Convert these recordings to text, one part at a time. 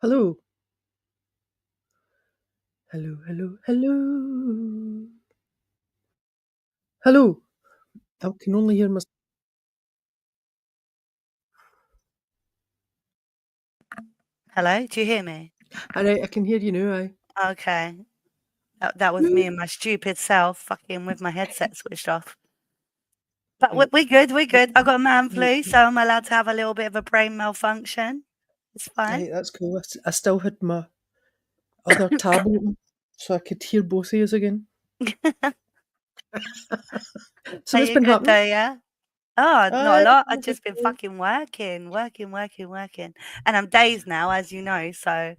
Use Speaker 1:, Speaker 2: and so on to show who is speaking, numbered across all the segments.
Speaker 1: Hello. Hello, hello, hello. Hello. I can only hear my.
Speaker 2: Hello, do you hear me?
Speaker 1: Alright, I can hear you now, aye.
Speaker 2: Okay. That was me and my stupid self fucking with my headset switched off. But
Speaker 1: Right,
Speaker 2: we're good, we're good. I got man
Speaker 1: right,
Speaker 2: flu, so I'm allowed to have a little bit of a brain malfunction. It's fine.
Speaker 1: right, that's cool. I still had my other tab open, so I could hear both of yous again. So
Speaker 2: Are
Speaker 1: what's
Speaker 2: you
Speaker 1: been
Speaker 2: good
Speaker 1: happening?
Speaker 2: though, yeah? Oh, not a
Speaker 1: Aye,
Speaker 2: lot. I've
Speaker 1: I'm good
Speaker 2: just been
Speaker 1: too.
Speaker 2: fucking working. And I'm days now, as you know, so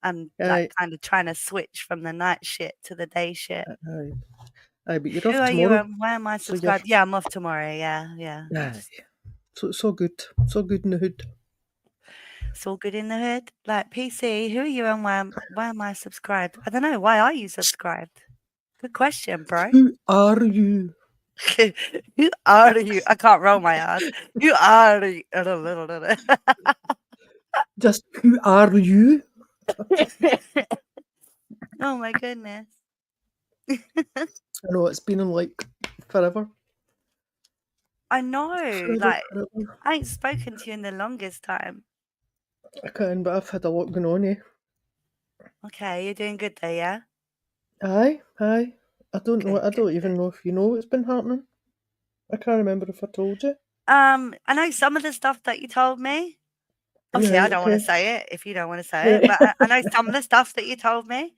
Speaker 2: I'm like
Speaker 1: Aye,
Speaker 2: kind of trying to switch from the night shit to the day shit.
Speaker 1: aye, aye, but you're
Speaker 2: Who
Speaker 1: off
Speaker 2: are you
Speaker 1: tomorrow,
Speaker 2: and where am I
Speaker 1: so you're.
Speaker 2: subscribed? Yeah, I'm off tomorrow. Yeah.
Speaker 1: Aye, so it's all good. It's all good in the hood.
Speaker 2: It's all good in the hood. Like PC, who are you and why am I subscribed? I don't know. Why are you subscribed? Good question, bro.
Speaker 1: Who are you?
Speaker 2: Who are you? I can't roll my ass. Who are you?
Speaker 1: Just who are you?
Speaker 2: Oh my goodness.
Speaker 1: I know it's been in like forever.
Speaker 2: I know.
Speaker 1: Forever,
Speaker 2: Like
Speaker 1: forever.
Speaker 2: I ain't spoken to you in the longest time.
Speaker 1: I can, but I've had a lot going on, eh?
Speaker 2: Okay, you're doing good there, yeah?
Speaker 1: Aye, aye. I don't know.
Speaker 2: Good,
Speaker 1: I
Speaker 2: good,
Speaker 1: don't even
Speaker 2: good.
Speaker 1: know if you know what's been happening. I can't remember if I told you.
Speaker 2: I know some of the stuff that you told me. Obviously, I
Speaker 1: Right,
Speaker 2: don't want to
Speaker 1: okay.
Speaker 2: say it if you don't want to say it,
Speaker 1: Right.
Speaker 2: but I know some of the stuff that you told me.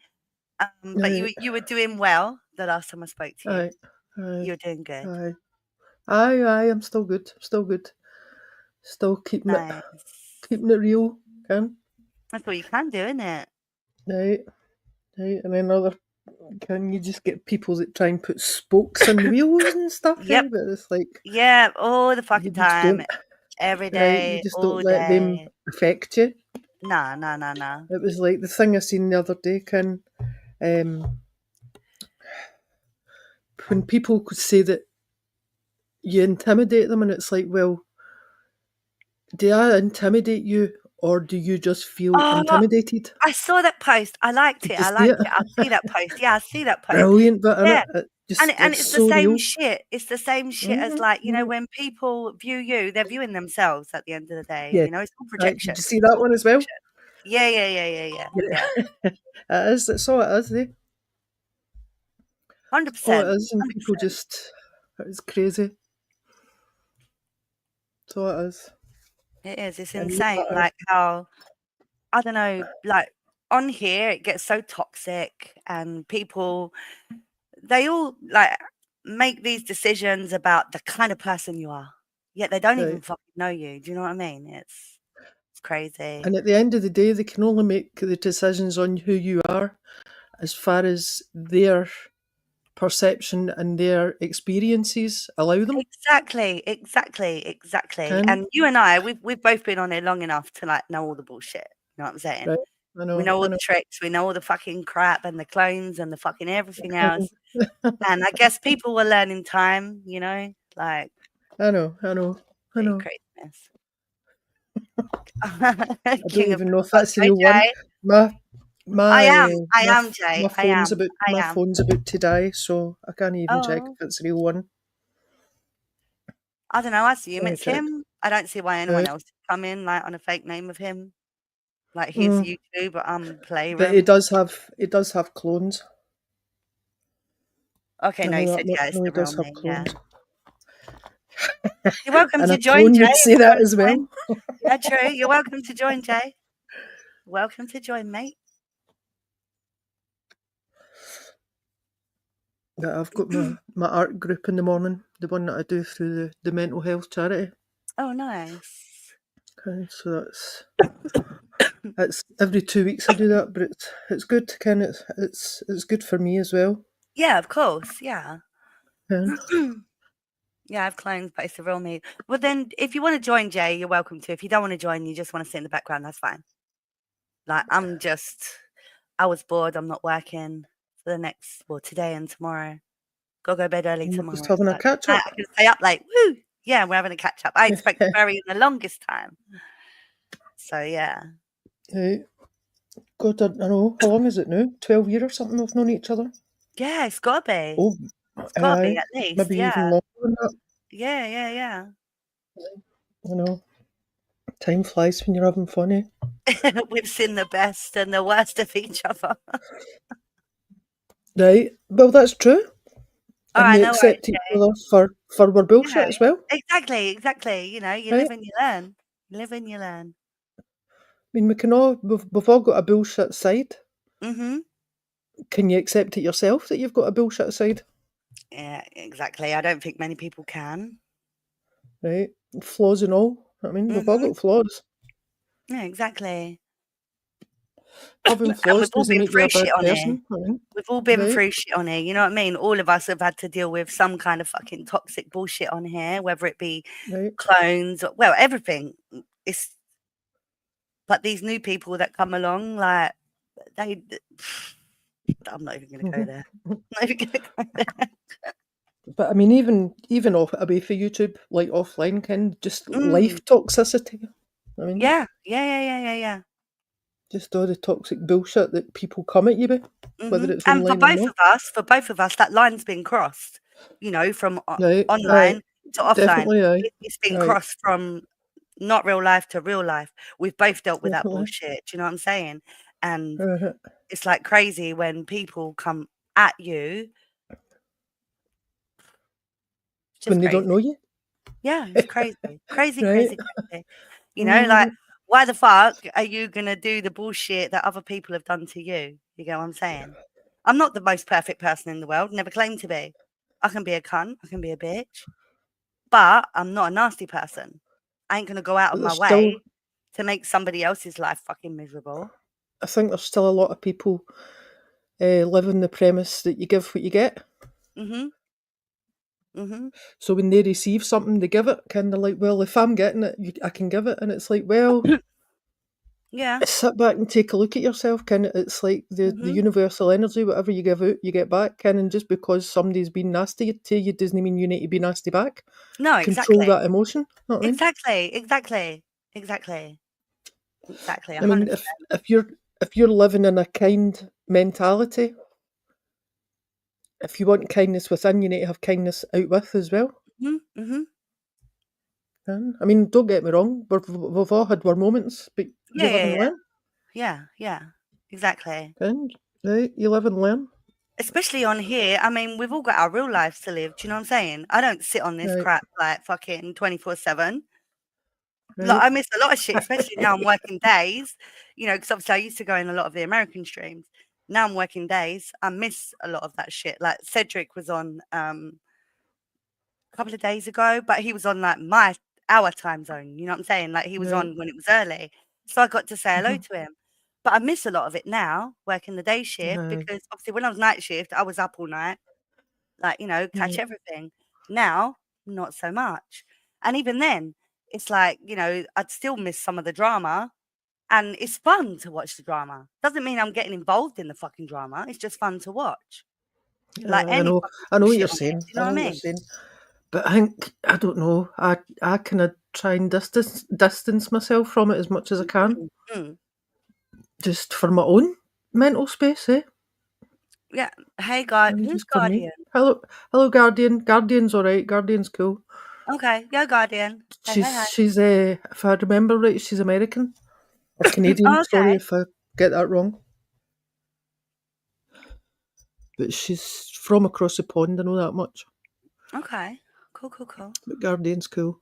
Speaker 2: But
Speaker 1: Right.
Speaker 2: you were doing well the last time I spoke to you.
Speaker 1: Aye. Aye.
Speaker 2: You're doing good.
Speaker 1: Aye. Aye, aye, I'm still good. Still good. Still
Speaker 2: Nice.
Speaker 1: keeping it real. Can.
Speaker 2: That's all you can do, isn't it?
Speaker 1: Right. Right. And then other can you just get people that try and put spokes in wheels and stuff, eh?
Speaker 2: Yep.
Speaker 1: But it's like
Speaker 2: Yeah, all the
Speaker 1: you
Speaker 2: fucking
Speaker 1: just
Speaker 2: time,
Speaker 1: don't
Speaker 2: every
Speaker 1: right, you
Speaker 2: day,
Speaker 1: just don't
Speaker 2: all
Speaker 1: let them
Speaker 2: day.
Speaker 1: affect you.
Speaker 2: No.
Speaker 1: It was like the thing I seen the other day, um when people could say that you intimidate them, and it's like, well, do I intimidate you or do you just feel
Speaker 2: Oh,
Speaker 1: intimidated?
Speaker 2: I saw that post. I liked
Speaker 1: Did
Speaker 2: it.
Speaker 1: you
Speaker 2: I
Speaker 1: see
Speaker 2: liked
Speaker 1: it?
Speaker 2: it. I see that post. Yeah, I see that post.
Speaker 1: Brilliant bit in it.
Speaker 2: Yeah. And
Speaker 1: It's
Speaker 2: it's the
Speaker 1: so
Speaker 2: same
Speaker 1: real.
Speaker 2: shit. It's the same shit as
Speaker 1: Mhm,
Speaker 2: like,
Speaker 1: mhm.
Speaker 2: when people view you, they're viewing themselves at the end of the day.
Speaker 1: Yeah.
Speaker 2: It's all
Speaker 1: Did
Speaker 2: projection.
Speaker 1: you see
Speaker 2: It's
Speaker 1: that
Speaker 2: all
Speaker 1: one as well?
Speaker 2: projection. Yeah.
Speaker 1: Yeah. It is. It's all it is, eh? All it
Speaker 2: 100%.
Speaker 1: is, and people
Speaker 2: 100%.
Speaker 1: just. It's crazy. That's all it is.
Speaker 2: It is. It's
Speaker 1: And no
Speaker 2: insane.
Speaker 1: matter.
Speaker 2: Like how I don't know. Like on here, it gets so toxic, and people they all like make these decisions about the kind of person you are. Yet they don't even
Speaker 1: Right.
Speaker 2: fucking know you. Do you know what I mean? It's crazy.
Speaker 1: And at the end of the day, they can only make the decisions on who you are as far as their perception and their experiences allow them.
Speaker 2: Exactly.
Speaker 1: Can
Speaker 2: And you and I, we've both been on it long enough to like know all the bullshit. You know what I'm saying?
Speaker 1: right?
Speaker 2: We know all
Speaker 1: I
Speaker 2: the
Speaker 1: know,
Speaker 2: tricks, we know all the fucking crap and the clones and the fucking everything
Speaker 1: I know,
Speaker 2: else. And I guess people will learn in time, like
Speaker 1: I know, I know, I
Speaker 2: the
Speaker 1: know.
Speaker 2: craziness.
Speaker 1: I don't
Speaker 2: King of
Speaker 1: even know if
Speaker 2: oh,
Speaker 1: that's the
Speaker 2: Joe
Speaker 1: real one.
Speaker 2: Jay.
Speaker 1: My
Speaker 2: I am Jay. I am. I
Speaker 1: my
Speaker 2: am.
Speaker 1: phone's about to die, so I can't even check
Speaker 2: Oh,
Speaker 1: if it's the real one.
Speaker 2: I don't know. I assume
Speaker 1: Let me
Speaker 2: it's
Speaker 1: check.
Speaker 2: him. I don't see why anyone
Speaker 1: Right.
Speaker 2: else would come in like on a fake name of him. Like his
Speaker 1: Mm.
Speaker 2: YouTube
Speaker 1: But
Speaker 2: playroom.
Speaker 1: it does have clones.
Speaker 2: Okay,
Speaker 1: I
Speaker 2: no,
Speaker 1: know
Speaker 2: you
Speaker 1: that
Speaker 2: said,
Speaker 1: much.
Speaker 2: yeah,
Speaker 1: I
Speaker 2: it's
Speaker 1: know
Speaker 2: the
Speaker 1: it
Speaker 2: real
Speaker 1: does have
Speaker 2: me, yeah.
Speaker 1: clones.
Speaker 2: You're welcome
Speaker 1: And
Speaker 2: to
Speaker 1: a
Speaker 2: join,
Speaker 1: clone
Speaker 2: Jay,
Speaker 1: would
Speaker 2: if
Speaker 1: say
Speaker 2: you
Speaker 1: that
Speaker 2: wanna
Speaker 1: as well.
Speaker 2: join. Yeah, true. You're welcome to join, Jay. Welcome to join, mate.
Speaker 1: Yeah, I've got my art group in the morning, the one that I do through the mental health charity.
Speaker 2: Oh, nice.
Speaker 1: Okay, so that's every 2 weeks I do that, but it's good. Kind of it's good for me as well.
Speaker 2: Yeah, of course, yeah.
Speaker 1: Yeah.
Speaker 2: Yeah, I've clones, but it's the real me. Well, then, if you wanna join, Jay, you're welcome to. If you don't wanna join, you just wanna sit in the background, that's fine. Like, I was bored, I'm not working for the next today and tomorrow. Gotta go to bed early
Speaker 1: And we're just
Speaker 2: tomorrow,
Speaker 1: having a
Speaker 2: so
Speaker 1: catch
Speaker 2: tonight
Speaker 1: up.
Speaker 2: I can stay up late. Woo! Yeah, we're having a catch up. I expect to bury in the longest time. So, yeah.
Speaker 1: Right. God, I don't know. How long is it now? 12 years or something we've known each other?
Speaker 2: Yeah, it's gotta be.
Speaker 1: Oh,
Speaker 2: It's gotta be at least,
Speaker 1: maybe
Speaker 2: yeah.
Speaker 1: even longer than that.
Speaker 2: Yeah, yeah, yeah.
Speaker 1: I know. Time flies when you're having fun, eh?
Speaker 2: We've seen the best and the worst of each other.
Speaker 1: Right. Well, that's true.
Speaker 2: All
Speaker 1: And
Speaker 2: right,
Speaker 1: we
Speaker 2: no worries,
Speaker 1: accept each
Speaker 2: Jay.
Speaker 1: other for our bullshit
Speaker 2: Yeah,
Speaker 1: as well.
Speaker 2: exactly, exactly. You know, you
Speaker 1: Right?
Speaker 2: live and you learn. You live and you learn.
Speaker 1: I mean, we've all got a bullshit side.
Speaker 2: Mm-hmm.
Speaker 1: Can you accept it yourself that you've got a bullshit side?
Speaker 2: Yeah, exactly. I don't think many people can.
Speaker 1: Right? Flaws and all. I mean, we've all
Speaker 2: Mm-hmm.
Speaker 1: got flaws.
Speaker 2: Yeah, exactly.
Speaker 1: Having
Speaker 2: And
Speaker 1: flaws
Speaker 2: we've all
Speaker 1: doesn't
Speaker 2: been
Speaker 1: make you
Speaker 2: through
Speaker 1: a bad
Speaker 2: shit on here.
Speaker 1: person. I mean,
Speaker 2: We've all been
Speaker 1: right?
Speaker 2: through shit on here. You know what I mean? All of us have had to deal with some kind of fucking toxic bullshit on here, whether it be
Speaker 1: Right?
Speaker 2: clones or, well, everything. It's but these new people that come along, like they. I'm not even going to go there. I'm not even going to go there.
Speaker 1: But I mean, even off away for YouTube, like offline, just
Speaker 2: Mm,
Speaker 1: life toxicity. I mean,
Speaker 2: yeah, yeah, yeah, yeah, yeah, yeah.
Speaker 1: just all the toxic bullshit that people come at you with, whether it's
Speaker 2: And
Speaker 1: online or not.
Speaker 2: for both of us, that line's been crossed. You know, from
Speaker 1: Right? Aye,
Speaker 2: online to offline.
Speaker 1: definitely. Aye,
Speaker 2: It's been
Speaker 1: aye,
Speaker 2: crossed from not real life to real life. We've both dealt with that
Speaker 1: definitely.
Speaker 2: bullshit. Do you know what I'm saying? And
Speaker 1: Uh,
Speaker 2: it's like crazy when people come at you. It's just
Speaker 1: when they don't
Speaker 2: crazy.
Speaker 1: know you,
Speaker 2: Yeah, it's crazy. Crazy,
Speaker 1: right?
Speaker 2: crazy, crazy. You know, like,
Speaker 1: Mm,
Speaker 2: why the fuck are you gonna do the bullshit that other people have done to you? You get what I'm saying? I'm not the most perfect person in the world, never claimed to be. I can be a cunt, I can be a bitch, but I'm not a nasty person. I ain't gonna go out of
Speaker 1: but
Speaker 2: my
Speaker 1: there's still,
Speaker 2: way to make somebody else's life fucking miserable.
Speaker 1: I think there's still a lot of people live on the premise that you give what you get.
Speaker 2: Mhm. Mhm.
Speaker 1: So when they receive something, they give it. Kind of like, well, if I'm getting it, I can give it. And it's like, well,
Speaker 2: Yeah.
Speaker 1: sit back and take a look at yourself. It's like the
Speaker 2: Mhm.
Speaker 1: universal energy. Whatever you give out, you get back. And just because somebody's been nasty to you doesn't mean you need to be nasty back.
Speaker 2: No,
Speaker 1: Control
Speaker 2: exactly.
Speaker 1: that emotion. Know what I mean?
Speaker 2: Exactly. Exactly. Exactly. Exactly.
Speaker 1: I mean,
Speaker 2: 100%.
Speaker 1: if you're living in a kind mentality, if you want kindness within, you need to have kindness out with as well.
Speaker 2: Mhm. Mhm.
Speaker 1: I mean, don't get me wrong, we've all had our moments, but
Speaker 2: Yeah,
Speaker 1: you live
Speaker 2: yeah,
Speaker 1: and
Speaker 2: yeah.
Speaker 1: learn.
Speaker 2: Yeah, yeah. Exactly.
Speaker 1: And right, you live and learn.
Speaker 2: Especially on here, I mean, we've all got our real lives to live. Do you know what I'm saying? I don't sit on this
Speaker 1: Right,
Speaker 2: crap like fucking 24/7. Like,
Speaker 1: right.
Speaker 2: I miss a lot of shit, especially now I'm working days, you know, because obviously I used to go in a lot of the American streams. Now I'm working days. I miss a lot of that shit. Like Cedric was on a couple of days ago, but he was on like our time zone. You know what I'm saying? Like he was
Speaker 1: Right.
Speaker 2: on when it was early. So I got to say hello
Speaker 1: Mhm.
Speaker 2: to him. But I miss a lot of it now, working the day shift,
Speaker 1: Aye,
Speaker 2: because obviously when I was night shift, I was up all night, like, you know, catch
Speaker 1: right.
Speaker 2: everything. Now, not so much. And even then, it's like, you know, I'd still miss some of the drama. And it's fun to watch the drama. Doesn't mean I'm getting involved in the fucking drama. It's just fun to watch. Like
Speaker 1: I
Speaker 2: any
Speaker 1: know,
Speaker 2: fucking
Speaker 1: I know what
Speaker 2: bullshit
Speaker 1: you're
Speaker 2: on here.
Speaker 1: saying.
Speaker 2: Do you
Speaker 1: I
Speaker 2: know
Speaker 1: know
Speaker 2: what
Speaker 1: what
Speaker 2: I
Speaker 1: you're
Speaker 2: mean?
Speaker 1: saying. But I don't know. I kind of try and distance myself from it as much as I can,
Speaker 2: Mm, mm.
Speaker 1: just for my own mental space, eh?
Speaker 2: Yeah. Hey, God,
Speaker 1: And
Speaker 2: who's
Speaker 1: just for me.
Speaker 2: Guardian?
Speaker 1: Hello, Guardian. Guardian's all right. Guardian's cool.
Speaker 2: Okay, yeah, Guardian. Hey, hey, hey.
Speaker 1: She's if I remember right, she's American or Canadian.
Speaker 2: Oh,
Speaker 1: Sorry
Speaker 2: okay,
Speaker 1: if I get that wrong. But she's from across the pond. I know that much.
Speaker 2: okay. Cool, cool, cool.
Speaker 1: But Guardian's cool.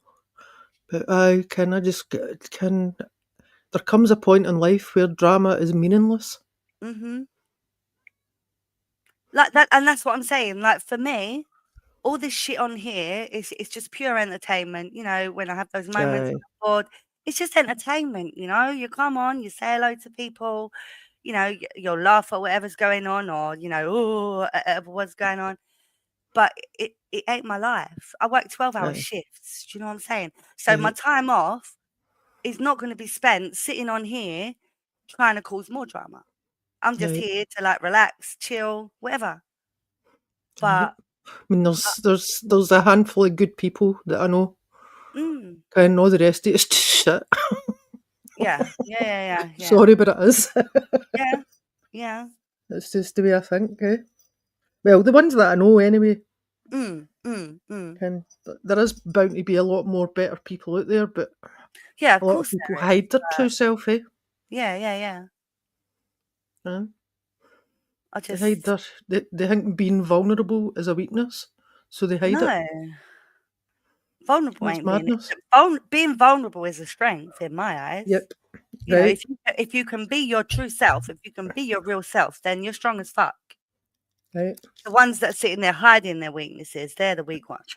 Speaker 1: But I just can. There comes a point in life where drama is meaningless.
Speaker 2: Mhm. Like that, and that's what I'm saying. Like for me, all this shit on here is it's just pure entertainment. You know, when I have those moments when
Speaker 1: Aye,
Speaker 2: I'm bored, it's just entertainment. You know, you come on, you say hello to people. You know, you'll laugh at whatever's going on, or you know, oh, what's going on. But it ain't my life. I work 12-hour
Speaker 1: aye,
Speaker 2: shifts. Do you know what I'm saying? So my
Speaker 1: right,
Speaker 2: time off is not going to be spent sitting on here trying to cause more drama. I'm just
Speaker 1: right,
Speaker 2: here to like relax, chill, whatever.
Speaker 1: right.
Speaker 2: But
Speaker 1: I mean, there's a handful of good people that I know.
Speaker 2: mm,
Speaker 1: And all the rest of it's just shit.
Speaker 2: Yeah. Yeah.
Speaker 1: Sorry, but it is.
Speaker 2: Yeah. Yeah.
Speaker 1: It's just the way I think, eh? Well, the ones that I know anyway,
Speaker 2: Mm.
Speaker 1: there is bound to be a lot more better people out there, but
Speaker 2: Yeah,
Speaker 1: a
Speaker 2: of
Speaker 1: lot of
Speaker 2: course
Speaker 1: people
Speaker 2: there is.
Speaker 1: hide their true self, eh?
Speaker 2: Yeah.
Speaker 1: Eh?
Speaker 2: I
Speaker 1: They hide
Speaker 2: just
Speaker 1: they think being vulnerable is a weakness, so they hide it.
Speaker 2: no. Vulnerable
Speaker 1: That's
Speaker 2: ain't being
Speaker 1: madness.
Speaker 2: being vulnerable is a strength in my eyes.
Speaker 1: Yep.
Speaker 2: You know,
Speaker 1: Right.
Speaker 2: if you can be your true self, if you can be your real self, then you're strong as fuck.
Speaker 1: Right.
Speaker 2: The ones that are sitting there hiding their weaknesses, they're the weak ones.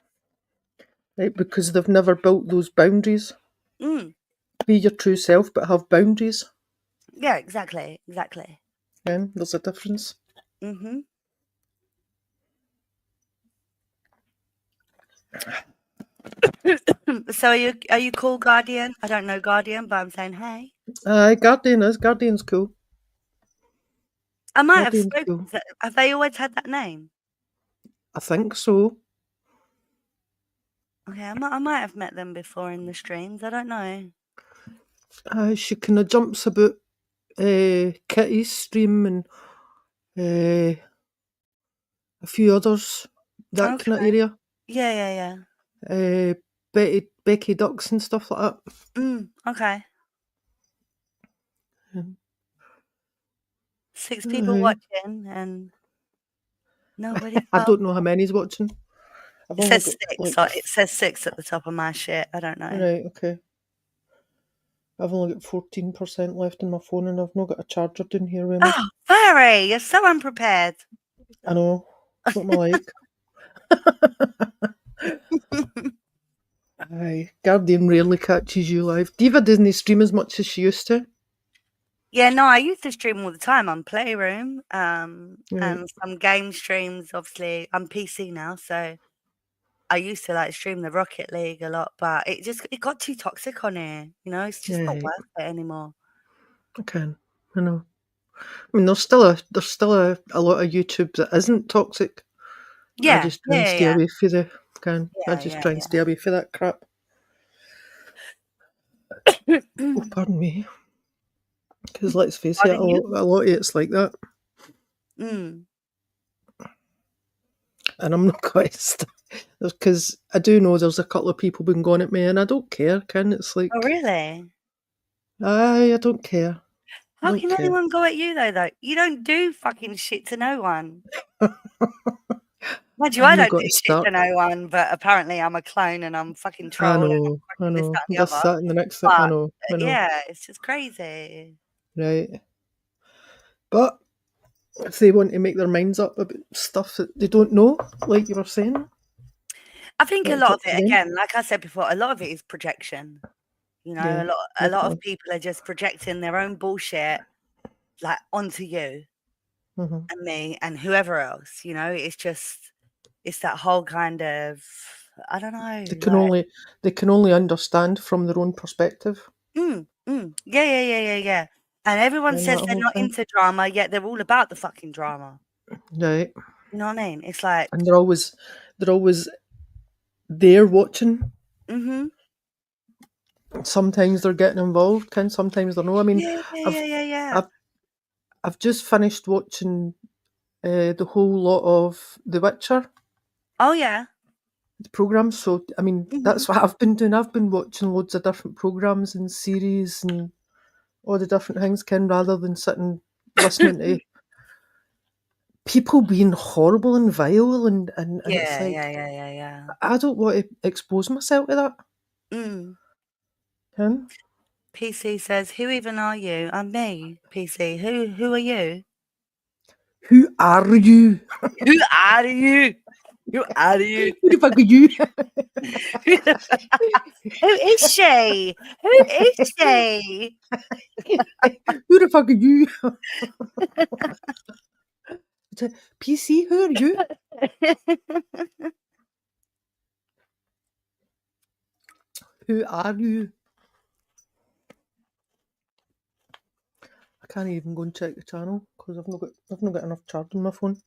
Speaker 1: Right. Because they've never built those boundaries.
Speaker 2: Mm.
Speaker 1: Be your true self, but have boundaries.
Speaker 2: Yeah, exactly.
Speaker 1: There's a difference.
Speaker 2: Mm-hmm. So are you cool, Guardian? I don't know Guardian, but I'm saying hey.
Speaker 1: Guardian's cool.
Speaker 2: I might have
Speaker 1: Guardian's
Speaker 2: spoken
Speaker 1: cool.
Speaker 2: to, have they always had that name?
Speaker 1: I think so.
Speaker 2: Okay, I might have met them before in the streams. I don't know.
Speaker 1: She kind of jumps about Kitty's stream and a few others, that kind of
Speaker 2: Okay.
Speaker 1: area.
Speaker 2: Yeah.
Speaker 1: Becky Ducks and stuff like that.
Speaker 2: Okay.
Speaker 1: Yeah.
Speaker 2: 6 people watching and nobody
Speaker 1: I
Speaker 2: else.
Speaker 1: don't know how many's watching. I've
Speaker 2: It
Speaker 1: only
Speaker 2: says
Speaker 1: got
Speaker 2: 6. So it says 6 at the top of my shit. I don't know.
Speaker 1: right, okay. I've only got 14% left in my phone and I've not got a charger down here with me.
Speaker 2: Oh, very. You're so unprepared.
Speaker 1: I know. It's what I like. Aye. Guardian rarely catches you live. Diva doesn't stream as much as she used to.
Speaker 2: Yeah, no, I used to stream all the time on Playroom,
Speaker 1: Right.
Speaker 2: and some game streams. Obviously, I'm PC now, so I used to like stream the Rocket League a lot, but it got too toxic on here. You know, it's just not
Speaker 1: Yeah,
Speaker 2: worth it anymore.
Speaker 1: I can. I know. I mean, there's still a lot of YouTube that isn't toxic. I
Speaker 2: Yeah,
Speaker 1: just try and stay
Speaker 2: yeah,
Speaker 1: away from I just try and
Speaker 2: yeah.
Speaker 1: stay away from that crap.
Speaker 2: Yeah.
Speaker 1: Oh, pardon me. Because let's face it, a
Speaker 2: Pardon you?
Speaker 1: lot of it's like that.
Speaker 2: Mm.
Speaker 1: And I'm not quite because I do know there's a couple of people been going at me, and I don't care. It's like,
Speaker 2: Oh, really?
Speaker 1: I don't care. I
Speaker 2: How
Speaker 1: don't
Speaker 2: can
Speaker 1: care.
Speaker 2: anyone go at you though? You don't do fucking shit to no one. Mind you,
Speaker 1: I've
Speaker 2: I
Speaker 1: not
Speaker 2: don't
Speaker 1: got
Speaker 2: do
Speaker 1: to
Speaker 2: shit to
Speaker 1: start.
Speaker 2: no one, but apparently I'm a clone and I'm fucking
Speaker 1: I
Speaker 2: troll and I'm
Speaker 1: know. I
Speaker 2: fucking this,
Speaker 1: know.
Speaker 2: that, and the
Speaker 1: This,
Speaker 2: other.
Speaker 1: that, and the next thing. I
Speaker 2: But
Speaker 1: know. I know.
Speaker 2: yeah, it's just crazy.
Speaker 1: Right. But if they want to make their minds up about stuff that they don't know, like you were saying,
Speaker 2: I think a
Speaker 1: that's
Speaker 2: lot of
Speaker 1: up to
Speaker 2: it,
Speaker 1: them.
Speaker 2: again, like I said before, a lot of it is projection. You know,
Speaker 1: Yeah,
Speaker 2: a lot of
Speaker 1: definitely.
Speaker 2: people are just projecting their own bullshit like onto you
Speaker 1: Hmm.
Speaker 2: and me and whoever else. You know, it's that whole kind of I don't know,
Speaker 1: They can
Speaker 2: like
Speaker 1: only they can only understand from their own perspective.
Speaker 2: Yeah. And everyone
Speaker 1: And
Speaker 2: says
Speaker 1: that
Speaker 2: they're
Speaker 1: whole
Speaker 2: not
Speaker 1: thing.
Speaker 2: into drama, yet they're all about the fucking drama.
Speaker 1: Right.
Speaker 2: You know what I mean? It's like,
Speaker 1: And they're always there watching.
Speaker 2: mhm.
Speaker 1: Sometimes they're getting involved, sometimes they're not. I mean, I've
Speaker 2: Yeah.
Speaker 1: I've I've just finished watching the whole lot of The Witcher
Speaker 2: Oh, yeah.
Speaker 1: programs. So I mean,
Speaker 2: Mhm.
Speaker 1: that's what I've been doing. I've been watching loads of different programs and series and all the different things, rather than sitting listening to people being horrible and vile and it's like
Speaker 2: Yeah.
Speaker 1: I don't want to expose myself to that.
Speaker 2: Mm.
Speaker 1: Ken.
Speaker 2: PC says, "Who even are you?" I'm me, PC. Who are you?
Speaker 1: Who are you?
Speaker 2: Who are you? Who are you?
Speaker 1: Who the fuck are you?
Speaker 2: Who is she? Who is she?
Speaker 1: Who the fuck are you? PC, who are you? Who are you? I can't even go and check the channel because I've not got enough charge on my phone.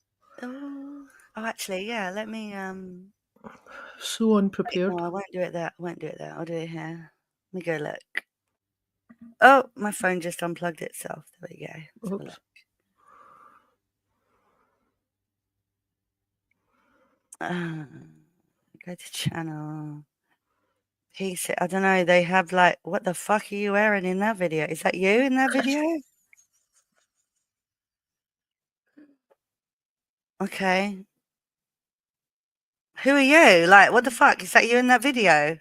Speaker 2: Oh, actually, yeah, let me,
Speaker 1: So
Speaker 2: wait, no,
Speaker 1: unprepared.
Speaker 2: I won't do it there. I'll do it here. Let me go look. Oh, my phone just unplugged itself. There we go. Let's have a
Speaker 1: Oops.
Speaker 2: look. Go to channel. Piece it. I don't know. They have like, what the fuck are you wearing in that video? Is that you in that video? Okay. Who are you? Like, what the fuck? Is that you in that video?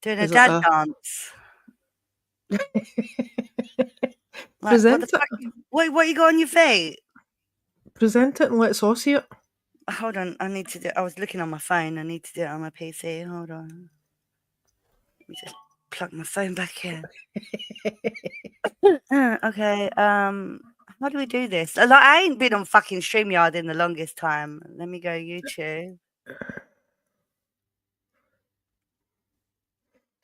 Speaker 2: Doing a
Speaker 1: Is it
Speaker 2: dad
Speaker 1: a
Speaker 2: dance? Like, what the
Speaker 1: present it?
Speaker 2: fuck? What you got on your feet?
Speaker 1: Present it and let's all see it.
Speaker 2: Hold on. I need to do. I was looking on my phone. I need to do it on my PC. Hold on. Let me just plug my phone back in. Okay. How do we do this? Like, I ain't been on fucking StreamYard in the longest time. Let me go YouTube.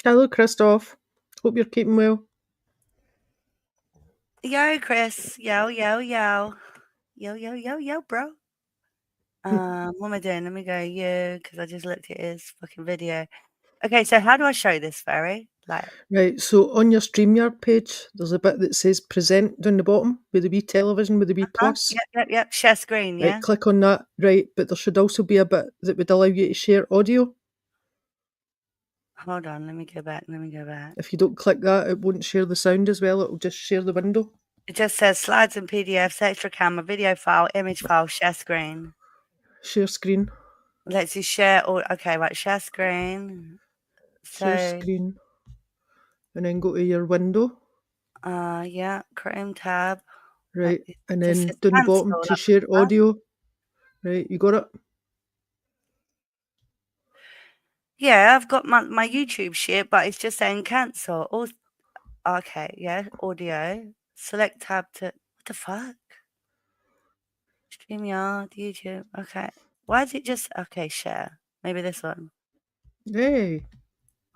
Speaker 1: Hello, Christoph. Hope you're keeping well.
Speaker 2: Yo, Chris. Yo, yo, yo. Yo, yo, yo, yo, bro. What am I doing? Let me go you, because I just looked at his fucking video. Okay, so how do I show this, Fairy? Like,
Speaker 1: Right, so on your StreamYard page, there's a bit that says present down the bottom with the wee television with the wee plus.
Speaker 2: Yep. Share screen,
Speaker 1: Right,
Speaker 2: yeah?
Speaker 1: click on that. Right, but there should also be a bit that would allow you to share audio.
Speaker 2: Hold on, let me go back.
Speaker 1: If you don't click that, it won't share the sound as well. It'll just share the window.
Speaker 2: It just says slides and PDFs, extra camera, video file, image file, share screen.
Speaker 1: Share screen.
Speaker 2: Lets you share all. Okay, right, share screen.
Speaker 1: Share
Speaker 2: So,
Speaker 1: screen. And then go to your window.
Speaker 2: yeah, Chrome tab. Like,
Speaker 1: Right,
Speaker 2: it
Speaker 1: and
Speaker 2: just
Speaker 1: then
Speaker 2: says
Speaker 1: down the bottom
Speaker 2: cancel.
Speaker 1: to
Speaker 2: Like,
Speaker 1: share
Speaker 2: huh?
Speaker 1: audio. Right, you got it?
Speaker 2: Yeah, I've got my YouTube shit, but it's just saying cancel. All okay, yeah, audio. Select tab to what the fuck? StreamYard, YouTube. Okay. Why is it just okay, share? Maybe this one.
Speaker 1: Hey.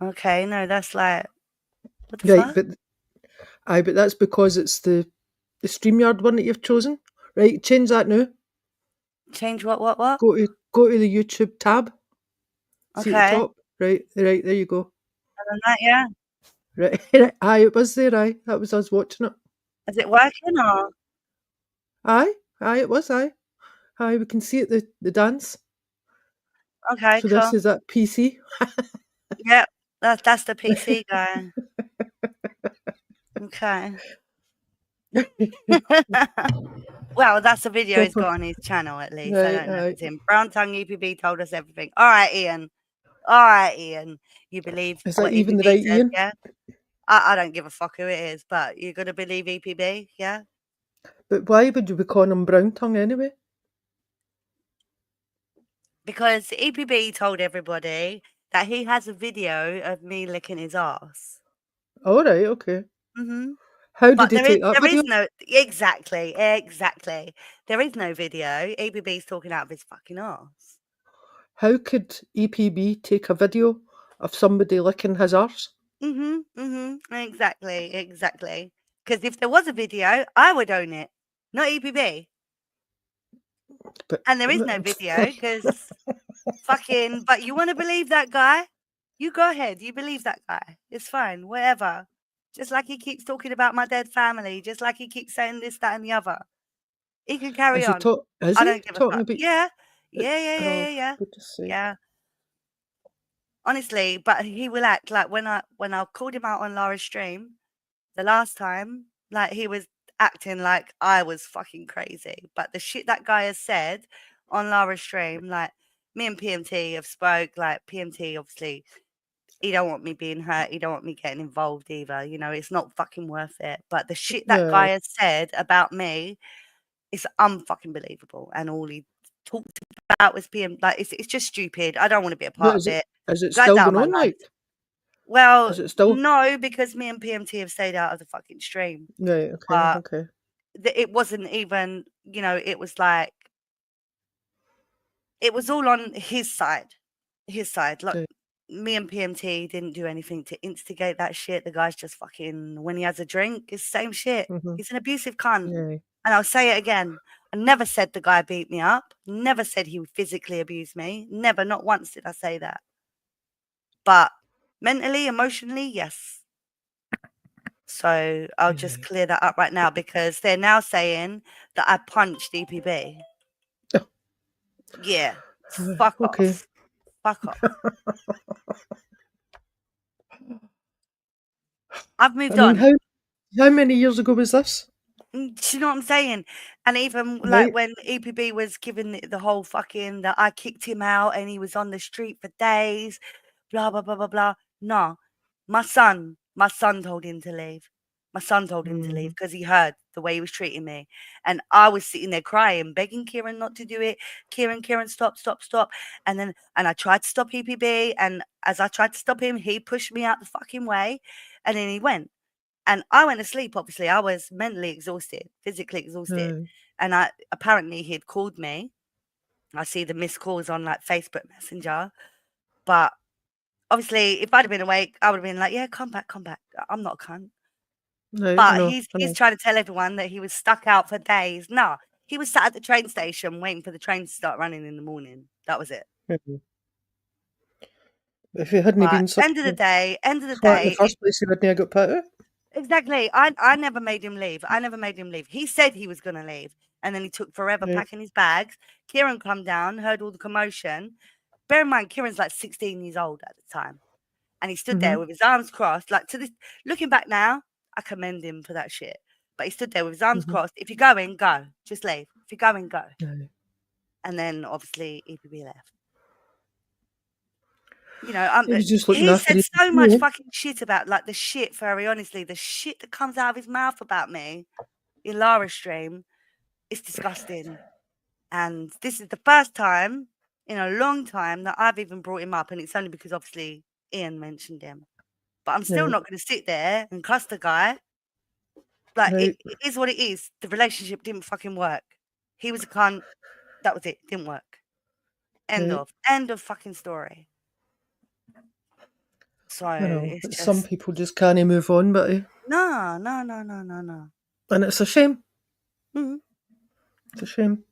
Speaker 2: Okay, no, that's like what the
Speaker 1: Right,
Speaker 2: fuck?
Speaker 1: but that's because it's the StreamYard one that you've chosen. Right, change that now.
Speaker 2: Change what?
Speaker 1: Go to the YouTube tab. See at the
Speaker 2: Okay.
Speaker 1: top. Right, there you go.
Speaker 2: And then that, yeah.
Speaker 1: Right, aye, it was there, aye. That was us watching it.
Speaker 2: Is it working or
Speaker 1: Aye, it was, aye. Aye, we can see it, the dance.
Speaker 2: okay,
Speaker 1: So this
Speaker 2: cool.
Speaker 1: is that PC.
Speaker 2: Yep. That's the PC guy. Okay. Well, that's the video he's
Speaker 1: Proper.
Speaker 2: got on his channel at least. I
Speaker 1: Right,
Speaker 2: don't know if
Speaker 1: aye.
Speaker 2: it's him. Brown Tongue EPB told us everything. All right, Ian. All right, Ian. You believe
Speaker 1: Is that
Speaker 2: what
Speaker 1: even the
Speaker 2: EPB
Speaker 1: right
Speaker 2: says,
Speaker 1: Ian?
Speaker 2: yeah? I don't give a fuck who it is, but you're gonna believe EPB, yeah?
Speaker 1: But why would you be calling him brown tongue anyway?
Speaker 2: Because EPB told everybody that he has a video of me licking his ass.
Speaker 1: All right, okay.
Speaker 2: Mhm.
Speaker 1: How did
Speaker 2: But
Speaker 1: he take that
Speaker 2: there
Speaker 1: video?
Speaker 2: is no exactly. There is no video. EPB's talking out of his fucking arse.
Speaker 1: How could EPB take a video of somebody licking his arse?
Speaker 2: Exactly. Because if there was a video, I would own it, not EPB.
Speaker 1: But
Speaker 2: And there is no video because fucking but you wanna believe that guy? You go ahead, you believe that guy. It's fine, whatever. Just like he keeps talking about my dead family, just like he keeps saying this, that, and the other. He can carry on.
Speaker 1: Is
Speaker 2: I
Speaker 1: he
Speaker 2: don't give a
Speaker 1: talking
Speaker 2: fuck.
Speaker 1: about?
Speaker 2: Yeah.
Speaker 1: uh, Oh,
Speaker 2: Yeah.
Speaker 1: goodness sake!
Speaker 2: Yeah. Honestly, but he will act like when I called him out on Lara's stream the last time, like he was acting like I was fucking crazy. But the shit that guy has said on Lara's stream, like me and PMT have spoke, like PMT obviously he don't want me being hurt, he don't want me getting involved either. You know, it's not fucking worth it. But the shit that
Speaker 1: Yeah,
Speaker 2: guy has said about me is unfucking believable. And all he talked about was PM like it's just stupid. I don't want to be a
Speaker 1: but
Speaker 2: part of it.
Speaker 1: is it
Speaker 2: Guy's
Speaker 1: still
Speaker 2: out of
Speaker 1: going
Speaker 2: my
Speaker 1: on?
Speaker 2: life.
Speaker 1: Like,
Speaker 2: Well,
Speaker 1: is it still?
Speaker 2: no, because me and PMT have stayed out of the fucking stream.
Speaker 1: Right. Okay.
Speaker 2: But
Speaker 1: Okay.
Speaker 2: it wasn't even, you know, it was like it was all on his side. His side. Like
Speaker 1: Right.
Speaker 2: me and PMT didn't do anything to instigate that shit. The guy's just fucking when he has a drink, it's the same shit.
Speaker 1: Mhm.
Speaker 2: He's an abusive cunt.
Speaker 1: Yeah.
Speaker 2: And I'll say it again. I never said the guy beat me up. Never said he would physically abuse me. Never, not once did I say that. But mentally, emotionally, yes. So I'll just clear that up right now because they're now saying that I punched EPB.
Speaker 1: Oh.
Speaker 2: Yeah. Fuck
Speaker 1: Okay.
Speaker 2: off. Fuck off. I've
Speaker 1: I
Speaker 2: moved
Speaker 1: mean,
Speaker 2: on.
Speaker 1: how many years ago was this?
Speaker 2: Do you know what I'm saying? And even like
Speaker 1: Right.
Speaker 2: when EPB was giving the whole fucking that I kicked him out and he was on the street for days, blah blah blah blah blah. No, my son told him to leave. My son told him to leave
Speaker 1: Mm,
Speaker 2: because he heard the way he was treating me, and I was sitting there crying, begging Kieran not to do it. Kieran, stop, stop, stop. And I tried to stop EPB, and as I tried to stop him, he pushed me out the fucking way, and then he went. And I went to sleep, obviously. I was mentally exhausted, physically exhausted.
Speaker 1: aye.
Speaker 2: And apparently he'd called me. I see the missed calls on like Facebook Messenger. But obviously, if I'd have been awake, I would have been like, yeah, come back, come back. I'm not a cunt.
Speaker 1: Right, I
Speaker 2: But
Speaker 1: know,
Speaker 2: he's
Speaker 1: I
Speaker 2: he's
Speaker 1: know.
Speaker 2: trying to tell everyone that he was stuck out for days. No, he was sat at the train station waiting for the train to start running in the morning. That was it.
Speaker 1: Mhm. If it hadn't
Speaker 2: But
Speaker 1: been such
Speaker 2: end of the
Speaker 1: a
Speaker 2: day,
Speaker 1: twat in the first place, he wouldn't have got put out.
Speaker 2: exactly. I never made him leave. I never made him leave. He said he was gonna leave, and then he took forever
Speaker 1: Right.
Speaker 2: packing his bags. Kieran come down, heard all the commotion. Bear in mind, Kieran's like 16 years old at the time, and he stood there
Speaker 1: Mm-hmm.
Speaker 2: with his arms crossed. Like to this, looking back now, I commend him for that shit. But he stood there with his arms
Speaker 1: Mm-hmm.
Speaker 2: crossed. If you're going, go. Just leave. If you're going, go.
Speaker 1: Aye.
Speaker 2: And then obviously EPB left. You know,
Speaker 1: He was just looking
Speaker 2: he
Speaker 1: after
Speaker 2: said
Speaker 1: his
Speaker 2: so much
Speaker 1: hero.
Speaker 2: fucking shit about like the shit, very honestly, the shit that comes out of his mouth about me in Lara's stream. It's disgusting. And this is the first time in a long time that I've even brought him up. And it's only because obviously Ian mentioned him. But I'm still
Speaker 1: Right,
Speaker 2: not going to sit there and cuss the guy. Like,
Speaker 1: right,
Speaker 2: it is what it is. The relationship didn't fucking work. He was a cunt. That was it. Didn't work. End
Speaker 1: right.
Speaker 2: of. End of fucking story. So
Speaker 1: I know,
Speaker 2: it's
Speaker 1: but some
Speaker 2: just,
Speaker 1: people just can't move on, but
Speaker 2: no, no, no, no, no, no.
Speaker 1: and it's a shame.
Speaker 2: Mhm.
Speaker 1: It's a shame.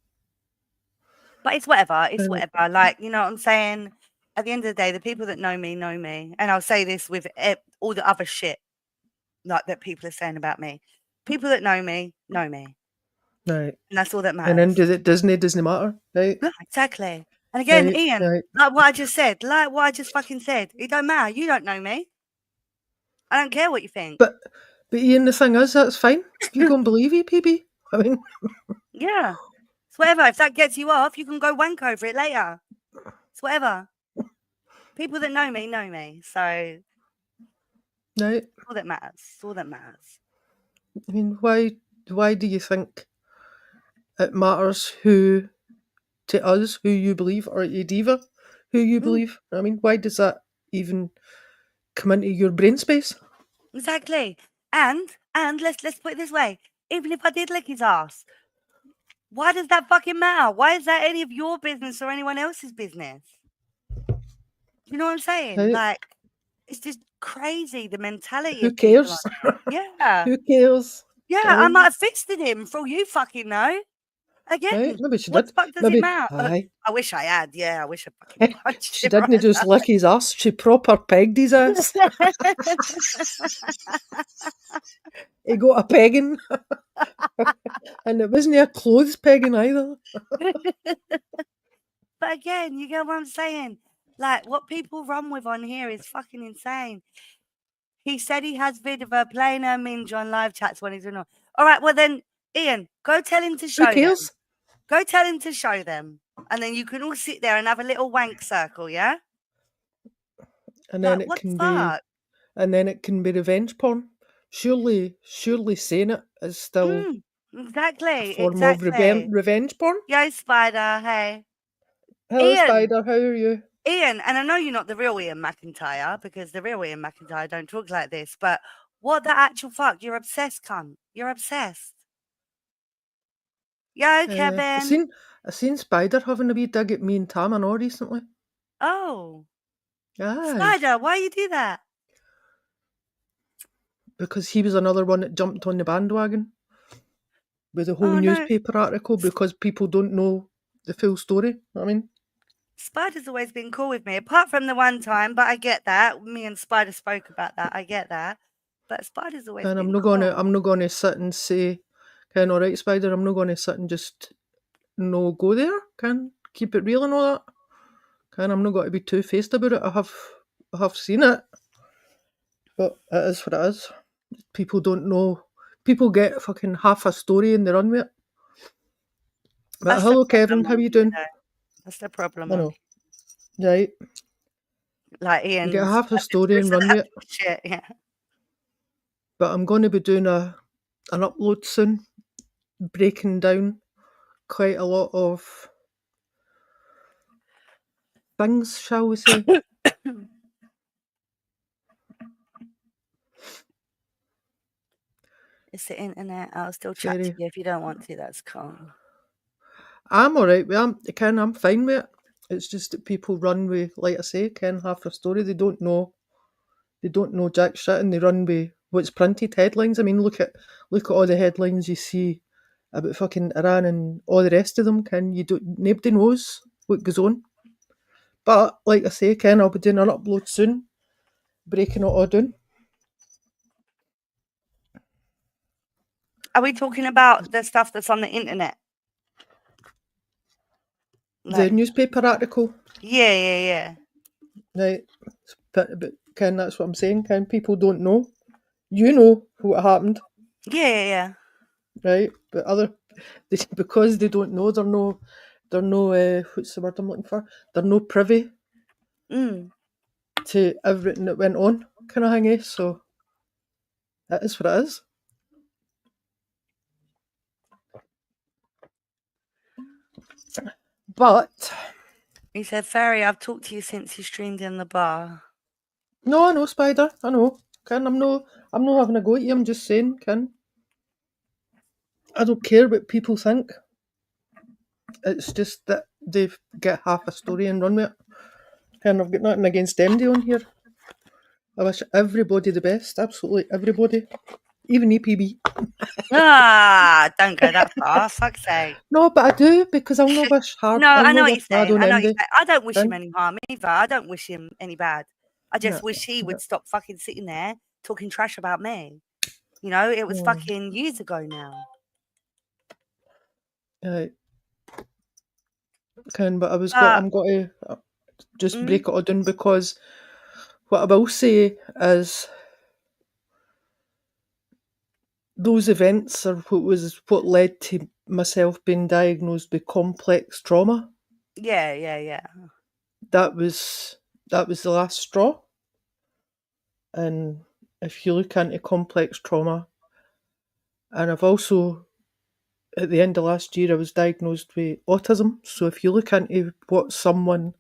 Speaker 2: But it's whatever. It's
Speaker 1: Right.
Speaker 2: whatever. Like, you know what I'm saying? At the end of the day, the people that know me know me. And I'll say this with all the other shit like that people are saying about me. People that know me know me.
Speaker 1: Right.
Speaker 2: And that's all that
Speaker 1: And then
Speaker 2: matters.
Speaker 1: Disney doesn't matter. Right.
Speaker 2: No, exactly. And again,
Speaker 1: Right.
Speaker 2: Ian,
Speaker 1: Right.
Speaker 2: like what I just said, like what I just fucking said, it don't matter. You don't know me. I don't care what you think.
Speaker 1: But Ian, the thing is, that's fine. You go and believe EPB. I mean,
Speaker 2: Yeah. It's whatever. If that gets you off, you can go wank over it later. It's whatever. People that know me know me. So
Speaker 1: right.
Speaker 2: all that matters. All that matters.
Speaker 1: I mean, why do you think it matters who to us who you believe or to Diva who you
Speaker 2: Mm,
Speaker 1: believe? I mean, why does that even come into your brain space?
Speaker 2: exactly. And let's put it this way. Even if I did lick his ass, why does that fucking matter? Why is that any of your business or anyone else's business? You know what I'm saying?
Speaker 1: Right?
Speaker 2: Like, it's just crazy the mentality
Speaker 1: Who
Speaker 2: of people on
Speaker 1: cares?
Speaker 2: here. Yeah.
Speaker 1: Who cares?
Speaker 2: Yeah,
Speaker 1: I
Speaker 2: I might
Speaker 1: mean,
Speaker 2: have fisted him for all you fucking know.
Speaker 1: right?
Speaker 2: Again,
Speaker 1: Maybe she
Speaker 2: what
Speaker 1: did.
Speaker 2: the fuck does it
Speaker 1: Maybe
Speaker 2: matter?
Speaker 1: aye.
Speaker 2: I wish I had. Yeah, I wish I fucking punched
Speaker 1: She
Speaker 2: him
Speaker 1: didn't
Speaker 2: right
Speaker 1: just lick his ass. She proper pegged his ass. He got a pegging, and it wasn't a clothes pegging either.
Speaker 2: But again, you get what I'm saying? Like, what people run with on here is fucking insane. He said he has vid of her playing her minge on live chats when he's doing all. All right, well then, Ian, go tell him to
Speaker 1: Who
Speaker 2: show them.
Speaker 1: cares?
Speaker 2: Go tell him to show them. And then you can all sit there and have a little wank circle, yeah?
Speaker 1: And then
Speaker 2: Like,
Speaker 1: it
Speaker 2: what the
Speaker 1: can be,
Speaker 2: fuck?
Speaker 1: revenge porn. Surely saying it is still a
Speaker 2: Exactly,
Speaker 1: form of
Speaker 2: exactly.
Speaker 1: revenge porn.
Speaker 2: Yo, Spider, hey.
Speaker 1: Hello,
Speaker 2: Ian,
Speaker 1: Spider. How are you?
Speaker 2: Ian, and I know you're not the real Ian McIntyre because the real Ian McIntyre don't talk like this, but what the actual fuck? You're obsessed, cunt. You're obsessed. Yo,
Speaker 1: I
Speaker 2: Kevin.
Speaker 1: seen Spider having a wee dig at me and Tam and all recently.
Speaker 2: Oh,
Speaker 1: Aye,
Speaker 2: Spider, why you do that?
Speaker 1: because he was another one that jumped on the bandwagon with the whole
Speaker 2: Oh, no.
Speaker 1: newspaper article because people don't know the full story. I mean,
Speaker 2: Spider's always been cool with me, apart from the one time, but I get that. Me and Spider spoke about that. I get that. But Spider's always
Speaker 1: And
Speaker 2: been cool.
Speaker 1: I'm not gonna sit and say, "Ken, all right, Spider." I'm not gonna sit and just no go there. Can keep it real and all that. Can I'm not going to be two faced about it. I have seen it, but it is what it is. People don't know. People get fucking half a story and they run with it. But
Speaker 2: That's the
Speaker 1: hello, Kevin.
Speaker 2: problem
Speaker 1: How
Speaker 2: on
Speaker 1: you
Speaker 2: here,
Speaker 1: doing?
Speaker 2: though. That's the problem
Speaker 1: I
Speaker 2: on
Speaker 1: know. Right.
Speaker 2: like
Speaker 1: You get
Speaker 2: Ian's
Speaker 1: half a
Speaker 2: like, this
Speaker 1: story and
Speaker 2: person
Speaker 1: run
Speaker 2: that
Speaker 1: with it.
Speaker 2: shit. Yeah.
Speaker 1: But I'm going to be doing an upload soon, breaking down quite a lot of things, shall we say?
Speaker 2: It's the internet. I'll still chat to
Speaker 1: Very.
Speaker 2: you if you don't want to. That's cool.
Speaker 1: I'm all right with it. Ken, I'm fine with it. It's just that people run with, like I say, Ken, half a story. They don't know jack shit, and they run with what's printed headlines. I mean, look at all the headlines you see about fucking Iran and all the rest of them. Ken, you don't nobody knows what goes on. But like I say, Ken, I'll be doing an upload soon, breaking it all down.
Speaker 2: Are we talking about the stuff that's on the internet?
Speaker 1: The
Speaker 2: Like,
Speaker 1: newspaper article,
Speaker 2: yeah.
Speaker 1: right? But Ken, that's what I'm saying. Ken, people don't know. You know what happened,
Speaker 2: Yeah.
Speaker 1: right? But because they don't know, they're no. What's the word I'm looking for? They're no privy
Speaker 2: Mm.
Speaker 1: to everything that went on, kind of thing. So that is what it is. But
Speaker 2: He said, Fairy, I've talked to you since you streamed in the bar.
Speaker 1: no, I know, Spider. I know. Ken, I'm not having a go at you. I'm just saying, Ken. I don't care what people think. It's just that they get half a story and run with it. Ken, I've got nothing against MD on here. I wish everybody the best. Absolutely everybody. Even EPB.
Speaker 2: Ah, don't go that far. Fuck's sake.
Speaker 1: No, but I do because
Speaker 2: No,
Speaker 1: I'll
Speaker 2: I know
Speaker 1: not
Speaker 2: what
Speaker 1: wish
Speaker 2: you're
Speaker 1: bad
Speaker 2: saying.
Speaker 1: on
Speaker 2: I know what you're
Speaker 1: MD.
Speaker 2: saying. I don't wish him
Speaker 1: Ken.
Speaker 2: any harm either. I don't wish him any bad. I
Speaker 1: Yeah.
Speaker 2: just wish he
Speaker 1: Yeah.
Speaker 2: would stop fucking sitting there talking trash about me. You know, it was
Speaker 1: Mm,
Speaker 2: fucking years ago now.
Speaker 1: right. Ken, but
Speaker 2: But
Speaker 1: I'm going to just
Speaker 2: mm,
Speaker 1: break it all down because what I will say is those events are what led to myself being diagnosed with complex trauma.
Speaker 2: yeah.
Speaker 1: That was the last straw. And if you look into complex trauma, and I've also at the end of last year I was diagnosed with autism. So if you look into what someone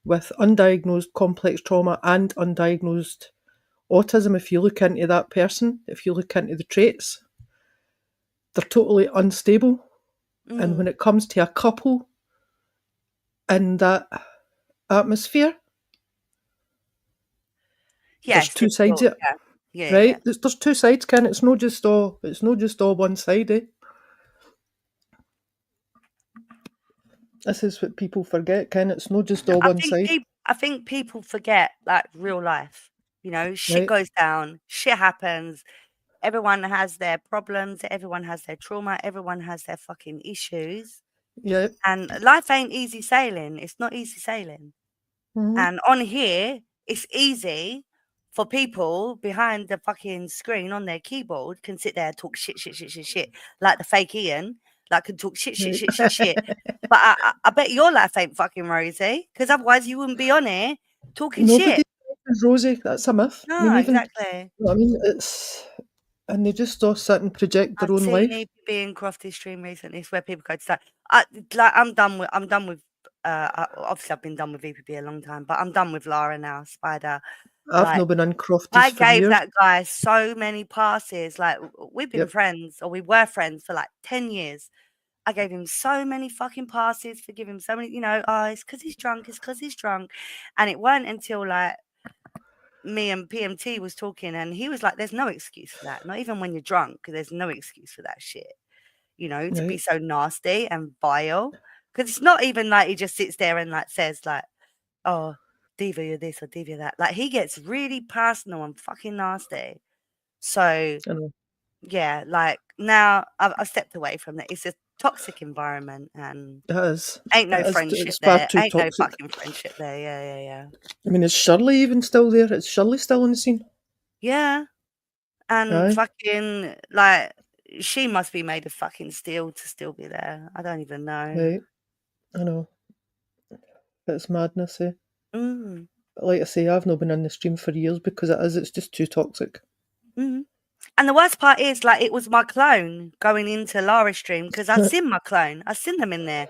Speaker 1: with undiagnosed complex trauma and undiagnosed autism, if you look into that person, if you look into the traits, they're totally unstable. And when
Speaker 2: Mm.
Speaker 1: it comes to a couple in that atmosphere,
Speaker 2: Yeah,
Speaker 1: there's
Speaker 2: it's
Speaker 1: two sides
Speaker 2: difficult.
Speaker 1: of it,
Speaker 2: Yeah.
Speaker 1: right? There's two sides, Ken. It's not just all one sided. This is what people forget, Ken. It's not just all one side,
Speaker 2: I think people forget like real life. You know, shit
Speaker 1: right?
Speaker 2: goes down, shit happens. Everyone has their problems, everyone has their trauma, everyone has their fucking issues.
Speaker 1: Yeah.
Speaker 2: And life ain't easy sailing. It's not easy sailing.
Speaker 1: Hmm.
Speaker 2: And on here, it's easy for people behind the fucking screen on their keyboard can sit there and talk shit, like the fake Ian, like can talk
Speaker 1: Right.
Speaker 2: shit. But I bet your life ain't fucking rosy, because otherwise you wouldn't be on here talking shit.
Speaker 1: Nobody is rosy. That's a myth. I mean,
Speaker 2: No,
Speaker 1: even
Speaker 2: exactly.
Speaker 1: you know what I mean, it's and they just all sit and project
Speaker 2: I've
Speaker 1: their own
Speaker 2: seen
Speaker 1: life.
Speaker 2: EPB and Crofty stream recently. It's where people go to say, I'm done with. Obviously, I've been done with EPB a long time, but I'm done with Lara now. Spider,
Speaker 1: I've
Speaker 2: like
Speaker 1: not been on
Speaker 2: I
Speaker 1: Crofties for
Speaker 2: gave
Speaker 1: years.
Speaker 2: that guy so many passes. Like we've been
Speaker 1: Yep.
Speaker 2: friends, or we were friends for like 10 years. I gave him so many fucking passes, forgive him so many. You know, oh, it's because he's drunk. It's because he's drunk, and it weren't until like me and PMT was talking, and he was like, "There's no excuse for that. Not even when you're drunk. There's no excuse for that shit." You know, to be
Speaker 1: Right.
Speaker 2: so nasty and vile. Because it's not even like he just sits there and like says like, "Oh, diva, you're this or diva you're that." Like he gets really personal and fucking nasty. So,
Speaker 1: I know.
Speaker 2: yeah, like, now I've stepped away from it. It's a toxic environment and
Speaker 1: It is.
Speaker 2: ain't no
Speaker 1: It is.
Speaker 2: friendship
Speaker 1: It's far
Speaker 2: there.
Speaker 1: too
Speaker 2: Ain't no
Speaker 1: toxic.
Speaker 2: fucking friendship there. Yeah, yeah, yeah.
Speaker 1: I mean, is Shirley even still there? Is Shirley still on the scene?
Speaker 2: Yeah, and
Speaker 1: Aye.
Speaker 2: fucking, like, she must be made of fucking steel to still be there. I don't even know.
Speaker 1: Right. I know. It's madness, eh?
Speaker 2: Mm,
Speaker 1: But like I say, I've not been on the stream for years because it's just too toxic.
Speaker 2: mm. And the worst part is, like, it was my clone going into Lara's stream because I seen my clone. I seen them in there.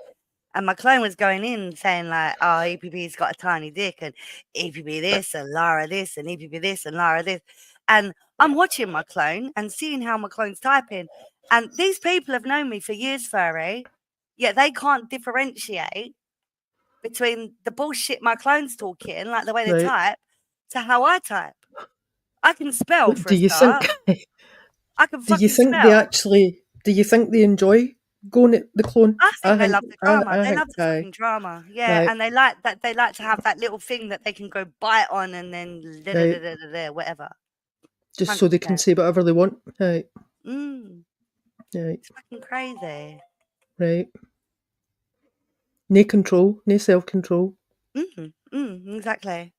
Speaker 2: And my clone was going in saying like, "Oh, EPP's got a tiny dick, and EPP this, and Lara this, and EPP this, and Lara this." And I'm watching my clone and seeing how my clone's typing. And these people have known me for years, Furry, yet they can't differentiate between the bullshit my clone's talking, like the way they
Speaker 1: Right.
Speaker 2: type, to how I type. I can spell
Speaker 1: But
Speaker 2: for a start. I can
Speaker 1: do you
Speaker 2: fucking
Speaker 1: think they
Speaker 2: spell.
Speaker 1: actually, do you think they enjoy going at the clone?
Speaker 2: I
Speaker 1: I
Speaker 2: think they
Speaker 1: think,
Speaker 2: love the drama.
Speaker 1: I
Speaker 2: They
Speaker 1: think,
Speaker 2: love the
Speaker 1: aye,
Speaker 2: fucking drama. Yeah,
Speaker 1: right,
Speaker 2: and they like that they like to have that little thing that they can go bite on and then
Speaker 1: right.
Speaker 2: whatever.
Speaker 1: Just so they can
Speaker 2: 100%.
Speaker 1: say whatever they want. Right,
Speaker 2: Mm,
Speaker 1: right,
Speaker 2: it's fucking crazy.
Speaker 1: right. No control, no self-control.
Speaker 2: Exactly.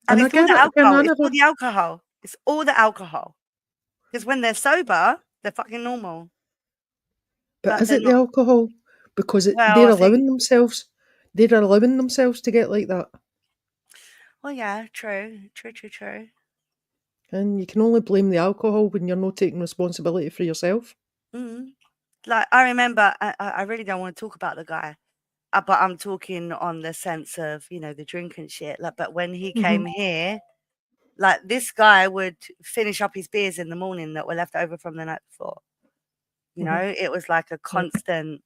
Speaker 2: And
Speaker 1: And I
Speaker 2: it's all
Speaker 1: get
Speaker 2: the
Speaker 1: it. Again,
Speaker 2: alcohol.
Speaker 1: I
Speaker 2: It's all
Speaker 1: never,
Speaker 2: the alcohol. It's all the alcohol. Because when they're sober, they're fucking normal.
Speaker 1: but
Speaker 2: Like
Speaker 1: is
Speaker 2: they're
Speaker 1: it the
Speaker 2: not.
Speaker 1: alcohol? Because
Speaker 2: Well,
Speaker 1: they're
Speaker 2: I think.
Speaker 1: they're allowing themselves to get like that.
Speaker 2: Well, yeah, true, true, true, true.
Speaker 1: And you can only blame the alcohol when you're not taking responsibility for yourself.
Speaker 2: Mm. Like I remember, I really don't want to talk about the guy. But I'm talking on the sense of, the drink and shit, like, but when he
Speaker 1: Hmm.
Speaker 2: came here, like, this guy would finish up his beers in the morning that were left over from the night before.
Speaker 1: Hmm.
Speaker 2: It was like a
Speaker 1: Right.
Speaker 2: constant,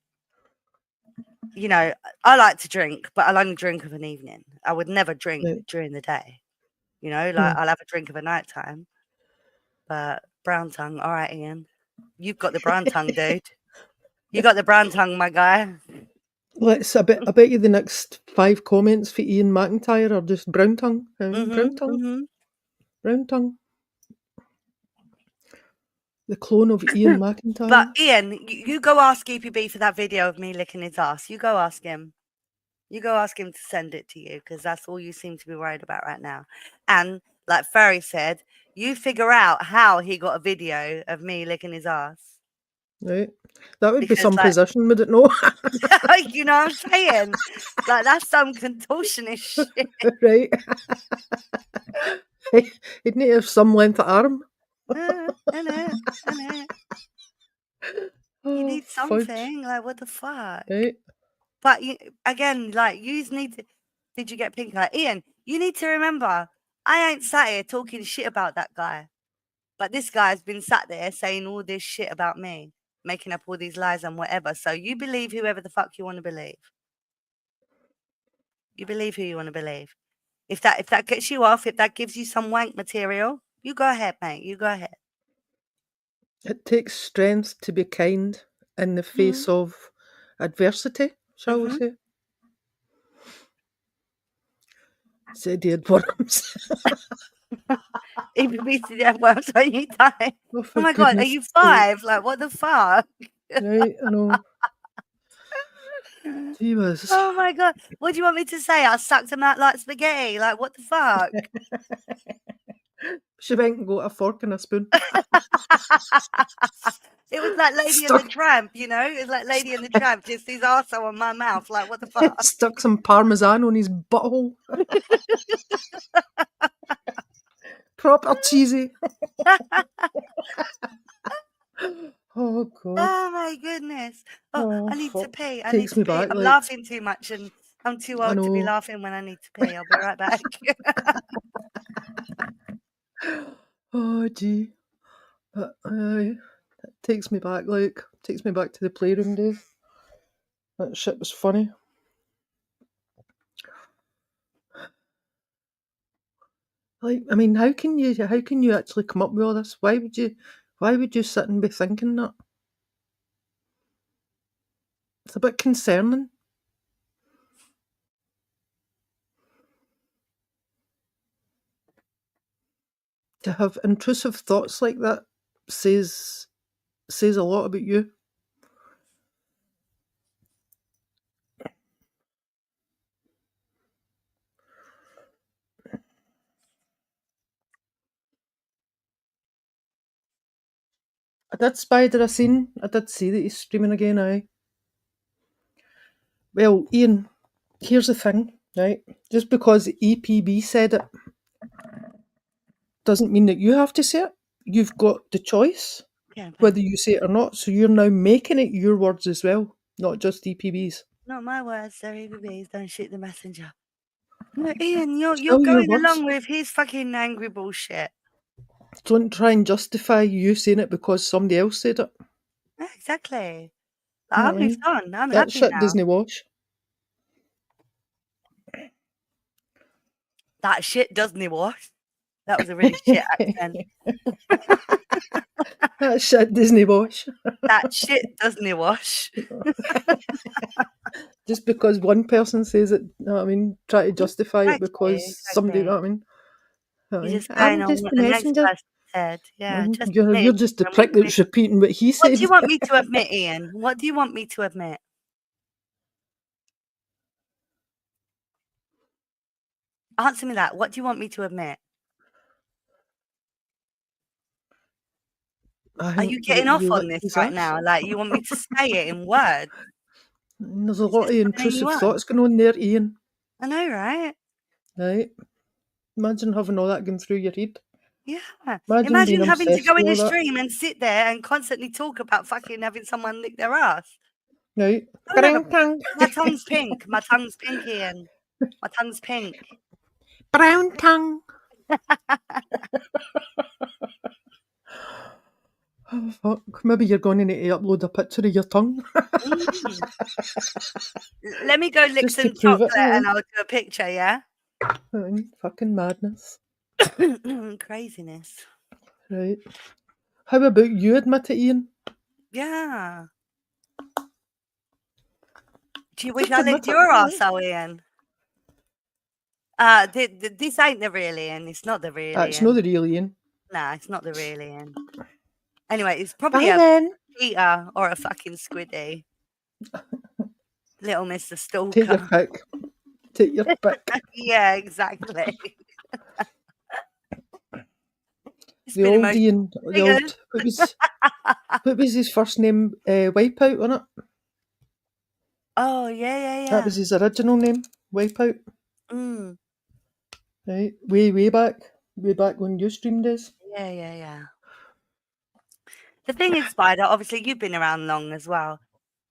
Speaker 2: I like to drink, but I'll only drink of an evening. I would never drink
Speaker 1: Right.
Speaker 2: during the day, like,
Speaker 1: No.
Speaker 2: I'll have a drink of a nighttime, but brown tongue, all right, Ian. You've got the brown tongue, dude. You got the brown tongue, my guy.
Speaker 1: I bet you the next 5 comments for Ian McIntyre are just brown tongue. Brown
Speaker 2: Mhm,
Speaker 1: tongue.
Speaker 2: mhm.
Speaker 1: Brown tongue. The clone of Ian
Speaker 2: But
Speaker 1: McIntyre.
Speaker 2: Ian, you go ask EPB for that video of me licking his ass. You go ask him. You go ask him to send it to you because that's all you seem to be worried about right now. And like Ferry said, you figure out how he got a video of me licking his ass.
Speaker 1: Right. That would be
Speaker 2: Because
Speaker 1: some
Speaker 2: like,
Speaker 1: position, would it not?
Speaker 2: you know what I'm saying? Like that's some contortionist shit.
Speaker 1: Right. He'd need to have some length of arm.
Speaker 2: Innit? Innit? You
Speaker 1: Oh,
Speaker 2: need
Speaker 1: fudge.
Speaker 2: something. Like what the fuck?
Speaker 1: Right.
Speaker 2: But again, like you need to. Did you get pink eye, Ian? You need to remember, I ain't sat here talking shit about that guy, but this guy's been sat there saying all this shit about me, making up all these lies and whatever. So you believe whoever the fuck you want to believe. You believe who you want to believe. If that gets you off, if that gives you some wank material, you go ahead, mate. You go ahead.
Speaker 1: It takes strength to be kind in the
Speaker 2: Mm-hmm.
Speaker 1: face of adversity, shall we
Speaker 2: Mm-hmm.
Speaker 1: say? Said Ed Worms.
Speaker 2: Even BCDF works when you die.
Speaker 1: Oh,
Speaker 2: Oh
Speaker 1: for
Speaker 2: my god, are
Speaker 1: goodness
Speaker 2: you
Speaker 1: sake.
Speaker 2: 5? Like what the fuck?
Speaker 1: Right, I know. Gee whiz.
Speaker 2: Oh my god. What do you want me to say? I sucked him out like spaghetti. Like what the fuck?
Speaker 1: She went and got a fork and a spoon.
Speaker 2: It was like Lady and the
Speaker 1: Stuck
Speaker 2: Tramp, It was like Lady and the Tramp, just his arsehole on my mouth. Like what the fuck?
Speaker 1: stuck some parmesan on his butthole. Proper cheesy. Oh god.
Speaker 2: Oh my goodness. Oh,
Speaker 1: Oh
Speaker 2: I need to
Speaker 1: fuck.
Speaker 2: pee. I need
Speaker 1: Takes
Speaker 2: to
Speaker 1: me
Speaker 2: pee.
Speaker 1: back
Speaker 2: I'm
Speaker 1: like
Speaker 2: laughing too much and I'm too
Speaker 1: I
Speaker 2: old to be
Speaker 1: know.
Speaker 2: laughing when I need to pee. I'll be right back.
Speaker 1: Oh gee. But it takes me back to the playroom days. That shit was funny. Like, I mean, how can you actually come up with all this? Why would you sit and be thinking that? It's a bit concerning. To have intrusive thoughts like that says a lot about you. I did Spider I seen. I did see that he's streaming again, aye. Well, Ian, here's the thing, right? Just because EPB said it doesn't mean that you have to say it. You've got the choice
Speaker 2: Yeah, but
Speaker 1: whether you say it or not. So you're now making it your words as well, not just EPB's.
Speaker 2: not my words, they're EBBs, don't shoot the messenger. No, Ian, you're
Speaker 1: Still your
Speaker 2: going
Speaker 1: words.
Speaker 2: along with his fucking angry bullshit.
Speaker 1: Don't try and justify you saying it because somebody else said it.
Speaker 2: Yeah, exactly.
Speaker 1: You know
Speaker 2: I've
Speaker 1: what I
Speaker 2: moved
Speaker 1: mean?
Speaker 2: on. I'm
Speaker 1: That
Speaker 2: happy
Speaker 1: shit
Speaker 2: now.
Speaker 1: doesn't wash.
Speaker 2: That shit doesn't wash. That was a really shit accent.
Speaker 1: That shit doesn't wash.
Speaker 2: That shit doesn't wash.
Speaker 1: Just because one person says it, you know what I mean? Try to justify it because somebody, you know
Speaker 2: Exactly.
Speaker 1: what I mean? You know what I
Speaker 2: You're
Speaker 1: mean?
Speaker 2: just going
Speaker 1: I'm
Speaker 2: on
Speaker 1: just
Speaker 2: what
Speaker 1: the
Speaker 2: the next
Speaker 1: messenger.
Speaker 2: person said. Yeah, just
Speaker 1: You're
Speaker 2: admit
Speaker 1: just the
Speaker 2: and we
Speaker 1: prick that's repeating what he
Speaker 2: What
Speaker 1: said.
Speaker 2: do you want me to admit, Ian? What do you want me to admit? Answer me that. What do you want me to admit?
Speaker 1: I
Speaker 2: Are
Speaker 1: think
Speaker 2: you
Speaker 1: that
Speaker 2: getting off
Speaker 1: you
Speaker 2: on
Speaker 1: licked
Speaker 2: this
Speaker 1: his
Speaker 2: right
Speaker 1: ass.
Speaker 2: now? Like, you want me to say it in words?
Speaker 1: There's a
Speaker 2: Is
Speaker 1: lot
Speaker 2: this
Speaker 1: of
Speaker 2: turning you
Speaker 1: intrusive
Speaker 2: on?
Speaker 1: thoughts going on there, Ian.
Speaker 2: I know, right?
Speaker 1: Right? Imagine having all that going through your head.
Speaker 2: Yeah.
Speaker 1: Imagine being
Speaker 2: Imagine having to
Speaker 1: obsessed
Speaker 2: go in
Speaker 1: with
Speaker 2: a
Speaker 1: all that.
Speaker 2: stream and sit there and constantly talk about fucking having someone lick their ass.
Speaker 1: Right?
Speaker 2: Oh, no,
Speaker 1: Brown
Speaker 2: my tongue's pink. My tongue's pink, Ian. My tongue's pink.
Speaker 1: brown tongue. Oh, fuck. Maybe you're going to need to upload a picture of your tongue
Speaker 2: Mm. Let me go lick
Speaker 1: just to
Speaker 2: some
Speaker 1: prove it.
Speaker 2: chocolate and I'll do a picture, yeah?
Speaker 1: Fucking madness.
Speaker 2: Craziness.
Speaker 1: Right. How about you admit it, Ian?
Speaker 2: Yeah. Do you wish
Speaker 1: Just
Speaker 2: I
Speaker 1: admit
Speaker 2: licked
Speaker 1: it.
Speaker 2: your
Speaker 1: Right?
Speaker 2: arsehole, Ian? This ain't the real Ian. It's not the real
Speaker 1: It's not
Speaker 2: Ian.
Speaker 1: the real Ian.
Speaker 2: Nah, it's not the real Ian. Anyway, it's probably
Speaker 1: Bye
Speaker 2: a
Speaker 1: then.
Speaker 2: Peter or a fucking Squiddy. Little Mr.
Speaker 1: Take your
Speaker 2: Stalker.
Speaker 1: pick. Take your pick.
Speaker 2: Yeah, exactly. It's
Speaker 1: The
Speaker 2: been
Speaker 1: old
Speaker 2: emotional.
Speaker 1: Ian. The
Speaker 2: Figures.
Speaker 1: old. What was his first name? Wipeout, wasn't it?
Speaker 2: Oh, yeah, yeah,
Speaker 1: That
Speaker 2: yeah.
Speaker 1: was his original name. Wipeout.
Speaker 2: Mm.
Speaker 1: Right. Way back. Way back when Ustream days.
Speaker 2: Yeah, yeah, yeah. The thing is, Spider, obviously you've been around long as well.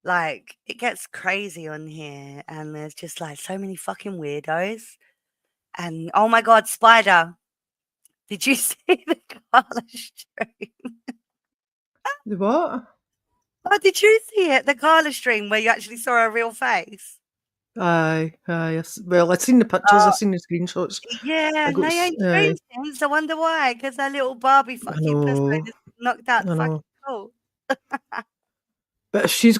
Speaker 2: Like, it gets crazy on here, and there's just like so many fucking weirdos. And oh my god, Spider, did you see the Carla stream?
Speaker 1: The what?
Speaker 2: Oh, did you see it? The Carla stream where you actually saw her real face?
Speaker 1: Aye. Well, I've seen the pictures.
Speaker 2: Oh,
Speaker 1: I've seen the screenshots.
Speaker 2: yeah,
Speaker 1: I
Speaker 2: and
Speaker 1: got.
Speaker 2: they ain't
Speaker 1: Aye.
Speaker 2: streamed since. I wonder why. Because that little Barbie
Speaker 1: I
Speaker 2: fucking
Speaker 1: know.
Speaker 2: persona's knocked out the
Speaker 1: I
Speaker 2: fucking
Speaker 1: know.
Speaker 2: cult.
Speaker 1: But if she's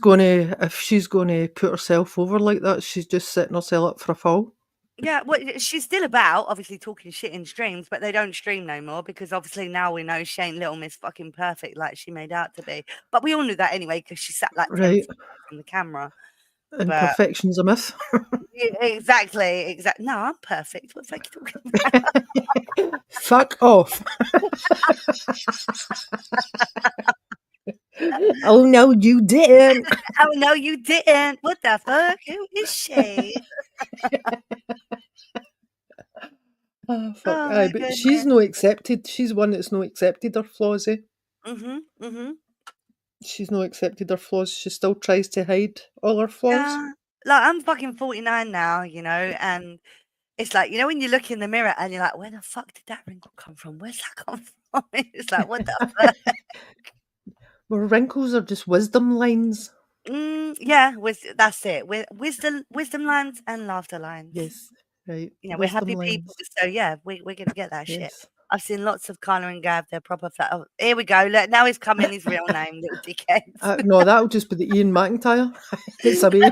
Speaker 1: gonna put herself over like that, she's just setting herself up for a fall.
Speaker 2: Yeah, well, she's still about, obviously talking shit in streams, but they don't stream no more because obviously now we know she ain't Little Miss fucking perfect like she made out to be. But we all knew that anyway because she sat like 10
Speaker 1: Right.
Speaker 2: feet away from the camera.
Speaker 1: And
Speaker 2: But
Speaker 1: perfection's a myth.
Speaker 2: exactly. No, I'm perfect. What the fuck are you talking about?
Speaker 1: Fuck off. Oh no, you didn't.
Speaker 2: Oh no, you didn't. What the fuck? Who is she?
Speaker 1: Oh fuck.
Speaker 2: Oh
Speaker 1: Aye,
Speaker 2: my
Speaker 1: but she's
Speaker 2: goodness.
Speaker 1: no accepted. She's one that's no accepted her flaws, eh?
Speaker 2: Mm-hmm.
Speaker 1: She's no accepted her flaws. She still tries to hide all her flaws.
Speaker 2: Yeah. Like I'm fucking 49 now, and it's like, when you look in the mirror and you're like, where the fuck did that wrinkle come from? Where's that come from? It's like, what the fuck?
Speaker 1: Well, wrinkles are just wisdom lines.
Speaker 2: Yeah, that's it. Wisdom lines and laughter lines.
Speaker 1: Yes. Right.
Speaker 2: We're
Speaker 1: Wisdom
Speaker 2: happy people,
Speaker 1: lines.
Speaker 2: so yeah, we're gonna get that shit.
Speaker 1: Yes.
Speaker 2: I've seen lots of Carla and Gav, their proper flat. Oh, here we go. Look, now he's coming his real name, little dickheads.
Speaker 1: No, that'll just be the Ian McIntyre. It's a me,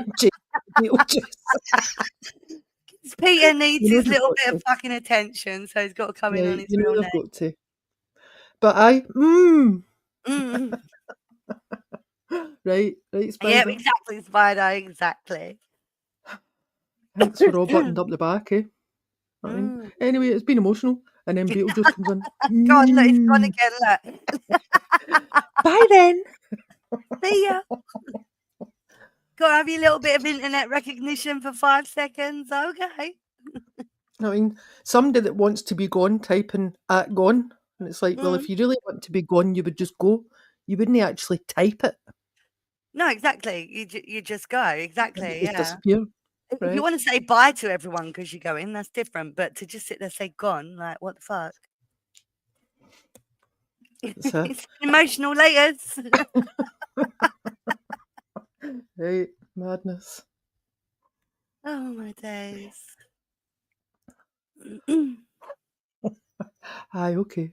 Speaker 2: Peter needs
Speaker 1: You know
Speaker 2: his
Speaker 1: they've
Speaker 2: little
Speaker 1: got
Speaker 2: bit of
Speaker 1: to.
Speaker 2: fucking attention, so he's got to come in on
Speaker 1: Right.
Speaker 2: his
Speaker 1: You know
Speaker 2: real
Speaker 1: they've
Speaker 2: name.
Speaker 1: got to. But
Speaker 2: Mm.
Speaker 1: right,
Speaker 2: Yeah,
Speaker 1: Spider.
Speaker 2: exactly, Spider, exactly.
Speaker 1: Thanks, we're all buttoned up the back, eh? I mean,
Speaker 2: Mm.
Speaker 1: anyway, it's been emotional. And then Beetlejuice comes in.
Speaker 2: Go on, look, it's gone
Speaker 1: Mm.
Speaker 2: again, look.
Speaker 1: Bye then.
Speaker 2: See ya. Go have your little bit of internet recognition for 5 seconds. Okay.
Speaker 1: I mean, somebody that wants to be gone typing at gone. And it's like, well,
Speaker 2: Mm.
Speaker 1: if you really want to be gone, you would just go. You wouldn't actually type it.
Speaker 2: No, exactly. You just go.
Speaker 1: And you
Speaker 2: Exactly,
Speaker 1: just
Speaker 2: yeah.
Speaker 1: disappear.
Speaker 2: If you
Speaker 1: Right?
Speaker 2: wanna say bye to everyone because 'cause you're going, that's different, but to just sit there, say gone, like, what the fuck?
Speaker 1: That's it.
Speaker 2: It's emotional layers.
Speaker 1: Right. Madness.
Speaker 2: Oh my days.
Speaker 1: Aye, okay.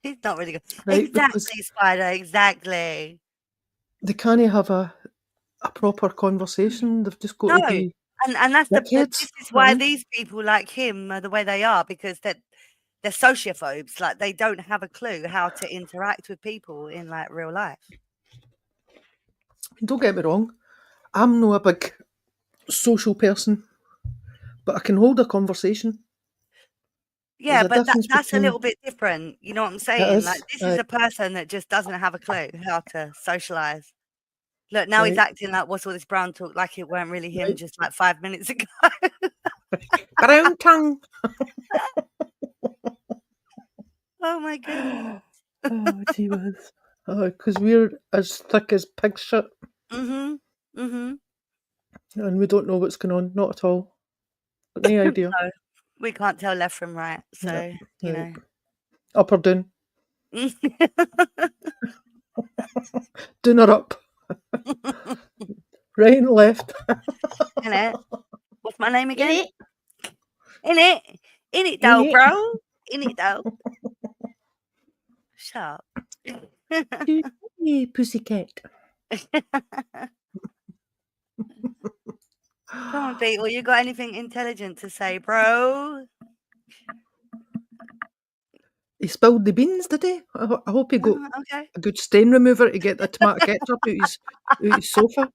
Speaker 2: He's not really good.
Speaker 1: Right, because
Speaker 2: Exactly, Spider, exactly.
Speaker 1: they can't have a proper conversation. They've just got
Speaker 2: No,
Speaker 1: to be
Speaker 2: and that's
Speaker 1: dickheads.
Speaker 2: this is why
Speaker 1: Aye.
Speaker 2: these people like him are the way they are because they're sociophobes, like, they don't have a clue how to interact with people in, like, real life.
Speaker 1: Don't get me wrong. I'm no a big social person, but I can hold a conversation. There's
Speaker 2: Yeah,
Speaker 1: a
Speaker 2: but
Speaker 1: difference
Speaker 2: that's a little
Speaker 1: between
Speaker 2: bit different, you know what I'm
Speaker 1: it
Speaker 2: saying? Like,
Speaker 1: is.
Speaker 2: this is
Speaker 1: Aye,
Speaker 2: a person that just doesn't have a clue how to socialize. Look, now he's
Speaker 1: right,
Speaker 2: acting like, "What's all this brown talk?" Like it weren't really him
Speaker 1: right.
Speaker 2: just, like, 5 minutes ago.
Speaker 1: Brown tongue.
Speaker 2: Oh my goodness.
Speaker 1: Oh, gee whiz. Oh, because we're as thick as pig shit
Speaker 2: Mhm. Mhm.
Speaker 1: and we don't know what's going on. Not at all. Got no idea.
Speaker 2: So, we can't tell left from right,
Speaker 1: Yeah,
Speaker 2: so, you
Speaker 1: right.
Speaker 2: know.
Speaker 1: Up or down? Down or up? Right and left?
Speaker 2: Innit? What's my name
Speaker 1: In
Speaker 2: again?
Speaker 1: it.
Speaker 2: Innit? Innit
Speaker 1: In
Speaker 2: though,
Speaker 1: it.
Speaker 2: bro. Innit though. Shut up.
Speaker 1: Hey, pussycat.
Speaker 2: Come on, Beetle, you got anything intelligent to say, bro?
Speaker 1: He spilled the beans, did he? I hope he got
Speaker 2: Okay.
Speaker 1: a good stain remover to get the tomato ketchup out his sofa.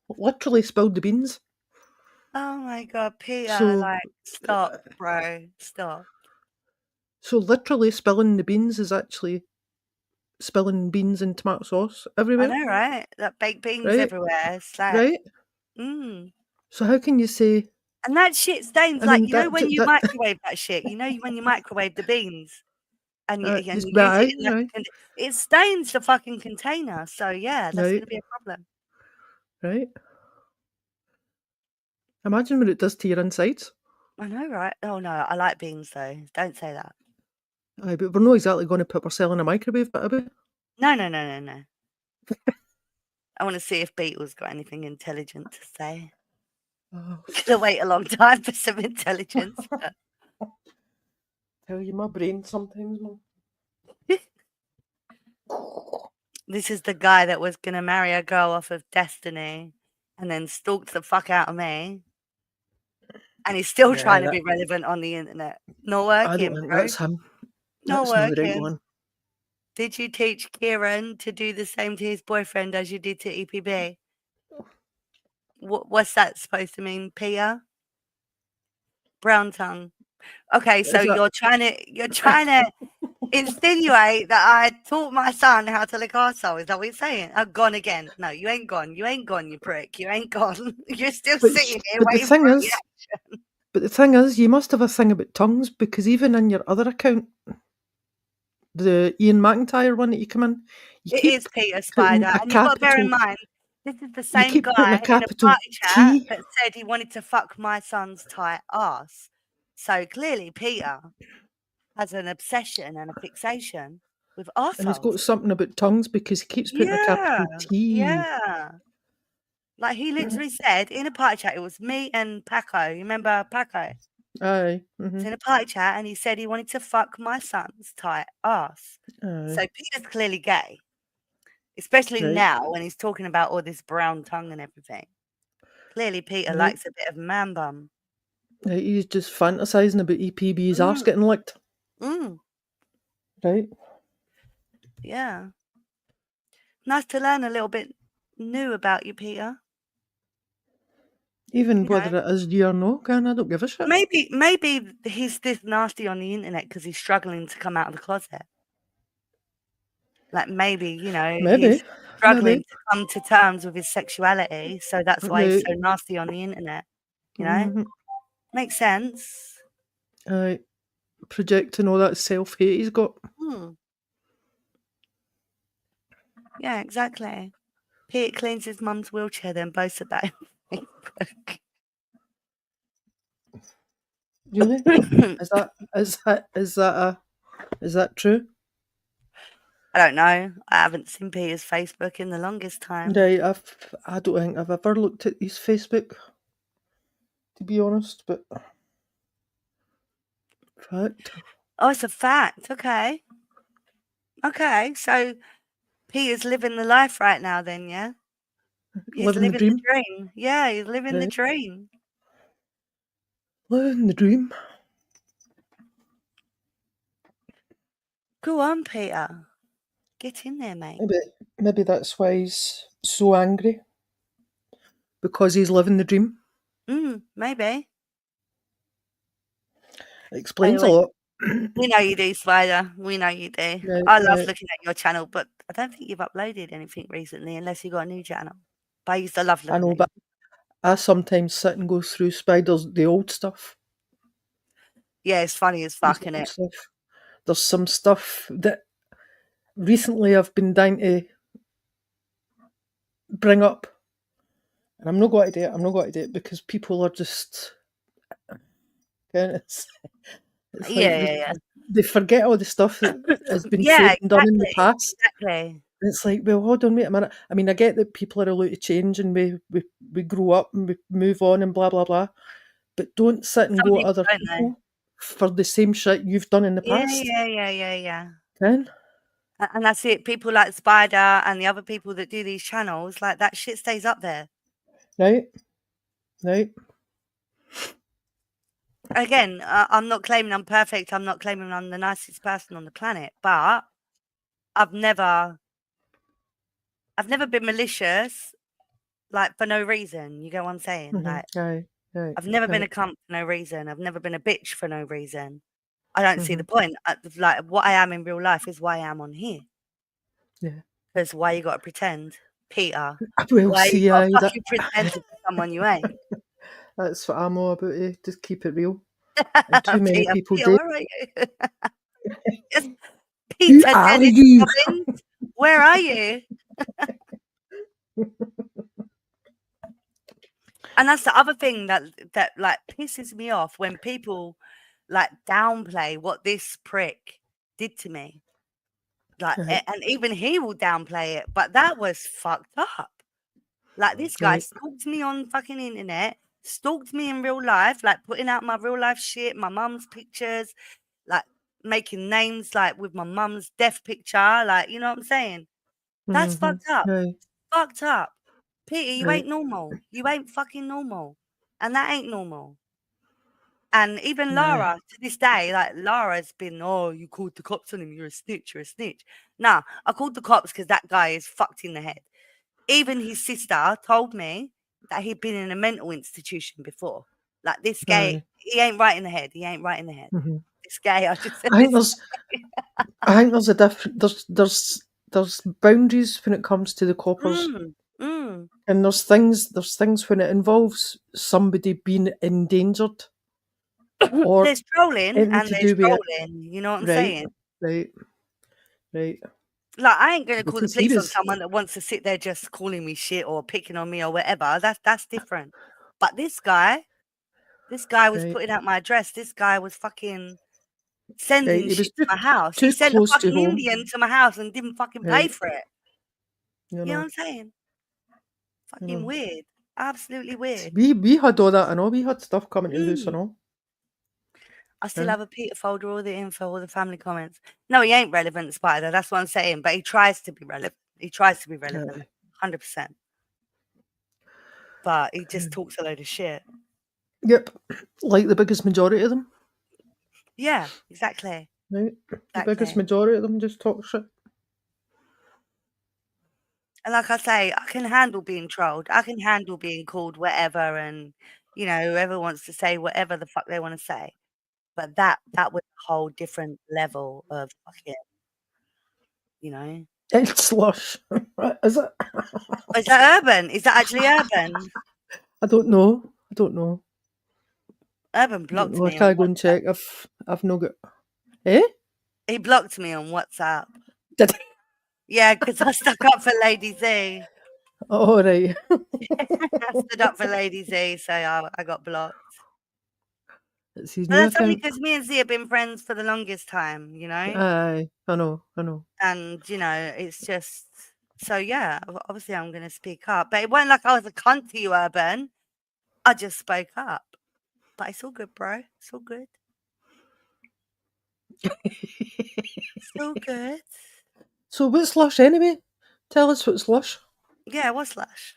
Speaker 1: Literally spilled the beans.
Speaker 2: Oh my god, Peter,
Speaker 1: So,
Speaker 2: like, stop, bro. Stop.
Speaker 1: so literally spilling the beans is actually spilling beans in tomato sauce
Speaker 2: I
Speaker 1: everywhere,
Speaker 2: know, right? Like, baked beans
Speaker 1: right?
Speaker 2: everywhere. It's like,
Speaker 1: Right?
Speaker 2: mm.
Speaker 1: So how can you say?
Speaker 2: And that shit stains,
Speaker 1: I
Speaker 2: like,
Speaker 1: mean
Speaker 2: you know
Speaker 1: that
Speaker 2: when you
Speaker 1: that
Speaker 2: microwave that shit? You know when you microwave the beans and
Speaker 1: just
Speaker 2: you use it
Speaker 1: right,
Speaker 2: in the
Speaker 1: right,
Speaker 2: it stains the fucking container. So, yeah, that's
Speaker 1: right,
Speaker 2: gonna be a problem.
Speaker 1: right. Imagine what it does to your insides.
Speaker 2: I know, right? Oh, no, I like beans, though. Don't say that.
Speaker 1: Aye, but we're not exactly going to put ourselves in a microwave, but are we?
Speaker 2: No, no, no, no, no. I wanna see if Beetle's got anything intelligent to say.
Speaker 1: Oh,
Speaker 2: Gonna wait a long time for some intelligence, but
Speaker 1: tell you, my brain sometimes, man.
Speaker 2: this is the guy that was gonna marry a girl off of Destiny and then stalked the fuck out of me, and he's still
Speaker 1: Yeah,
Speaker 2: trying to
Speaker 1: that
Speaker 2: be relevant on the internet. Not
Speaker 1: I don't
Speaker 2: working,
Speaker 1: think
Speaker 2: bro.
Speaker 1: that's him.
Speaker 2: Not
Speaker 1: That's not the right
Speaker 2: working.
Speaker 1: one.
Speaker 2: Did you teach Kieran to do the same to his boyfriend as you did to EPB? What's that supposed to mean, Pia? Brown tongue. Okay, so
Speaker 1: Is that
Speaker 2: you're trying to insinuate that I taught my son how to lick arsehole. Is that what you're saying? I've gone again. No, you ain't gone. You ain't gone, you prick. You ain't gone. You're still
Speaker 1: but
Speaker 2: sitting here
Speaker 1: but the
Speaker 2: waiting for
Speaker 1: thing
Speaker 2: a
Speaker 1: is,
Speaker 2: reaction.
Speaker 1: you must have a thing about tongues because even in your other account, the Ian McIntyre one that you come in, you
Speaker 2: It
Speaker 1: keep
Speaker 2: is Peter
Speaker 1: putting
Speaker 2: Spider,
Speaker 1: a
Speaker 2: and you've got to bear in
Speaker 1: capital.
Speaker 2: mind, this is the
Speaker 1: You
Speaker 2: same
Speaker 1: keep putting a
Speaker 2: guy in a
Speaker 1: capital
Speaker 2: party chat
Speaker 1: T,
Speaker 2: that said he wanted to fuck my son's tight ass. So clearly, Peter has an obsession and a fixation with
Speaker 1: and he's
Speaker 2: arseholes.
Speaker 1: got something about tongues because he keeps putting a
Speaker 2: Yeah,
Speaker 1: capital T.
Speaker 2: yeah. Like he literally said in a party chat, it was me and Paco. You remember Paco?
Speaker 1: Aye,
Speaker 2: Was in a party chat and he said he wanted to fuck my son's tight ass.
Speaker 1: aye,
Speaker 2: So Peter's clearly gay, especially
Speaker 1: right,
Speaker 2: now when he's talking about all this brown tongue and everything. Clearly, Peter
Speaker 1: right.
Speaker 2: likes a bit of man bum.
Speaker 1: Right, he's just fantasising about EPB's arse
Speaker 2: Mm,
Speaker 1: getting licked.
Speaker 2: mm,
Speaker 1: Right?
Speaker 2: yeah. Nice to learn a little bit new about you, Peter.
Speaker 1: Even
Speaker 2: You know,
Speaker 1: whether it is you or no, Ken, I don't give a shit.
Speaker 2: maybe he's this nasty on the internet because he's struggling to come out of the closet. Like maybe, he's
Speaker 1: Maybe.
Speaker 2: struggling
Speaker 1: Maybe.
Speaker 2: to come to terms with his sexuality, so that's why he's
Speaker 1: Right.
Speaker 2: so nasty on the internet, you know?
Speaker 1: Mm-hmm.
Speaker 2: Makes sense.
Speaker 1: Projecting all that self-hate he's got.
Speaker 2: Hmm. Yeah, exactly. Pete cleans his mum's wheelchair, then boasts about it on Facebook.
Speaker 1: Really? Is that true?
Speaker 2: I don't know. I haven't seen Peter's Facebook in the longest time.
Speaker 1: Right, I don't think I've ever looked at his Facebook, to be honest, but fact.
Speaker 2: Oh, it's a fact. Okay. Okay. So Peter's living the life right now then, yeah? He's
Speaker 1: Living the
Speaker 2: living the
Speaker 1: dream.
Speaker 2: dream. Yeah, he's living the
Speaker 1: Right.
Speaker 2: dream.
Speaker 1: Living the dream.
Speaker 2: Go on, Peter. Get in there, mate.
Speaker 1: Maybe that's why he's so angry. Because he's living the dream.
Speaker 2: Maybe.
Speaker 1: It explains a
Speaker 2: Anyway,
Speaker 1: lot.
Speaker 2: we know you do, Spider. We know you do.
Speaker 1: Right,
Speaker 2: I love
Speaker 1: right.
Speaker 2: looking at your channel, but I don't think you've uploaded anything recently unless you got a new channel. But I used to love
Speaker 1: I
Speaker 2: looking
Speaker 1: know,
Speaker 2: at you.
Speaker 1: but I sometimes sit and go through Spider's the old stuff.
Speaker 2: Yeah, it's funny as
Speaker 1: His
Speaker 2: fuck, innit?
Speaker 1: old stuff. There's some stuff that recently I've been dying to bring up. And I'm not going to do it. I'm not going to do it because people are just it's like
Speaker 2: Yeah, yeah, yeah.
Speaker 1: they forget all the stuff that has been said
Speaker 2: Yeah,
Speaker 1: and done in the
Speaker 2: exactly.
Speaker 1: past.
Speaker 2: Exactly.
Speaker 1: And it's like, well, hold on, wait a minute. I mean, I get that people are allowed to change and we grow up and we move on and blah blah blah. But don't sit and
Speaker 2: Some
Speaker 1: go at
Speaker 2: people
Speaker 1: other
Speaker 2: don't know.
Speaker 1: people for the same shit you've done in the
Speaker 2: Yeah,
Speaker 1: past.
Speaker 2: yeah, yeah, yeah, yeah.
Speaker 1: Ken?
Speaker 2: And that's it. People like Spider and the other people that do these channels, like that shit stays up there.
Speaker 1: Right? Right?
Speaker 2: Again, I'm not claiming I'm perfect. I'm not claiming I'm the nicest person on the planet, but I've never been malicious, like for no reason. You get what I'm saying?
Speaker 1: Mm-hmm.
Speaker 2: Like
Speaker 1: Aye. Right.
Speaker 2: I've never been
Speaker 1: Right.
Speaker 2: a cunt for no reason. I've never been a bitch for no reason. I don't see
Speaker 1: Mm-hmm.
Speaker 2: the point. Like what I am in real life is why I am on here.
Speaker 1: Yeah.
Speaker 2: Because why you got to pretend, Peter?
Speaker 1: Well,
Speaker 2: Why you
Speaker 1: see,
Speaker 2: got to
Speaker 1: aye,
Speaker 2: fucking pretend to be someone you ain't?
Speaker 1: that's what I'm all about. Just keep it real. And too many
Speaker 2: Peter,
Speaker 1: people
Speaker 2: Peter,
Speaker 1: do.
Speaker 2: where are you? It's
Speaker 1: Who
Speaker 2: Peter
Speaker 1: are
Speaker 2: Dennis
Speaker 1: you?
Speaker 2: Robbins. Where are you? And that's the other thing that like pisses me off when people like downplay what this prick did to me. Like,
Speaker 1: Right.
Speaker 2: and even he will downplay it, but that was fucked up. Like this guy
Speaker 1: Right.
Speaker 2: stalked me on fucking internet, stalked me in real life, like putting out my real life shit, my mum's pictures, like making names like with my mum's death picture, like you know what I'm saying? That's
Speaker 1: Mm-hmm.
Speaker 2: fucked up.
Speaker 1: Right.
Speaker 2: Fucked up. Peter, you
Speaker 1: Right.
Speaker 2: ain't normal. You ain't fucking normal. And that ain't normal. And even
Speaker 1: Aye.
Speaker 2: Lara, to this day, like Lara's been, oh, you called the cops on him, you're a snitch, you're a snitch. Nah, I called the cops because that guy is fucked in the head. Even his sister told me that he'd been in a mental institution before. Like this gay,
Speaker 1: Aye.
Speaker 2: he ain't right in the head. He ain't right in the head.
Speaker 1: Mm-hmm.
Speaker 2: This gay, I just said
Speaker 1: I think
Speaker 2: this.
Speaker 1: there's I think there's a different there's boundaries when it comes to the coppers.
Speaker 2: Mm, mm.
Speaker 1: And there's things when it involves somebody being endangered or
Speaker 2: There's trolling
Speaker 1: anything
Speaker 2: and
Speaker 1: to
Speaker 2: there's
Speaker 1: do with it.
Speaker 2: trolling. You know what I'm
Speaker 1: Right,
Speaker 2: saying?
Speaker 1: right, right.
Speaker 2: Like, I ain't gonna call the
Speaker 1: Because
Speaker 2: police on someone that wants to sit there just calling me shit or picking on me or whatever. That's different. But this guy was
Speaker 1: right,
Speaker 2: putting out my address. This guy was fucking
Speaker 1: right.
Speaker 2: sending
Speaker 1: He was
Speaker 2: shit to my house. He
Speaker 1: too
Speaker 2: sent a
Speaker 1: close to
Speaker 2: fucking
Speaker 1: home.
Speaker 2: Indian to my house and didn't fucking pay
Speaker 1: Right,
Speaker 2: for it.
Speaker 1: you
Speaker 2: You know what
Speaker 1: know,
Speaker 2: I'm saying?
Speaker 1: you
Speaker 2: Fucking
Speaker 1: know.
Speaker 2: weird. Absolutely
Speaker 1: See,
Speaker 2: weird.
Speaker 1: we had all that and all. We had stuff coming to the house and
Speaker 2: Mm.
Speaker 1: all.
Speaker 2: I still
Speaker 1: Right?
Speaker 2: have a Peter folder, all the info, all the family comments. No, he ain't relevant, Spider. That's what I'm saying. But he tries to be relevant. He tries to be relevant.
Speaker 1: Aye.
Speaker 2: 100%. But he just talks a load of shit.
Speaker 1: Yep. Like the biggest majority of them,
Speaker 2: Yeah, exactly.
Speaker 1: right? The biggest
Speaker 2: Exactly.
Speaker 1: majority of them just talk shit.
Speaker 2: And like I say, I can handle being trolled. I can handle being called whatever and, whoever wants to say whatever the fuck they wanna say. But that was a whole different level of fucking, you know?
Speaker 1: It's slush. Is it?
Speaker 2: Is that urban? Is that actually urban?
Speaker 1: I don't know. I don't know.
Speaker 2: Urban
Speaker 1: I don't
Speaker 2: blocked
Speaker 1: know. I
Speaker 2: me on
Speaker 1: can't go and
Speaker 2: WhatsApp.
Speaker 1: check. I've no got. Eh?
Speaker 2: He blocked me on WhatsApp.
Speaker 1: Did I?
Speaker 2: Yeah, 'cause I stuck up for Lady Z.
Speaker 1: Oh right.
Speaker 2: I stood up for Lady Z, so I got blocked.
Speaker 1: It's his
Speaker 2: But
Speaker 1: new
Speaker 2: that's only
Speaker 1: account.
Speaker 2: 'cause me and Z have been friends for the longest time, you know?
Speaker 1: Aye. I know. I know.
Speaker 2: And, it's just so yeah, obviously I'm gonna speak up. But it wasn't like I was a cunt to you, Urban. I just spoke up. But it's all good, bro. It's all good. It's all good.
Speaker 1: So what's lush anyway? Tell us what's lush.
Speaker 2: Yeah, what's lush?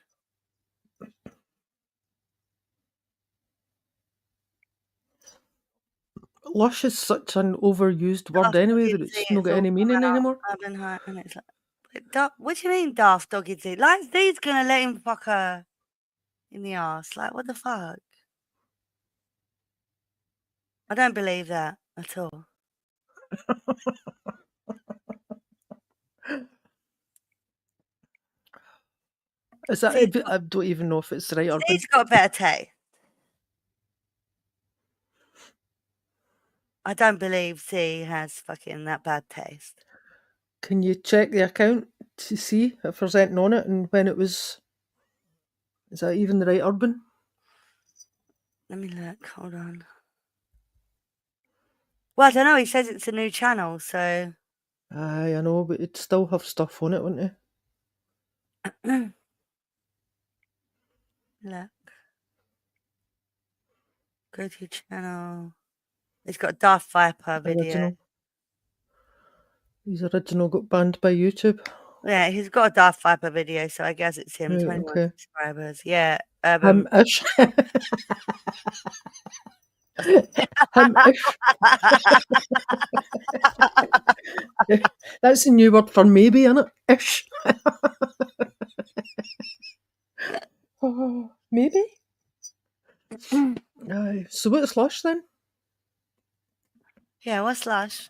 Speaker 1: Lush is such an overused word
Speaker 2: Daft
Speaker 1: anyway
Speaker 2: Doggy
Speaker 1: that
Speaker 2: Z,
Speaker 1: it's not
Speaker 2: it's
Speaker 1: got
Speaker 2: all
Speaker 1: any meaning
Speaker 2: coming out.
Speaker 1: anymore.
Speaker 2: Urban Heart, and it's like, what do you mean, Daft Doggy Z? Like, Z's gonna let him fuck her in the ass. Like, what the fuck? I don't believe that at all.
Speaker 1: Is that?
Speaker 2: Z's
Speaker 1: I don't even know if it's right, Urban.
Speaker 2: got a better taste. I don't believe Z has fucking that bad taste.
Speaker 1: Can you check the account to see if there's anything on it and when it was? Is that even the right Urban?
Speaker 2: Let me look. Hold on. Well, I don't know. He says it's a new channel, so
Speaker 1: Aye, I know, but it'd still have stuff on it, wouldn't it?
Speaker 2: look. Go to your channel. It's got a Daft Viper video.
Speaker 1: Original. His original got banned by YouTube.
Speaker 2: Yeah, he's got a Daft Viper video, so I guess it's him.
Speaker 1: Right,
Speaker 2: 21
Speaker 1: okay.
Speaker 2: subscribers. Yeah, Urban.
Speaker 1: Him-ish. Him-ish. That's a new word for maybe, isn't it? Ish. Oh, maybe. Aye. So what's lush then?
Speaker 2: Yeah, what's lush?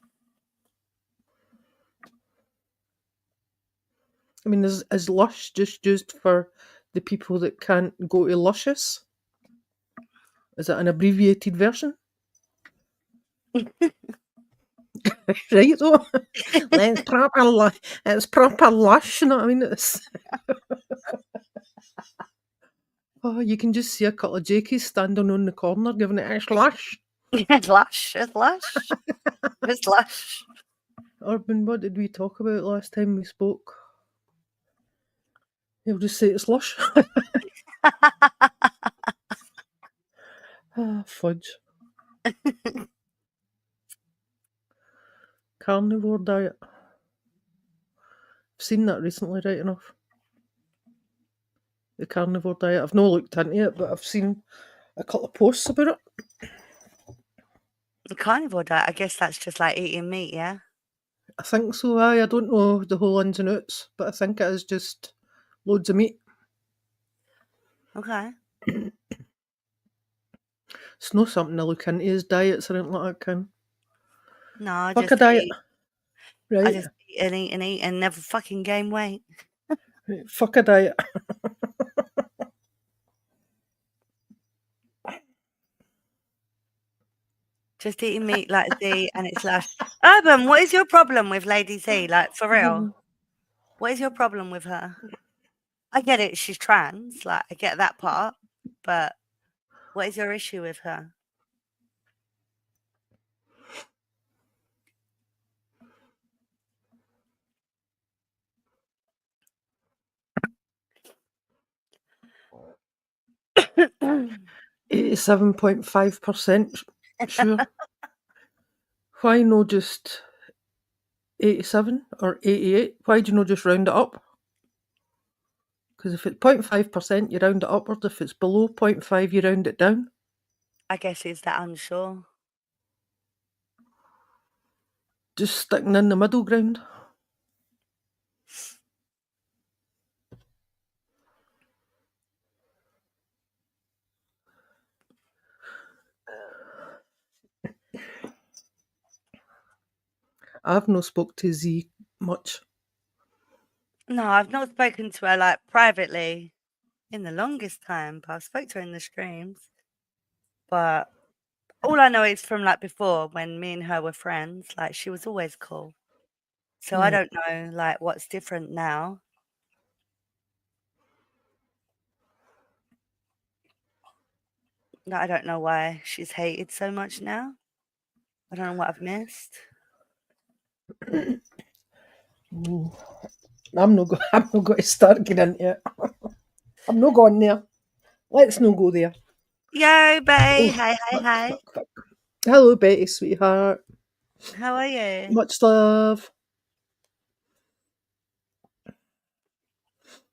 Speaker 1: I mean, is lush just used for the people that can't go to luscious? Is it an abbreviated version? Right though. It's proper it's proper lush, you know what I mean? It's oh, you can just see a couple of jakies standing on the corner giving it it's lush.
Speaker 2: It's lush. It's lush. It's lush.
Speaker 1: Urban, what did we talk about last time we spoke? He'll just say it's lush. Ah, fudge. Carnivore diet. I've seen that recently, right enough. The carnivore diet. I've not looked into it, but I've seen a couple of posts about it.
Speaker 2: The carnivore diet, I guess that's just like eating meat, yeah?
Speaker 1: I think so, aye. I don't know the whole ins and outs, but I think it is just loads of meat.
Speaker 2: Okay.
Speaker 1: It's not something to look into his diets or anything like that, Kim.
Speaker 2: No, I
Speaker 1: Fuck a
Speaker 2: just
Speaker 1: diet.
Speaker 2: eat. I
Speaker 1: Right.
Speaker 2: just eat and eat and never fucking gain weight.
Speaker 1: Right. Fuck a diet.
Speaker 2: Just eating meat like Z and it's lush. Urban, what is your problem with Lady Z? Like, for real? What is your problem with her? I get it, she's trans, like, I get that part, but what is your issue with her? Mm.
Speaker 1: 87.5% sure. Why no just 87 or 88? Why do you not just round it up? Because if it's 0.5%, you round it upwards. If it's below 0.5, you round it down.
Speaker 2: I guess is that unsure.
Speaker 1: Just sticking in the middle ground. I've no spoke to Z much.
Speaker 2: No, I've not spoken to her, like, privately in the longest time, but I've spoke to her in the streams. But all I know is from, like, before when me and her were friends, like, she was always cool. So I
Speaker 1: Right.
Speaker 2: don't know, like, what's different now. Like, I don't know why she's hated so much now. I don't know what I've missed.
Speaker 1: Mm. I'm not going to start getting into it. I'm not going there. Let's not go there.
Speaker 2: Yo,
Speaker 1: Oh,
Speaker 2: bae. Hi, hi,
Speaker 1: fuck,
Speaker 2: hi.
Speaker 1: fuck, fuck. Hello, Betty, sweetheart.
Speaker 2: How are you?
Speaker 1: Much love.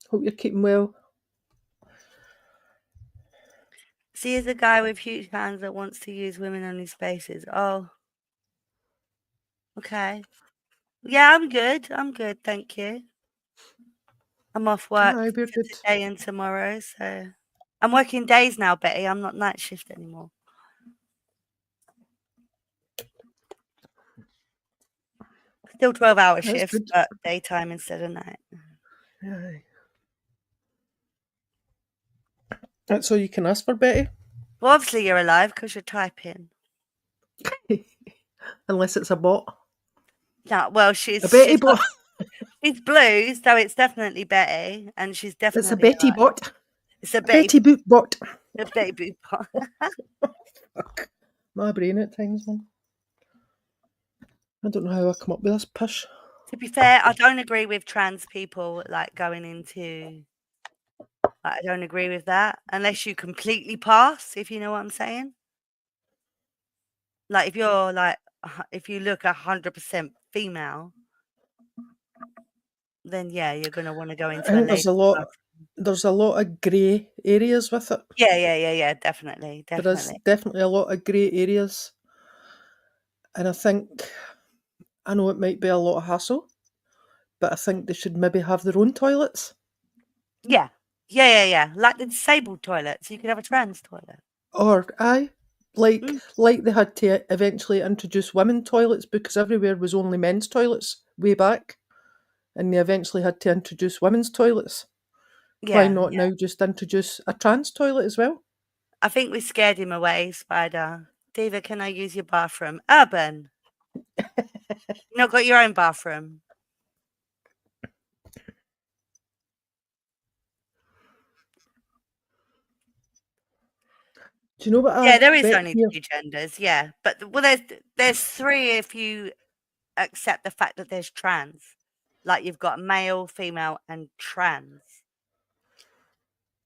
Speaker 1: Hope you're keeping well.
Speaker 2: See, here's a guy with huge hands that wants to use women-only spaces. Oh, okay. Yeah, I'm good. I'm good, thank you. I'm off work
Speaker 1: Aye, we're
Speaker 2: for
Speaker 1: good.
Speaker 2: today and tomorrow, so I'm working days now, Betty. I'm not night shift anymore. Still 12-hour
Speaker 1: That's
Speaker 2: shifts,
Speaker 1: good.
Speaker 2: but daytime instead of night.
Speaker 1: Aye. That's all you can ask for, Betty.
Speaker 2: Well, obviously you're alive because you're typing.
Speaker 1: Unless it's a bot.
Speaker 2: No, well,
Speaker 1: A Betty
Speaker 2: she's got
Speaker 1: bot.
Speaker 2: she's blue, so it's definitely Betty, and she's
Speaker 1: It's a
Speaker 2: definitely
Speaker 1: Betty
Speaker 2: alive.
Speaker 1: bot.
Speaker 2: It's a
Speaker 1: A Betty boot bot.
Speaker 2: Betty boop.
Speaker 1: Fuck. My brain at times, man. I don't know how I come up with this pish.
Speaker 2: To be fair, I don't agree with trans people, like, going into I don't agree with that unless you completely pass, if you know what I'm saying. Like, if you're, like, if you look 100% female, then, yeah, you're gonna wanna go
Speaker 1: I
Speaker 2: into a
Speaker 1: think
Speaker 2: lady bath.
Speaker 1: there's a lot of grey areas with it.
Speaker 2: Yeah, yeah, yeah, yeah, definitely,
Speaker 1: There is
Speaker 2: definitely.
Speaker 1: definitely a lot of grey areas. And I know it might be a lot of hassle, but I think they should maybe have their own toilets.
Speaker 2: Yeah. Yeah, yeah, yeah, like the disabled toilets, you could have a trans toilet.
Speaker 1: Or aye,
Speaker 2: Mm,
Speaker 1: like they had to eventually introduce women toilets because everywhere was only men's toilets way back, and they eventually had to introduce women's toilets. Why
Speaker 2: yeah,
Speaker 1: not
Speaker 2: yeah.
Speaker 1: now just introduce a trans toilet as well?
Speaker 2: I think we scared him away, Spider. "Diva, can I use your bathroom?" "Urban, you not got your own bathroom?"
Speaker 1: Do you know what
Speaker 2: Yeah,
Speaker 1: I
Speaker 2: there is
Speaker 1: bet
Speaker 2: only
Speaker 1: here?
Speaker 2: 2 genders, yeah, but well, there's 3 if you accept the fact that there's trans. Like, you've got male, female, and trans.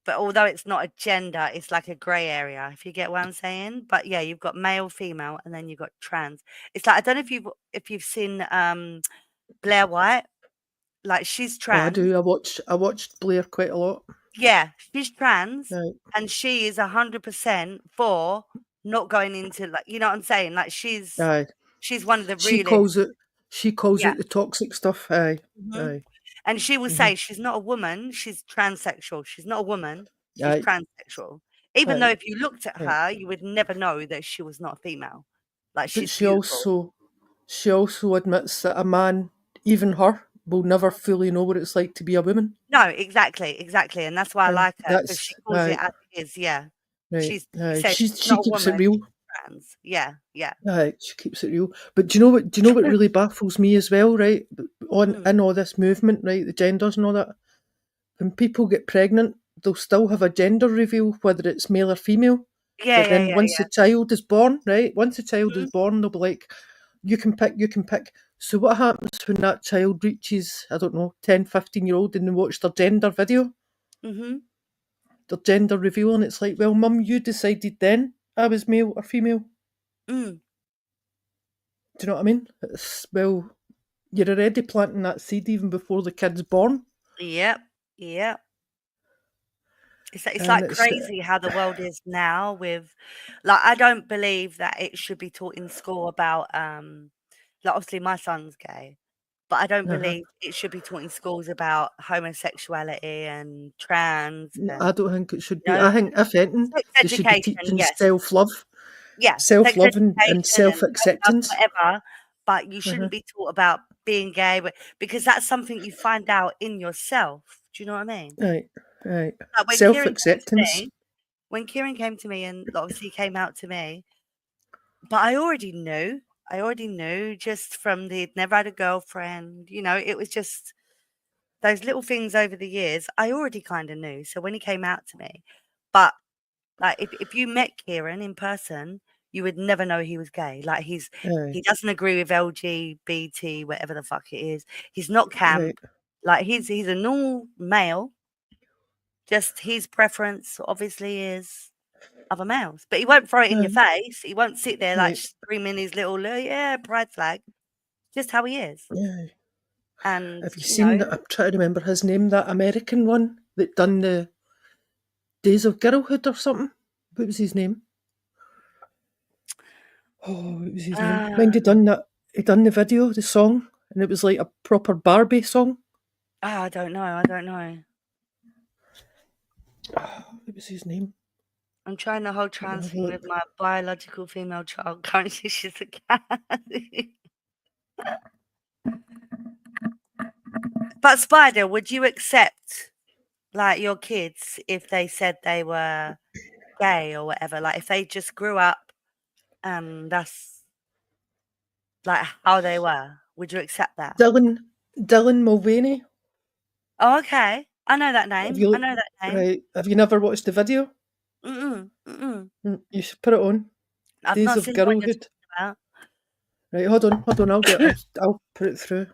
Speaker 2: But although it's not a gender, it's like a grey area, if you get what I'm saying. But yeah, you've got male, female, and then you've got trans. It's like I don't know if you've seen Blair White. Like, she's
Speaker 1: Oh, I
Speaker 2: trans.
Speaker 1: do. I watched Blair quite a lot.
Speaker 2: Yeah, she's trans,
Speaker 1: Right.
Speaker 2: and she is 100% for not going into, like, you know what I'm saying? Like,
Speaker 1: Aye.
Speaker 2: she's one of the
Speaker 1: She
Speaker 2: realest.
Speaker 1: calls it she calls
Speaker 2: Yeah.
Speaker 1: it the toxic stuff. Aye.
Speaker 2: Mhm.
Speaker 1: Aye.
Speaker 2: And she will
Speaker 1: Mhm.
Speaker 2: say she's not a woman, she's transsexual. She's not a woman, she's
Speaker 1: Aye.
Speaker 2: transsexual. Even though
Speaker 1: Aye.
Speaker 2: if you looked at
Speaker 1: Aye.
Speaker 2: her, you would never know that she was not a female. Like,
Speaker 1: But
Speaker 2: she's beautiful.
Speaker 1: she also admits that a man, even her, will never fully know what it's like to be a woman.
Speaker 2: No, exactly, exactly, and that's why I
Speaker 1: And
Speaker 2: like her because
Speaker 1: that's
Speaker 2: she calls it
Speaker 1: right,
Speaker 2: as it is, yeah.
Speaker 1: right.
Speaker 2: She says she's
Speaker 1: She
Speaker 2: not a
Speaker 1: keeps it
Speaker 2: woman,
Speaker 1: real.
Speaker 2: she's trans. Yeah, yeah.
Speaker 1: Aye, she keeps it real. But do you know what really baffles me as well, right? On
Speaker 2: Mm.
Speaker 1: in all this movement, right, the genders and all that. When people get pregnant, they'll still have a gender reveal, whether it's male or female.
Speaker 2: Yeah,
Speaker 1: But
Speaker 2: yeah,
Speaker 1: then
Speaker 2: yeah,
Speaker 1: once
Speaker 2: yeah.
Speaker 1: the child is born, right? Once the child is
Speaker 2: Mhm,
Speaker 1: born, they'll be like, you can pick, you can pick. So what happens when that child reaches, I don't know, 10, 15-year old and they watch their gender video,
Speaker 2: mhm,
Speaker 1: their gender reveal, and it's like, well, mum, you decided then I was male or female.
Speaker 2: mm.
Speaker 1: Do you know what I mean? Well, you're already planting that seed even before the kid's born.
Speaker 2: Yep, yep. It's
Speaker 1: and
Speaker 2: like
Speaker 1: it's
Speaker 2: crazy how the world is now with like, I don't believe that it should be taught in school about, like, obviously my son's gay, but I don't
Speaker 1: uh-huh.
Speaker 2: believe it should be taught in schools about homosexuality and trans and,
Speaker 1: I don't think it should
Speaker 2: you
Speaker 1: be.
Speaker 2: know,
Speaker 1: I think if anything,
Speaker 2: sex
Speaker 1: they should be
Speaker 2: education,
Speaker 1: teaching
Speaker 2: yes.
Speaker 1: self-love,
Speaker 2: Yeah, sex
Speaker 1: self-love and
Speaker 2: education and self-love,
Speaker 1: self-acceptance.
Speaker 2: whatever, but you
Speaker 1: Uh-huh.
Speaker 2: shouldn't be taught about being gay, because that's something you find out in yourself. Do you know what I mean?
Speaker 1: Right, right.
Speaker 2: Like
Speaker 1: Self-acceptance.
Speaker 2: When Kieran came to me and obviously came out to me, but I already knew. I already knew just from the never had a girlfriend, you know, it was just those little things over the years. I already kind of knew. So when he came out to me, but like if you met Kieran in person, you would never know he was gay. Like
Speaker 1: Aye,
Speaker 2: he doesn't agree with LGBT, whatever the fuck it is. He's not
Speaker 1: right.
Speaker 2: camp. Like he's a normal male. Just his preference obviously is other males, but he won't throw it in your
Speaker 1: Aye,
Speaker 2: face. He won't sit there like
Speaker 1: right.
Speaker 2: screaming his little yeah pride flag. Just how he is,
Speaker 1: Aye.
Speaker 2: and
Speaker 1: Have you
Speaker 2: you
Speaker 1: seen
Speaker 2: know,
Speaker 1: that? I'm trying to remember his name, that American one that done the Days of Girlhood or something. What was his name? Oh, what was his name?
Speaker 2: uh,
Speaker 1: Mind he done that? He done the video, the song, and it was like a proper Barbie song.
Speaker 2: I don't know. I don't know.
Speaker 1: Oh, what was his name?
Speaker 2: I'm trying the whole
Speaker 1: Let me
Speaker 2: trans
Speaker 1: have a
Speaker 2: thing with
Speaker 1: look.
Speaker 2: my biological female child. Currently, she's a cat. But Spider, would you accept like your kids if they said they were gay or whatever? Like if they just grew up and that's like how they were, would you accept that?
Speaker 1: Dylan Mulvaney.
Speaker 2: Oh, okay. I know that
Speaker 1: Have
Speaker 2: name. I
Speaker 1: you
Speaker 2: know that name.
Speaker 1: right? Have you never watched the video?
Speaker 2: Mm-mm, mm-mm.
Speaker 1: You should put it on.
Speaker 2: I've
Speaker 1: Days
Speaker 2: not
Speaker 1: of
Speaker 2: seen the one you're
Speaker 1: Girlhood.
Speaker 2: talking about.
Speaker 1: Right, hold on. I'll put it through.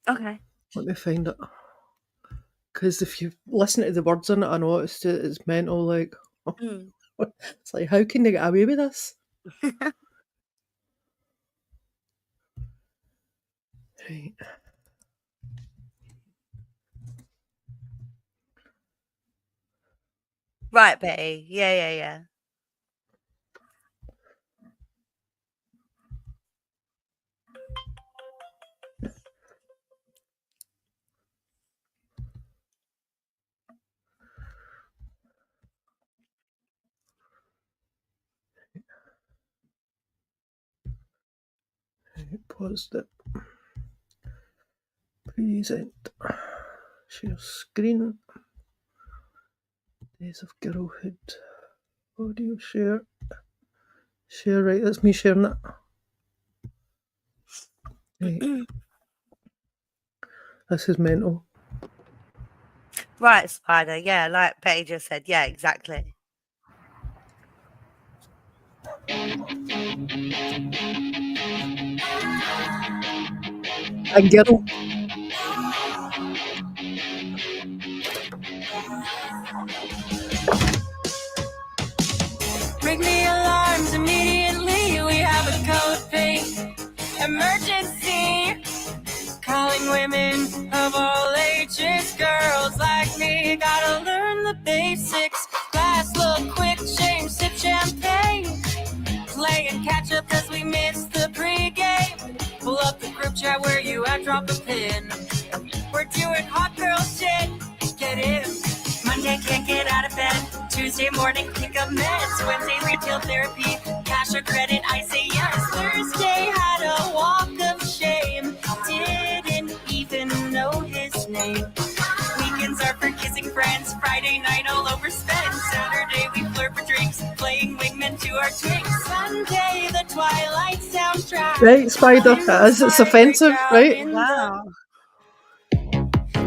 Speaker 2: Okay.
Speaker 1: Let me find it. Because if you listen to the words in it, I know it's mental. Like,
Speaker 2: Mm.
Speaker 1: it's like, how can they get away with this? Right,
Speaker 2: Right, Betty. Yeah, yeah, yeah.
Speaker 1: paused it. Present. Share screen. Days of Girlhood. Audio share. Share, right, that's me sharing it. Right, this is mental.
Speaker 2: Right, Spider. Yeah, like Betty just said. Yeah, exactly.
Speaker 1: And girl.
Speaker 3: Ring the alarms immediately. We have a code pink emergency. Calling women of all ages, girls like me. Gotta learn the basics. Glass look quick, shame, sip champagne. Playing catch up cause we missed the pregame. Pull up the group chat where you at, drop a pin. We're doing hot girl shit. Get in. Monday can't get out of bed. Tuesday morning pick up meds. Wednesday retail therapy. Cash or credit, I say yes. Thursday had a walk of shame. Didn't even know his name. Weekends are for kissing friends. Friday night all overspent. Saturday we flirt for drinks. Playing wingmen to our twinks. Sunday the Twilight soundtrack.
Speaker 1: Right, Spider. It is. It's offensive, right?
Speaker 2: Wow.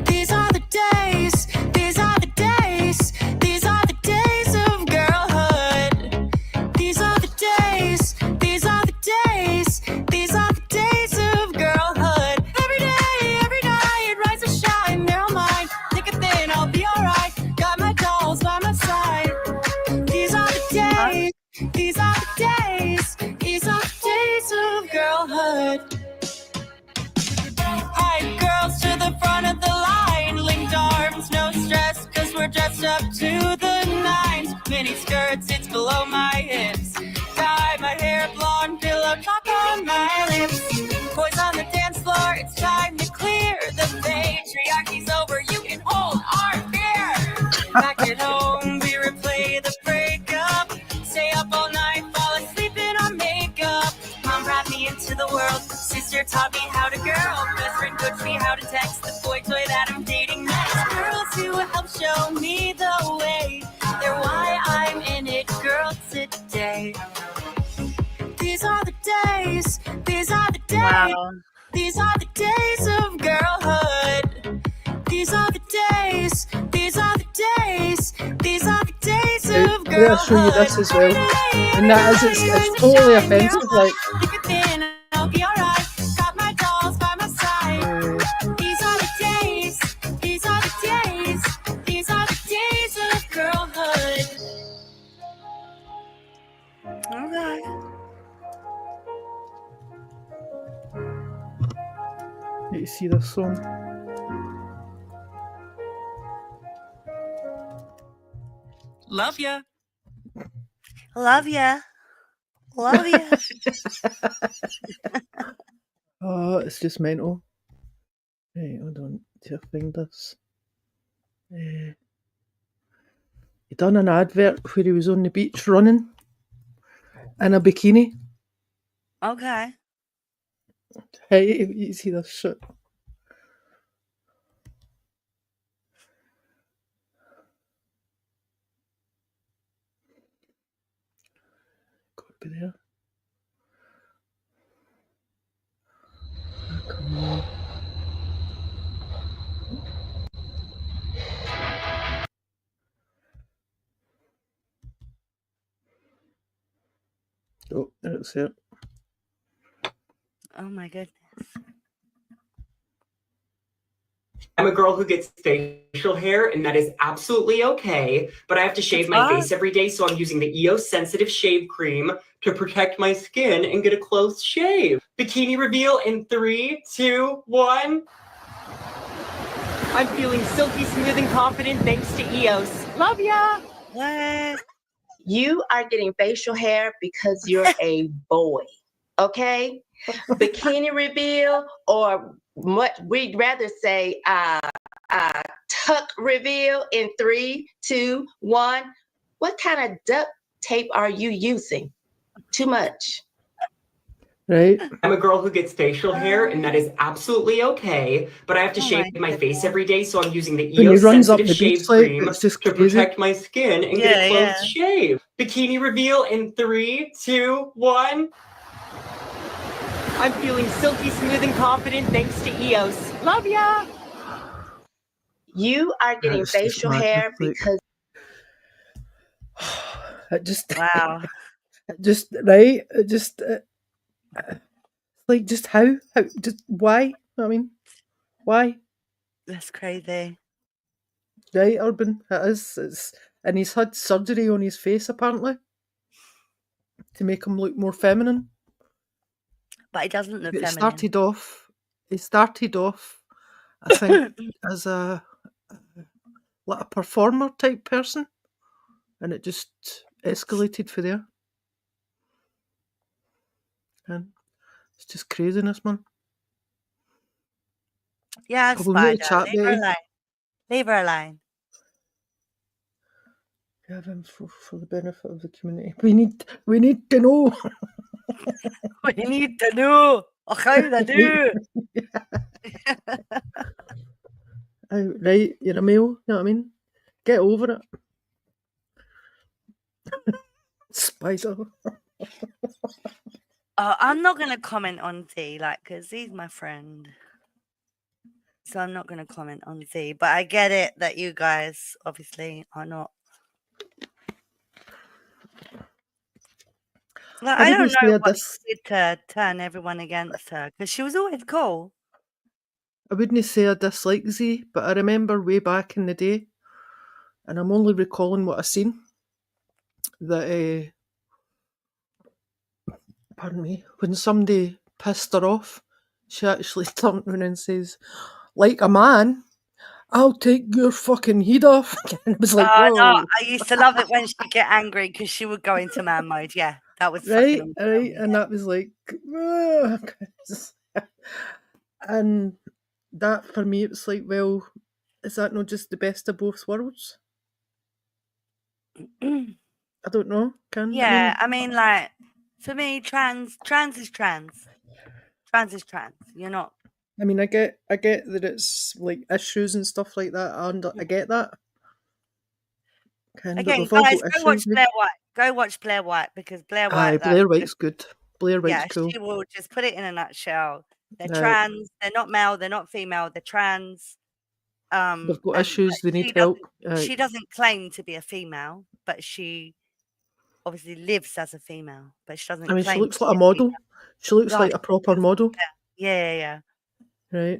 Speaker 3: These are the days, these are the days, these are the days of girlhood. These are the days, these are the days, these are the days of girlhood. Every night, rise and shine, they're all mine. Thick and thin, I'll be alright. Got my dolls by my side. These are the days, these are the days, these are the days of girlhood. Hype girls to the front of the line, linked arms, no stress, cause we're dressed up to the baggy skirts, it's below my hips. Dye my hair blonde, pillow talk on my lips. Boys on the dance floor, it's time to clear. The patriarchy's over, you can hold our beer. Back at home, we replay the breakup. Stay up all night, fall asleep in our makeup. Mom brought me into the world, sister taught me how to girl. Best friend coached me how to text the boy toy that I'm dating next. Girls who help show me the way, they're why I'm in it, girl, today. These are the days, these are the days,
Speaker 2: Wow.
Speaker 3: these are the days of girlhood. These are the days, these are the days, these are the days of girlhood.
Speaker 1: I'll show you this as well. And that is, it's totally offensive, like.
Speaker 3: I'll be alright. Got my dolls by my side. These are the days, these are the days, these are the days of girlhood.
Speaker 2: Okay.
Speaker 1: You see this song?
Speaker 3: Love ya.
Speaker 2: Love ya. Love ya.
Speaker 1: Oh, it's just mental. Right, hold on. Do I find this? He done an advert where he was on the beach running in a bikini.
Speaker 2: Okay.
Speaker 1: Hey, you see this shit? Got to be there. Oh, come on. Oh, that's it.
Speaker 2: Oh my goodness.
Speaker 4: I'm a girl who gets facial hair, and that is absolutely okay, but I have to shave my face every day, so I'm using the EOS Sensitive Shave Cream to protect my skin and get a close shave. Bikini reveal in 3, 2, 1. I'm feeling silky smooth and confident thanks to EOS. Love ya!
Speaker 2: What?
Speaker 5: You are getting facial hair because you're a boy, okay? Bikini reveal, or what we'd rather say, tuck reveal in 3, 2, 1. What kind of duct tape are you using? Too much.
Speaker 1: Right?
Speaker 4: I'm a girl who gets facial hair, and that is absolutely okay, but I have to shave my face every day, so I'm using the
Speaker 1: When he
Speaker 4: EOS
Speaker 1: runs up
Speaker 4: Sensitive
Speaker 1: the beach,
Speaker 4: Shave
Speaker 1: like,
Speaker 4: Cream
Speaker 1: it's just
Speaker 4: to
Speaker 1: crazy.
Speaker 4: protect my skin and get a
Speaker 2: Yeah,
Speaker 4: close shave. Bikini reveal in 3, 2, 1. I'm feeling silky smooth and confident thanks to EOS. Love ya!
Speaker 5: You are getting
Speaker 1: That's just
Speaker 5: facial
Speaker 1: madness,
Speaker 5: hair
Speaker 1: like.
Speaker 5: because
Speaker 1: It just,
Speaker 2: Wow.
Speaker 1: right? It just, like, just how, just why? I mean, why?
Speaker 2: That's crazy.
Speaker 1: Right, Urban? It is. It's, and he's had surgery on his face apparently to make him look more feminine.
Speaker 2: But it doesn't look
Speaker 1: But
Speaker 2: feminine.
Speaker 1: he started off, I think, as a like a performer type person, and it just escalated for there. And it's just craziness, man.
Speaker 2: Yeah,
Speaker 1: Oh, we'll need to
Speaker 2: Spider.
Speaker 1: chat,
Speaker 2: Leave her
Speaker 1: Betty.
Speaker 2: alone. Leave her alone.
Speaker 1: Yeah, then for the benefit of the community, we need to know.
Speaker 2: We need to know how they do.
Speaker 1: Oh, right, you're a male. You know what I mean? Get over it. Spider.
Speaker 2: I'm not going to comment on Z, because he's my friend. So I'm not going to comment on Z. But I get it that you guys obviously are not. I don't know what she did to turn everyone against her, because she was always cool.
Speaker 1: I wouldn't say I dislike Z, but I remember way back in the day, and I'm only recalling what I seen, that, pardon me, when somebody pissed her off, she actually turned around and says, like a man, I'll take your fucking heat off. It was like,
Speaker 2: Oh, no,
Speaker 1: whoa.
Speaker 2: I used to love it when she'd get angry because she would go into man mode. Yeah, that was
Speaker 1: Right,
Speaker 2: fucking
Speaker 1: right.
Speaker 2: awesome.
Speaker 1: And that was like, ugh. And that for me, it was like, well, is that not just the best of both worlds? I don't know.
Speaker 2: Yeah, I mean, like, for me, trans is trans. Trans is trans. You're not.
Speaker 1: I mean, I get that it's like issues and stuff like that, and I get that. But
Speaker 2: Again,
Speaker 1: we've all
Speaker 2: guys,
Speaker 1: got
Speaker 2: go watch
Speaker 1: issues.
Speaker 2: Blair White. Go watch Blair White because Blair
Speaker 1: Aye,
Speaker 2: White,
Speaker 1: Blair White's good. Blair White's
Speaker 2: yeah,
Speaker 1: cool.
Speaker 2: she will just put it in a nutshell. They're
Speaker 1: Aye.
Speaker 2: trans. They're not male. They're not female. They're trans.
Speaker 1: They've got
Speaker 2: And
Speaker 1: issues. They need
Speaker 2: she
Speaker 1: help.
Speaker 2: she doesn't claim to be a female, but she obviously lives as a female. But she doesn't
Speaker 1: I mean, she
Speaker 2: claim
Speaker 1: looks
Speaker 2: to
Speaker 1: like a
Speaker 2: be
Speaker 1: model. She looks
Speaker 2: Yeah,
Speaker 1: like a proper model.
Speaker 2: Yeah.
Speaker 1: Right.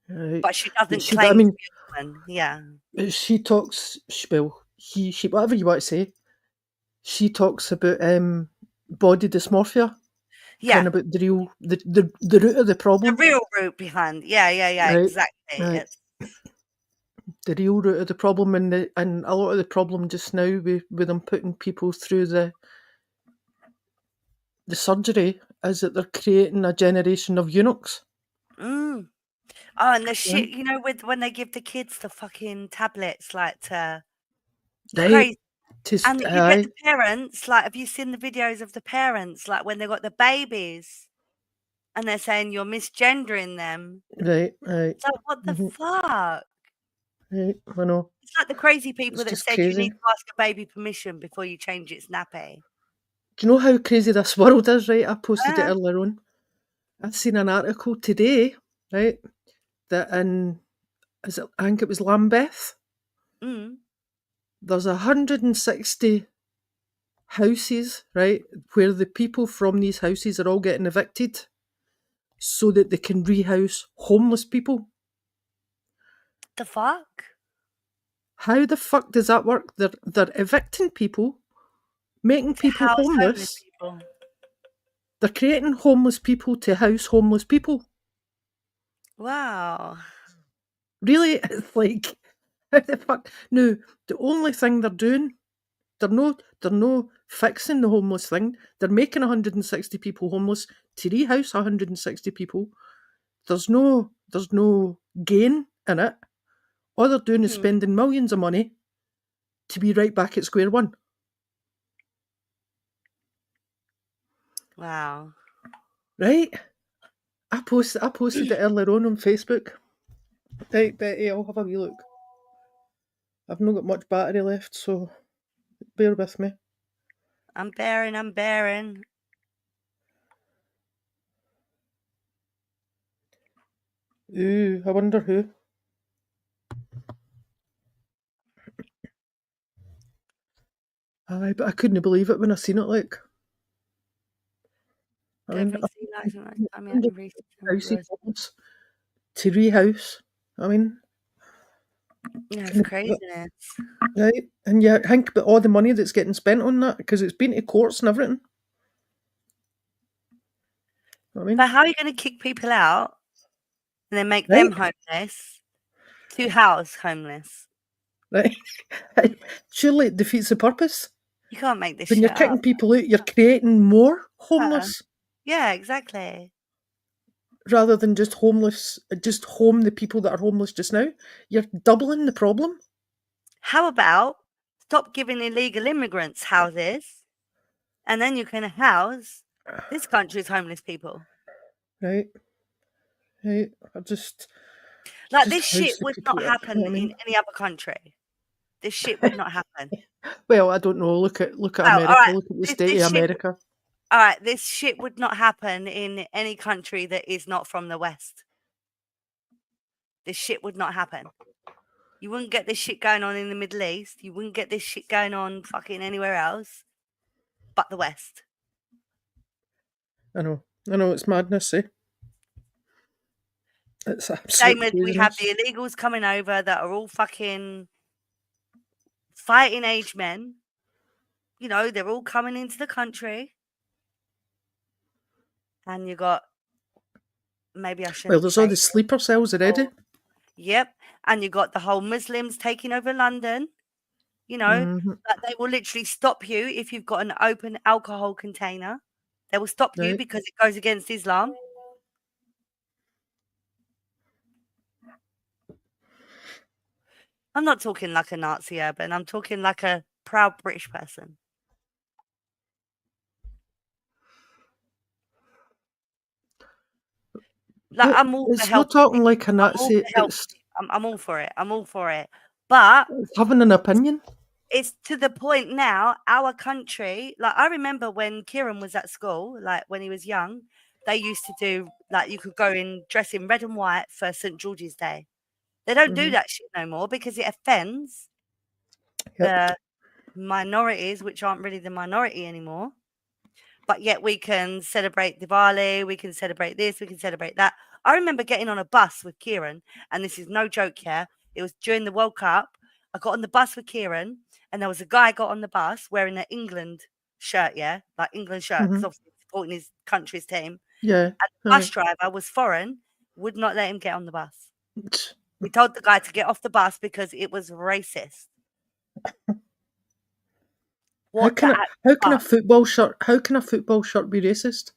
Speaker 1: Right.
Speaker 2: But she doesn't
Speaker 1: She,
Speaker 2: claim
Speaker 1: I mean,
Speaker 2: to be a woman. Yeah.
Speaker 1: she talks. Well, she, whatever you want to say. She talks about body dysmorphia.
Speaker 2: Yeah.
Speaker 1: Kind of about the real, the root of the
Speaker 2: The
Speaker 1: problem.
Speaker 2: real root behind. Yeah,
Speaker 1: Right,
Speaker 2: exactly.
Speaker 1: right.
Speaker 2: It's,
Speaker 1: The real root of the problem, and a lot of the problem just now with them putting people through the surgery is that they're creating a generation of eunuchs.
Speaker 2: Oh, and the shit, you know, with when they give the kids the fucking tablets, like to
Speaker 1: Right.
Speaker 2: crazy.
Speaker 1: To,
Speaker 2: And you get the parents, like, have you seen the videos of the parents, like when they got the babies and they're saying you're misgendering them?
Speaker 1: right.
Speaker 2: It's like, what the fuck?
Speaker 1: Right, I know.
Speaker 2: It's like the crazy people
Speaker 1: It's
Speaker 2: that
Speaker 1: just
Speaker 2: said you
Speaker 1: crazy.
Speaker 2: need to ask a baby permission before you change its nappy.
Speaker 1: Do you know how crazy this world is, right? I posted it
Speaker 2: Uh-huh.
Speaker 1: earlier on. I've seen an article today, right, that I think it was Lambeth,
Speaker 2: Mm.
Speaker 1: there's 160 houses, right, where the people from these houses are all getting evicted so that they can rehouse homeless people.
Speaker 2: The fuck?
Speaker 1: How the fuck does that work? They're evicting people, making people
Speaker 2: House
Speaker 1: homeless.
Speaker 2: people.
Speaker 1: They're creating homeless people to house homeless people.
Speaker 2: Wow.
Speaker 1: Really? It's like, how the fuck? No, the only thing they're doing, they're no fixing the homeless thing. They're making 160 people homeless to rehouse 160 people. There's no gain in it. All they're doing is spending millions of money to be right back at square one.
Speaker 2: Wow.
Speaker 1: Right? I posted it earlier on Facebook. Right, Betty, I'll have a wee look. I've not got much battery left, so bear with me.
Speaker 2: I'm bearing.
Speaker 1: Ooh, I wonder who. Aye, but I couldn't believe it when I seen it, like. I mean,
Speaker 2: Different sea lights and lights. I'm
Speaker 1: Hundred
Speaker 2: out in
Speaker 1: houses homeless to rehouse. I mean,
Speaker 2: Yeah, it's craziness.
Speaker 1: right? And yeah, think about all the money that's getting spent on that because it's been to courts and everything. I mean,
Speaker 2: But how are you going to kick people out and then make them homeless to house homeless?
Speaker 1: right? Surely it defeats the purpose.
Speaker 2: You can't make this
Speaker 1: When
Speaker 2: shit
Speaker 1: you're
Speaker 2: up.
Speaker 1: kicking people out, you're creating more homeless
Speaker 2: Yeah, exactly.
Speaker 1: rather than just home the people that are homeless just now. You're doubling the problem.
Speaker 2: How about stop giving illegal immigrants houses and then you can house this country's homeless people?
Speaker 1: Right. Right.
Speaker 2: Like,
Speaker 1: Just
Speaker 2: this shit
Speaker 1: house the
Speaker 2: would
Speaker 1: people
Speaker 2: not
Speaker 1: up,
Speaker 2: happen
Speaker 1: you know what I
Speaker 2: in
Speaker 1: mean?
Speaker 2: any other country. This shit would not happen.
Speaker 1: Well, I don't know. Look at
Speaker 2: Oh,
Speaker 1: America.
Speaker 2: all right.
Speaker 1: Look at the
Speaker 2: This
Speaker 1: state of
Speaker 2: shit-
Speaker 1: America.
Speaker 2: All right, this shit would not happen in any country that is not from the West. This shit would not happen. You wouldn't get this shit going on in the Middle East. You wouldn't get this shit going on fucking anywhere else but the West.
Speaker 1: I know, it's madness, eh? It's absolute
Speaker 2: Same as we have
Speaker 1: craziness.
Speaker 2: the illegals coming over that are all fucking fighting age men. You know, they're all coming into the country. And you got, maybe I shouldn't
Speaker 1: Well, there's all
Speaker 2: say
Speaker 1: the sleeper cells already.
Speaker 2: Yep. And you got the whole Muslims taking over London. You know,
Speaker 1: Mhm.
Speaker 2: that they will literally stop you if you've got an open alcohol container. They will stop you
Speaker 1: Right.
Speaker 2: because it goes against Islam. I'm not talking like a Nazi urban. I'm talking like a proud British person. Like,
Speaker 1: But
Speaker 2: I'm all for
Speaker 1: it's not
Speaker 2: helping
Speaker 1: talking
Speaker 2: people.
Speaker 1: like a
Speaker 2: I'm all
Speaker 1: Nazi.
Speaker 2: for helping
Speaker 1: It's
Speaker 2: people. I'm all for it. I'm all for it. But
Speaker 1: having an opinion.
Speaker 2: it's to the point now, our country, like I remember when Kieran was at school, like when he was young, they used to do like you could go in dress in red and white for St. George's Day. They don't do
Speaker 1: Mhm.
Speaker 2: that shit no more because it offends
Speaker 1: Yep.
Speaker 2: the minorities, which aren't really the minority anymore. But yet we can celebrate Diwali, we can celebrate this, we can celebrate that. I remember getting on a bus with Kieran, and this is no joke here. It was during the World Cup. I got on the bus with Kieran, and there was a guy got on the bus wearing an England shirt, yeah, like England shirt, because
Speaker 1: Mhm.
Speaker 2: obviously supporting his country's team.
Speaker 1: Yeah.
Speaker 2: And the bus driver was foreign, would not let him get on the bus.
Speaker 1: Right.
Speaker 2: We told the guy to get off the bus because it was racist.
Speaker 1: How
Speaker 2: What
Speaker 1: can
Speaker 2: the
Speaker 1: a how can a
Speaker 2: fuck?
Speaker 1: football shirt be racist?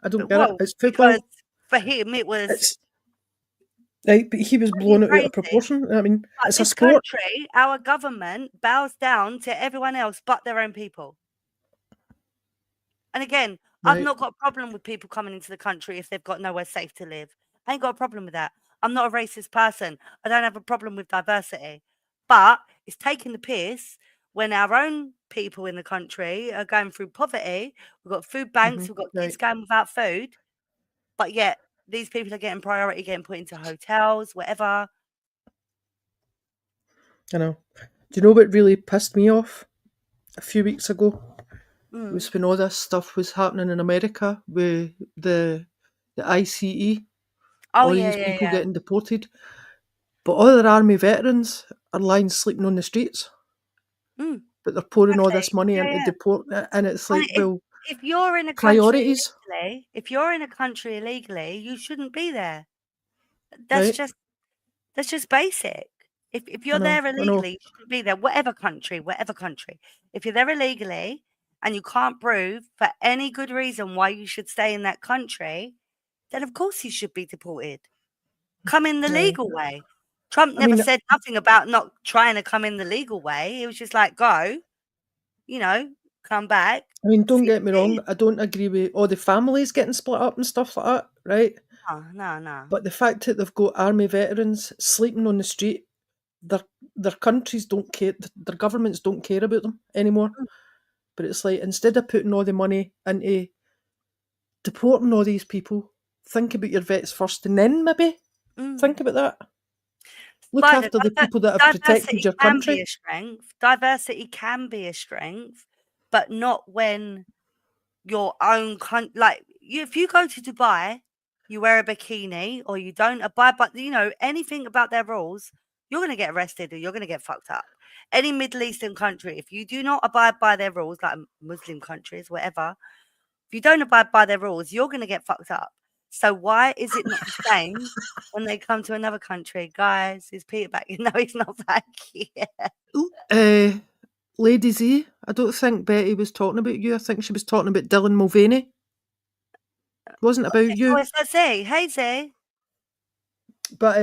Speaker 1: I don't get it.
Speaker 2: Well,
Speaker 1: It's
Speaker 2: because
Speaker 1: football.
Speaker 2: for him it was
Speaker 1: It's right, but he was
Speaker 2: fucking
Speaker 1: blowing it out of
Speaker 2: crazy.
Speaker 1: proportion. I mean,
Speaker 2: But
Speaker 1: it's a
Speaker 2: this
Speaker 1: sport.
Speaker 2: country, our government bows down to everyone else but their own people. And again, I've
Speaker 1: Right.
Speaker 2: not got a problem with people coming into the country if they've got nowhere safe to live. I ain't got a problem with that. I'm not a racist person. I don't have a problem with diversity. But it's taking the piss when our own people in the country are going through poverty. We've got food banks,
Speaker 1: Mhm.
Speaker 2: we've got kids
Speaker 1: Right.
Speaker 2: going without food, but yet these people are getting priority, getting put into hotels, whatever.
Speaker 1: I know. Do you know what really pissed me off a few weeks ago?
Speaker 2: Mm.
Speaker 1: Was when all this stuff was happening in America with the ICE,
Speaker 2: Oh,
Speaker 1: all
Speaker 2: yeah,
Speaker 1: these
Speaker 2: yeah,
Speaker 1: people
Speaker 2: yeah.
Speaker 1: getting deported, but all their army veterans are lying sleeping on the streets.
Speaker 2: Mm,
Speaker 1: But they're pouring all this
Speaker 2: exactly.
Speaker 1: money
Speaker 2: Yeah,
Speaker 1: into
Speaker 2: yeah.
Speaker 1: deport, and it's
Speaker 2: And
Speaker 1: like, well,
Speaker 2: if you're in a country
Speaker 1: priorities,
Speaker 2: illegally, if you're in a country illegally, you shouldn't be there. That's
Speaker 1: right?
Speaker 2: just that's just basic. If
Speaker 1: I
Speaker 2: you're
Speaker 1: know,
Speaker 2: there
Speaker 1: I know.
Speaker 2: illegally, you shouldn't be there. Whatever country, whatever country. If you're there illegally and you can't prove for any good reason why you should stay in that country, then of course you should be deported. Come in the
Speaker 1: Aye.
Speaker 2: legal way. Trump
Speaker 1: I
Speaker 2: never
Speaker 1: mean,
Speaker 2: said nothing about not trying to come in the legal way. It was just like, go, you know, come back,
Speaker 1: don't
Speaker 2: see
Speaker 1: get me
Speaker 2: the
Speaker 1: wrong. I don't agree with all the families getting split up and stuff like that, right?
Speaker 2: No, no.
Speaker 1: But the fact that they've got army veterans sleeping on the street, their countries don't care, their governments don't care about them anymore.
Speaker 2: Mm,
Speaker 1: But it's like, instead of putting all the money into deporting all these people, think about your vets first, and then maybe
Speaker 2: mm.
Speaker 1: think about that. Look
Speaker 2: Spider,
Speaker 1: after the people that have protected
Speaker 2: diversity
Speaker 1: your
Speaker 2: can be
Speaker 1: country.
Speaker 2: a strength. Diversity can be a strength, but not when your own like if you go to Dubai, you wear a bikini or you don't abide by anything about their rules, you're going to get arrested or you're going to get fucked up. Any Middle Eastern country, if you do not abide by their rules, like Muslim countries, whatever, if you don't abide by their rules, you're going to get fucked up. So why is it not the same when they come to another country? Guys, is Peter back? No, he's not back yet.
Speaker 1: Lady Z, I don't think Betty was talking about you. I think she was talking about Dylan Mulvaney. It wasn't about
Speaker 2: Oh,
Speaker 1: you.
Speaker 2: it's that Z. Hey, Z.
Speaker 1: But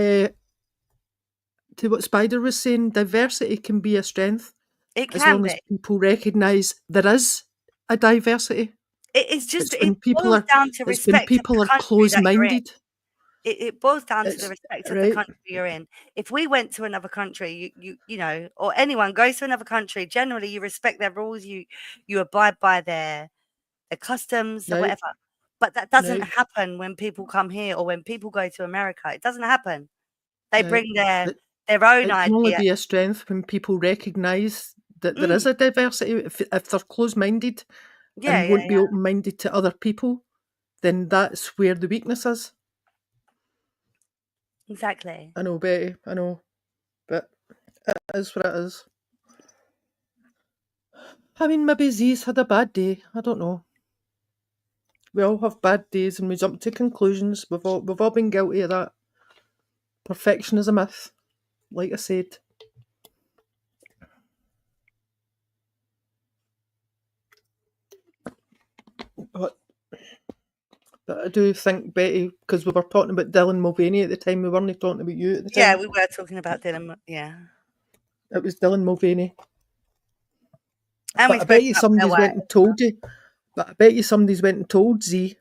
Speaker 1: to what Spider was saying, diversity can be a strength
Speaker 2: It
Speaker 1: as
Speaker 2: can
Speaker 1: long as
Speaker 2: be.
Speaker 1: people recognise there is a diversity.
Speaker 2: It's just
Speaker 1: It's
Speaker 2: it
Speaker 1: when people
Speaker 2: boils
Speaker 1: are
Speaker 2: down to
Speaker 1: it's when
Speaker 2: respect of the
Speaker 1: people are
Speaker 2: country that you're in.
Speaker 1: close-minded.
Speaker 2: It boils down to the
Speaker 1: It's
Speaker 2: respect of the
Speaker 1: right,
Speaker 2: country you're in. If we went to another country, or anyone goes to another country, generally you respect their rules, you abide by their customs or
Speaker 1: right,
Speaker 2: whatever. But that doesn't
Speaker 1: right,
Speaker 2: happen when people come here or when people go to America. It doesn't happen. They
Speaker 1: right.
Speaker 2: bring their
Speaker 1: It,
Speaker 2: own
Speaker 1: it can only
Speaker 2: idea.
Speaker 1: be a strength when people recognise that there is
Speaker 2: Mm,
Speaker 1: a diversity. If they're close-minded
Speaker 2: yeah,
Speaker 1: and
Speaker 2: yeah,
Speaker 1: won't be
Speaker 2: yeah.
Speaker 1: open-minded to other people, then that's where the weakness is.
Speaker 2: Exactly.
Speaker 1: I know, Betty, I know, but it is what it is. I mean, maybe Z's had a bad day. I don't know. We all have bad days and we jump to conclusions. We've all been guilty of that. Perfection is a myth, like I said. But I do think, Betty, because we were talking about Dylan Mulvaney at the time, we weren't talking about you at the time.
Speaker 2: Yeah, we were talking about Dylan. Yeah.
Speaker 1: It was Dylan Mulvaney.
Speaker 2: And we
Speaker 1: But I bet
Speaker 2: spoke
Speaker 1: you
Speaker 2: about
Speaker 1: somebody's
Speaker 2: Bill
Speaker 1: went and told you. But I bet you somebody's went and told Z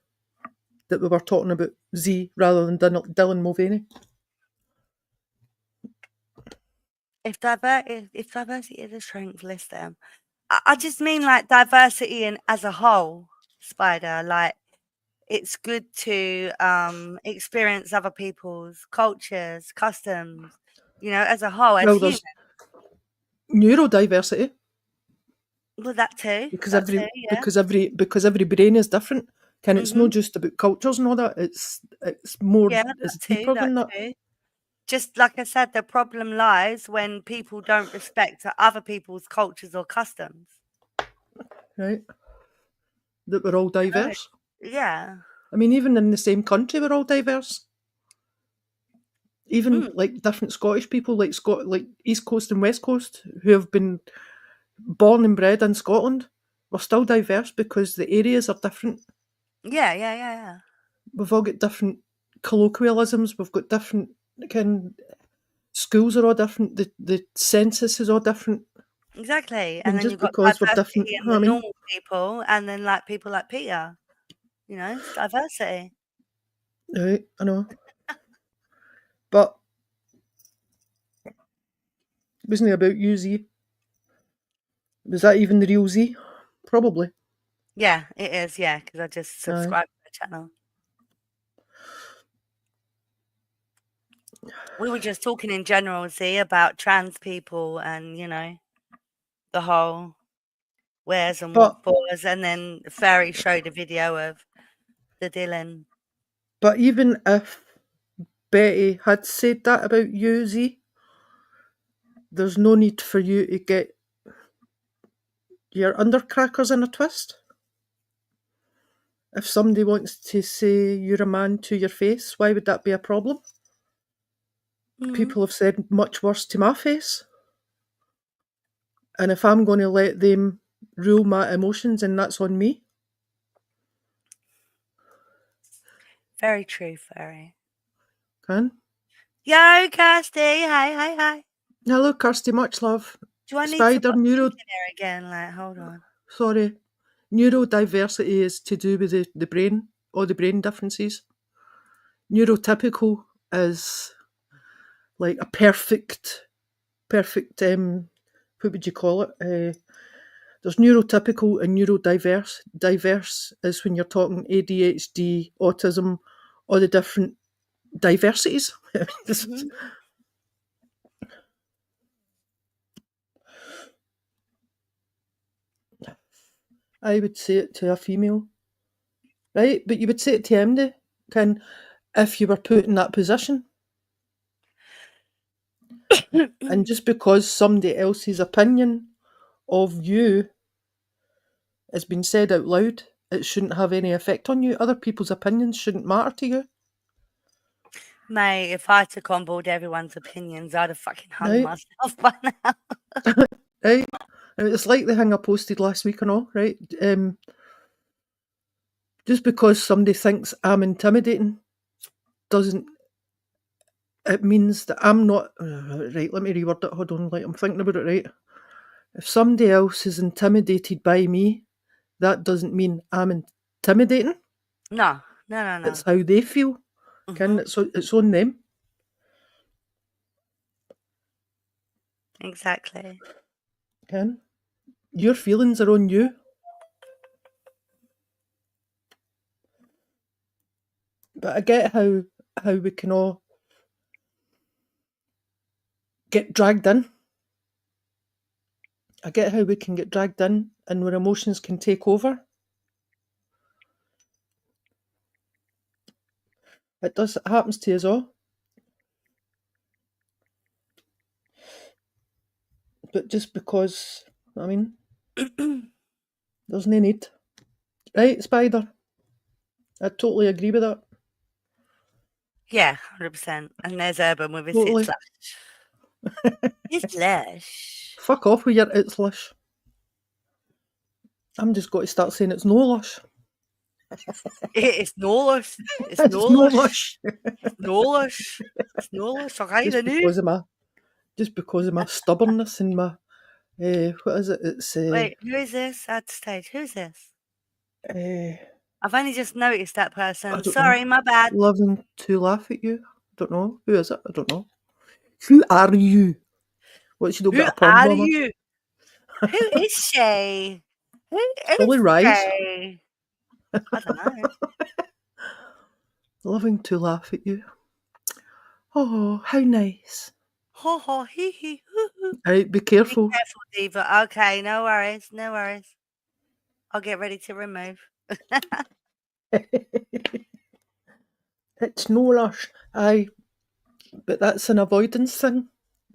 Speaker 1: that we were talking about Z rather than Dylan Mulvaney.
Speaker 2: If diversity is a strength, list them. I just mean like diversity and as a whole, Spider. Like it's good to experience other people's cultures, customs, as a whole, as
Speaker 1: Well,
Speaker 2: human.
Speaker 1: there's neurodiversity
Speaker 2: Well, that too.
Speaker 1: because
Speaker 2: That
Speaker 1: every
Speaker 2: too, yeah.
Speaker 1: because every brain is different. And it's not
Speaker 2: Mhm.
Speaker 1: just about cultures and all that. It's more
Speaker 2: Yeah,
Speaker 1: it's
Speaker 2: that too.
Speaker 1: deeper than
Speaker 2: That
Speaker 1: that.
Speaker 2: too. Just like I said, the problem lies when people don't respect other people's cultures or customs.
Speaker 1: Right? That we're all diverse.
Speaker 2: Yeah.
Speaker 1: I mean, even in the same country, we're all diverse. Even like different Scottish people, like East Coast and West Coast, who have been born and bred in Scotland, we're still diverse because the areas are different.
Speaker 2: Yeah.
Speaker 1: We've all got different colloquialisms. We've got different schools are all different. The census is all different.
Speaker 2: Exactly.
Speaker 1: And
Speaker 2: And then
Speaker 1: just
Speaker 2: you've got
Speaker 1: because we're different,
Speaker 2: diversity
Speaker 1: you
Speaker 2: in
Speaker 1: know
Speaker 2: the
Speaker 1: what I mean?
Speaker 2: normal people and then like people like Peter. It's diversity.
Speaker 1: Right, I know. But wasn't it about you, Z? Was that even the real Z? Probably.
Speaker 2: Yeah, it is, yeah, because I just subscribed to the channel. We were just talking in general, see, about trans people and, the whole where's and what bores, and then Fairy showed a video of the Dylan.
Speaker 1: But even if Betty had said that about you, Z, there's no need for you to get your undercrackers in a twist. If somebody wants to say you're a man to your face, why would that be a problem? People have said much worse to my face. And if I'm going to let them rule my emotions, then that's on me.
Speaker 2: Very true, Fairy.
Speaker 1: Can?
Speaker 2: Yo, Kirsty. Hi.
Speaker 1: Hello, Kirsty, much love.
Speaker 2: Do I need
Speaker 1: Spider
Speaker 2: to put
Speaker 1: neuro...
Speaker 2: in here again? Like, hold on.
Speaker 1: Sorry. Neurodiversity is to do with the brain, or the brain differences. Neurotypical is like a perfect, what would you call it? There's neurotypical and neurodiverse. Diverse is when you're talking ADHD, autism, all the different diversities. I would say it to a female, right? But you would say it to MD, if you were put in that position. And just because somebody else's opinion of you has been said out loud, it shouldn't have any effect on you. Other people's opinions shouldn't matter to you.
Speaker 2: Mate, if I took on board everyone's opinions, I'd have fucking hung
Speaker 1: Right.
Speaker 2: myself by now.
Speaker 1: Right? And it's like the thing I posted last week and all, right? Just because somebody thinks I'm intimidating doesn't... It means that I'm not... right, let me reword it. Hold on, like I'm thinking about it, right? If somebody else is intimidated by me, that doesn't mean I'm intimidating.
Speaker 2: No.
Speaker 1: It's how they feel. It's on them.
Speaker 2: Exactly.
Speaker 1: Your feelings are on you. But I get how we can all get dragged in. I get how we can get dragged in and where emotions can take over. It happens to us all. But just because, I mean, there's no need. Right, Spider? I totally agree with that.
Speaker 2: Yeah, 100%. And there's Urban with his
Speaker 1: Totally.
Speaker 2: It's Lush. It's Lush.
Speaker 1: Fuck off with your it's lush. I'm just got to start saying it's no lush.
Speaker 2: It's no lush. It's no
Speaker 1: It's no
Speaker 2: lush.
Speaker 1: lush.
Speaker 2: It's no lush. It's no lush. Okay,
Speaker 1: Just
Speaker 2: then.
Speaker 1: because of my stubbornness and my what is it? It's
Speaker 2: Wait, who is this at the stage? Who's this?
Speaker 1: uh,
Speaker 2: I've only just noticed that
Speaker 1: I
Speaker 2: person.
Speaker 1: don't
Speaker 2: Sorry,
Speaker 1: know.
Speaker 2: my bad.
Speaker 1: Loving to laugh at you. I don't know. Who is it? I don't know. Who are you? What's she not
Speaker 2: Who
Speaker 1: got a porn
Speaker 2: are
Speaker 1: bomber?
Speaker 2: you? Who is she? Who
Speaker 1: Probably
Speaker 2: is
Speaker 1: Rise.
Speaker 2: she? I don't know.
Speaker 1: Loving to laugh at you. Oh, how nice.
Speaker 2: Ho ho hee hee hoo hoo.
Speaker 1: Right, be
Speaker 2: Be
Speaker 1: careful.
Speaker 2: careful, Diva. Okay, no worries, no worries. I'll get ready to remove.
Speaker 1: It's no lush. Aye, but that's an avoidance thing.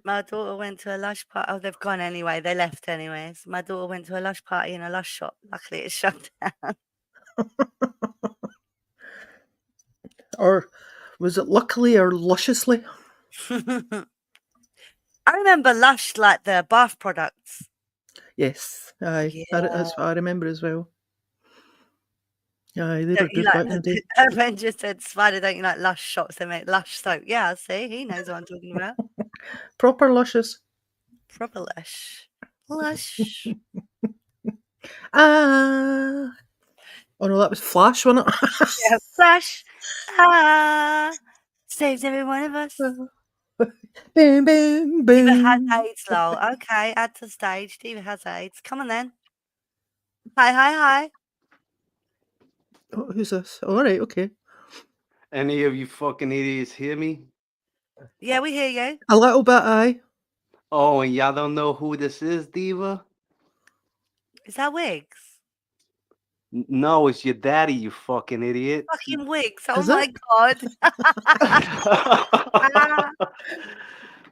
Speaker 2: My daughter went to a lush party. Oh, they've gone anyway. They left anyways. My daughter went to a lush party in a lush shop. Luckily, it's shut down.
Speaker 1: Or was it luckily or lusciously?
Speaker 2: I remember Lush, like the bath products.
Speaker 1: Yes. Aye, that's what I remember as well. Aye, they were
Speaker 2: Don't you
Speaker 1: good back in the day.
Speaker 2: Urban just said, Spider, don't you like Lush shops? They make Lush soap. Yeah, see, he knows what I'm talking about.
Speaker 1: Proper luscious.
Speaker 2: Proper Lush. Lush.
Speaker 1: Ah. Oh no, that was Flash, wasn't it?
Speaker 2: Yeah, Flash. Ah. Saves every one of us.
Speaker 1: Boom, boom,
Speaker 2: Diva has
Speaker 1: boom.
Speaker 2: AIDS, lol. Okay, add to stage. Diva has AIDS. Come on then. Hi, hi, hi.
Speaker 1: Oh, who's this? All right, okay.
Speaker 6: Any of you fucking idiots hear me?
Speaker 2: Yeah, we hear you.
Speaker 1: A little bit, aye.
Speaker 6: Oh, and y'all don't know who this is, Diva?
Speaker 2: Is that Wigs?
Speaker 6: No, it's your daddy, you fucking idiot.
Speaker 2: Fucking Wigs. Oh
Speaker 1: Is
Speaker 2: my
Speaker 1: it?
Speaker 2: god. Ah.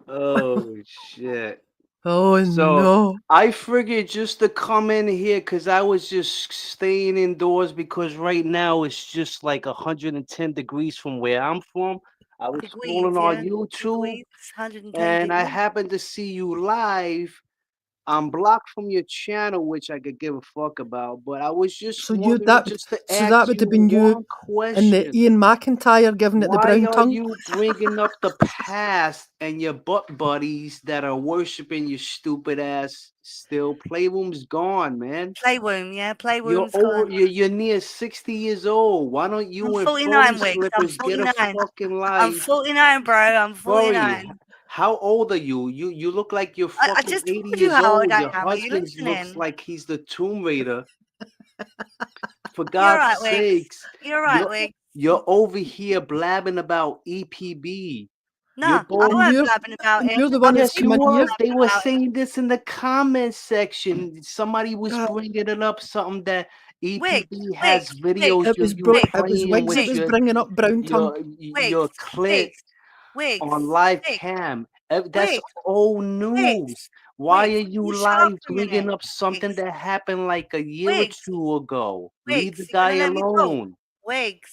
Speaker 6: Oh, shit.
Speaker 1: Oh
Speaker 6: So
Speaker 1: no.
Speaker 6: I figured just to come in here because I was just staying indoors because right now it's just like 110 degrees from where I'm from. I was
Speaker 2: Degrees,
Speaker 6: scrolling on
Speaker 2: yeah.
Speaker 6: YouTube
Speaker 2: Degrees. 110
Speaker 6: and I
Speaker 2: degrees.
Speaker 6: happened to see you live. I'm blocked from your channel, which I could give a fuck about, but I was just
Speaker 1: So
Speaker 6: wondering just to
Speaker 1: so that
Speaker 6: ask
Speaker 1: would
Speaker 6: you
Speaker 1: have been you
Speaker 6: one
Speaker 1: and the
Speaker 6: question.
Speaker 1: Ian McIntyre giving it the
Speaker 6: Why
Speaker 1: brown
Speaker 6: are
Speaker 1: tongue.
Speaker 6: you bringing up the past and your butt buddies that are worshiping your stupid ass still? Playroom's gone, man.
Speaker 2: Playroom, yeah.
Speaker 6: You're
Speaker 2: Playroom's
Speaker 6: over.
Speaker 2: gone.
Speaker 6: You're near 60 years old. Why don't you
Speaker 2: I'm
Speaker 6: and
Speaker 2: 49,
Speaker 6: Furry
Speaker 2: Wigs. I'm
Speaker 6: Slippers get a
Speaker 2: 49.
Speaker 6: fucking
Speaker 2: I'm
Speaker 6: life?
Speaker 2: 49, bro. I'm
Speaker 6: Furry,
Speaker 2: 49.
Speaker 6: how old are you? You look like you're
Speaker 2: I
Speaker 6: fucking
Speaker 2: just
Speaker 6: 80
Speaker 2: told you
Speaker 6: years
Speaker 2: how old
Speaker 6: old.
Speaker 2: I
Speaker 6: Your
Speaker 2: am. Are you
Speaker 6: husband looks
Speaker 2: listening?
Speaker 6: like he's the Tomb Raider. For
Speaker 2: You're
Speaker 6: God's
Speaker 2: right, Wigs.
Speaker 6: sakes,
Speaker 2: You're right,
Speaker 6: you're
Speaker 2: Wigs.
Speaker 6: you're over here blabbing about EPB. You're
Speaker 2: No, I
Speaker 6: both.
Speaker 1: And
Speaker 2: weren't
Speaker 1: you're
Speaker 2: blabbing about
Speaker 1: and
Speaker 2: him.
Speaker 1: you're the one that's
Speaker 6: Yes, you
Speaker 1: come in here.
Speaker 6: was. They were
Speaker 2: About him.
Speaker 6: saying this in the comment section. Somebody was bringing it up, something that
Speaker 2: Wigs,
Speaker 6: EPB has
Speaker 2: Wigs,
Speaker 6: videos
Speaker 1: It
Speaker 6: of
Speaker 1: was
Speaker 6: you
Speaker 2: Wigs,
Speaker 1: it was
Speaker 6: playing
Speaker 1: Wigs that
Speaker 6: with
Speaker 1: was
Speaker 2: Wigs,
Speaker 1: bringing up brown tongue.
Speaker 6: your
Speaker 2: Wigs,
Speaker 6: clit
Speaker 2: Wigs,
Speaker 6: on live
Speaker 2: Wigs,
Speaker 6: cam. That's
Speaker 2: Wigs,
Speaker 6: old
Speaker 2: Wigs,
Speaker 6: news. Why
Speaker 2: Wigs.
Speaker 6: are you
Speaker 2: You shut up
Speaker 6: live
Speaker 2: for a minute.
Speaker 6: bringing up something
Speaker 2: Wigs,
Speaker 6: that happened like a year or
Speaker 2: Wigs,
Speaker 6: two ago? Leave the
Speaker 2: Wigs. You're
Speaker 6: guy
Speaker 2: gonna let me talk.
Speaker 6: alone.
Speaker 2: Wigs,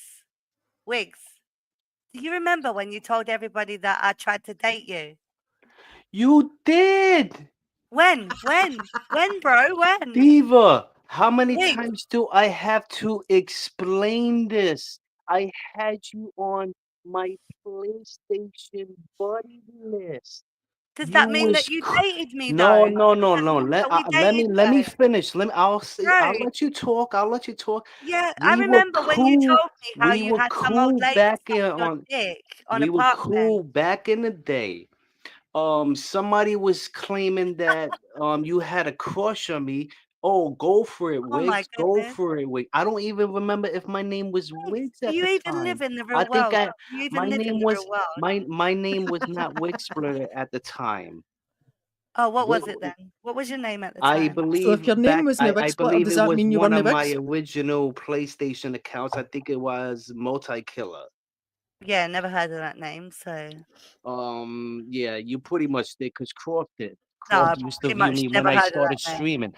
Speaker 2: Wigs. Do you remember when you told everybody that I tried to date you?
Speaker 6: You did.
Speaker 2: When, bro? When?
Speaker 6: Diva, how many
Speaker 2: Wigs.
Speaker 6: times do I have to explain this? I had you on my PlayStation buddy list.
Speaker 2: Does
Speaker 6: You
Speaker 2: that mean
Speaker 6: was
Speaker 2: that you dated me
Speaker 6: no,
Speaker 2: though?
Speaker 6: no, no,
Speaker 2: That
Speaker 6: no.
Speaker 2: means that we
Speaker 6: Let me
Speaker 2: dated
Speaker 6: let me
Speaker 2: though,
Speaker 6: finish. I'll say
Speaker 2: bro.
Speaker 6: I'll let you talk. I'll let you talk.
Speaker 2: Yeah, I
Speaker 6: We were
Speaker 2: remember when you
Speaker 6: cool.
Speaker 2: told me how
Speaker 6: We
Speaker 2: you
Speaker 6: were
Speaker 2: had some old
Speaker 6: cool
Speaker 2: lady
Speaker 6: back
Speaker 2: suck
Speaker 6: in
Speaker 2: your
Speaker 6: on.
Speaker 2: dick on
Speaker 6: We
Speaker 2: a
Speaker 6: were
Speaker 2: park
Speaker 6: cool
Speaker 2: bench.
Speaker 6: back in the day. Somebody was claiming that you had a crush on me. Oh, go for it,
Speaker 2: Oh my
Speaker 6: Wiggs. Go
Speaker 2: goodness.
Speaker 6: for it, Wiggs. I don't even remember if my name was
Speaker 2: Wigs,
Speaker 6: Wiggs
Speaker 2: do
Speaker 6: at
Speaker 2: you
Speaker 6: the
Speaker 2: even live
Speaker 6: time.
Speaker 2: in the
Speaker 6: I
Speaker 2: real
Speaker 6: think
Speaker 2: world? Do you even
Speaker 6: my
Speaker 2: live in
Speaker 6: name
Speaker 2: the
Speaker 6: was
Speaker 2: real world?
Speaker 6: my name was not Wig Splitter at the time.
Speaker 2: Oh, what
Speaker 6: What
Speaker 2: was it then? What was your name at the
Speaker 6: I
Speaker 2: time?
Speaker 1: So if
Speaker 6: believe
Speaker 1: your name was
Speaker 6: I
Speaker 1: Wig Splitter,
Speaker 6: believe
Speaker 1: does
Speaker 6: it
Speaker 1: that
Speaker 6: was
Speaker 1: mean you were
Speaker 6: one of my
Speaker 1: Wigs?
Speaker 6: original PlayStation accounts. I think it was Multi Killer.
Speaker 2: Yeah, never heard of that name. So
Speaker 6: Yeah, you pretty much did because Croft did.
Speaker 2: no,
Speaker 6: Croft
Speaker 2: I
Speaker 6: used to
Speaker 2: pretty
Speaker 6: view
Speaker 2: much
Speaker 6: me when
Speaker 2: never
Speaker 6: I
Speaker 2: heard of that
Speaker 6: started
Speaker 2: name.
Speaker 6: streaming.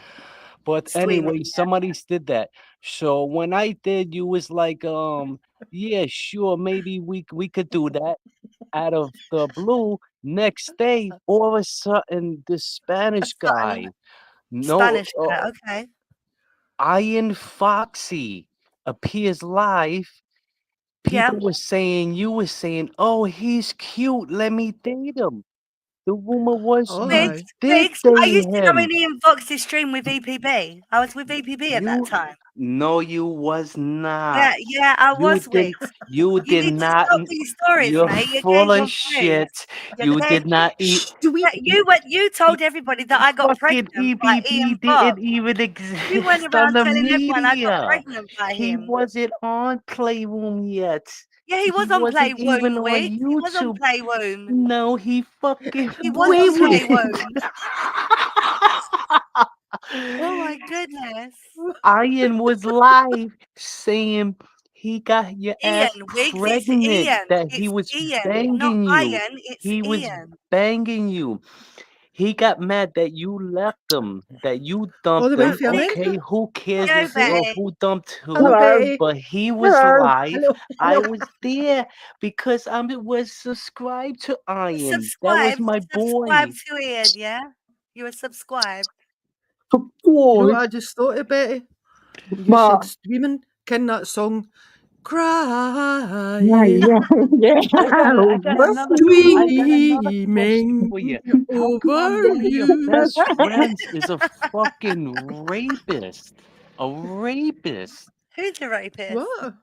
Speaker 6: But
Speaker 2: Streaming.
Speaker 6: anyway, somebody did that. So when I did, you was like, Yeah, sure, maybe we could do that. Out of the blue, next day, all of a sudden, the Spanish guy, no,
Speaker 2: Spanish guy. Okay.
Speaker 6: Ian Foxy appears live.
Speaker 2: Yeah.
Speaker 6: People were saying, you were saying, oh, he's cute. Let me date him. The rumor was
Speaker 1: Oh,
Speaker 6: you
Speaker 2: Wigs,
Speaker 1: aye.
Speaker 6: did
Speaker 2: Wigs. I
Speaker 6: date
Speaker 2: used to go
Speaker 6: him.
Speaker 2: in Ian Fox's stream with VPB. I was with VPB at that
Speaker 6: You
Speaker 2: time.
Speaker 6: no, you was not.
Speaker 2: Yeah, I
Speaker 6: You
Speaker 2: was
Speaker 6: did
Speaker 2: Wigs.
Speaker 6: you
Speaker 2: You
Speaker 6: did
Speaker 2: need to
Speaker 6: not.
Speaker 2: stop these stories,
Speaker 6: You're
Speaker 2: mate. You're
Speaker 6: full
Speaker 2: getting
Speaker 6: of
Speaker 2: confused.
Speaker 6: shit.
Speaker 2: You're
Speaker 6: You
Speaker 2: getting
Speaker 6: did not eat.
Speaker 1: Shh, do we?
Speaker 2: you told everybody that I got
Speaker 6: Fucking
Speaker 2: pregnant by Ian
Speaker 6: EBB
Speaker 2: Fox.
Speaker 6: didn't even
Speaker 2: You went
Speaker 6: exist on
Speaker 2: around
Speaker 6: the
Speaker 2: telling everyone I got
Speaker 6: media.
Speaker 2: pregnant by
Speaker 6: He
Speaker 2: him.
Speaker 6: wasn't on Playroom yet.
Speaker 2: Yeah, he
Speaker 6: He
Speaker 2: was on
Speaker 6: wasn't even
Speaker 2: Playroom,
Speaker 6: on
Speaker 2: Wigs. He was on
Speaker 6: YouTube.
Speaker 2: Playroom.
Speaker 6: No, he fucking
Speaker 2: He was on
Speaker 6: wasn't.
Speaker 2: Playroom. Oh my goodness.
Speaker 6: Ian was live saying he got your
Speaker 2: Ian,
Speaker 6: ass
Speaker 2: Wigs, it's
Speaker 6: pregnant,
Speaker 2: Ian.
Speaker 6: that he
Speaker 2: It's
Speaker 6: was
Speaker 2: Ian, not
Speaker 6: banging you.
Speaker 2: Ian. It's
Speaker 6: He was
Speaker 2: Ian.
Speaker 6: banging you. He got mad that you left him, that you
Speaker 1: All
Speaker 6: dumped
Speaker 1: the way
Speaker 6: him.
Speaker 1: from America.
Speaker 6: Okay, who cares
Speaker 2: Yo, Betty.
Speaker 6: who dumped who?
Speaker 1: Hello,
Speaker 5: Hello.
Speaker 1: Betty.
Speaker 6: But he was
Speaker 5: Hello.
Speaker 6: live.
Speaker 1: Hello.
Speaker 6: I
Speaker 1: Hello.
Speaker 6: was there because I was subscribed to Ian. That was
Speaker 2: Subscribe.
Speaker 6: my
Speaker 2: Subscribe
Speaker 6: boy.
Speaker 2: to Ian, yeah? You were subscribed.
Speaker 1: You know
Speaker 5: Boy.
Speaker 1: what I just thought of, Betty? You said
Speaker 5: What?
Speaker 1: streaming. Ken that song?
Speaker 5: Yeah,
Speaker 1: Crying,
Speaker 5: yeah.
Speaker 6: Oh, I got another question
Speaker 1: streaming
Speaker 6: for you. How come
Speaker 1: over
Speaker 6: one of your
Speaker 1: you.
Speaker 6: best friends is a fucking rapist? A rapist?
Speaker 2: Who's the rapist?
Speaker 1: What?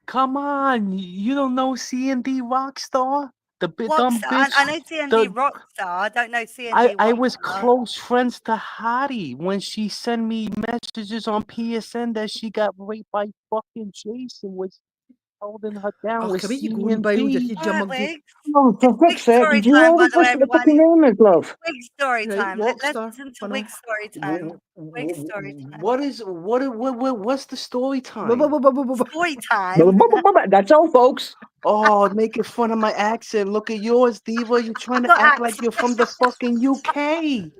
Speaker 6: Come on, you don't know C&D Rockstar? The dumb
Speaker 2: Rockstar.
Speaker 6: bitch.
Speaker 2: I know CND Rockstar. I don't know CND
Speaker 6: I was
Speaker 2: Rockstar.
Speaker 6: close friends to Hottie when she sent me messages on PSN that she got raped by fucking Jason, was holding her down
Speaker 1: Oh,
Speaker 6: with
Speaker 1: come here, you going wild, you
Speaker 6: C&D.
Speaker 1: huge
Speaker 2: All right,
Speaker 1: monkey.
Speaker 2: Wigs.
Speaker 5: Oh, for
Speaker 2: It's Wig
Speaker 5: fuck's sake,
Speaker 2: story
Speaker 5: did you
Speaker 2: time, by
Speaker 5: always
Speaker 2: the way,
Speaker 5: listen to the
Speaker 2: everyone.
Speaker 5: fucking name, love?
Speaker 2: Wig story
Speaker 1: Right,
Speaker 2: time. Let's
Speaker 1: Rockstar.
Speaker 2: listen to
Speaker 1: I
Speaker 2: Wig
Speaker 1: know.
Speaker 2: story time. Wig story time.
Speaker 6: What's the story
Speaker 1: Blah, blah,
Speaker 6: time?
Speaker 1: blah, blah, blah, blah.
Speaker 2: Story time.
Speaker 5: That's all, folks.
Speaker 6: Oh, making fun of my accent. Look at yours, Diva. You're trying to
Speaker 2: Got
Speaker 6: act like
Speaker 2: accent.
Speaker 6: you're from the fucking UK.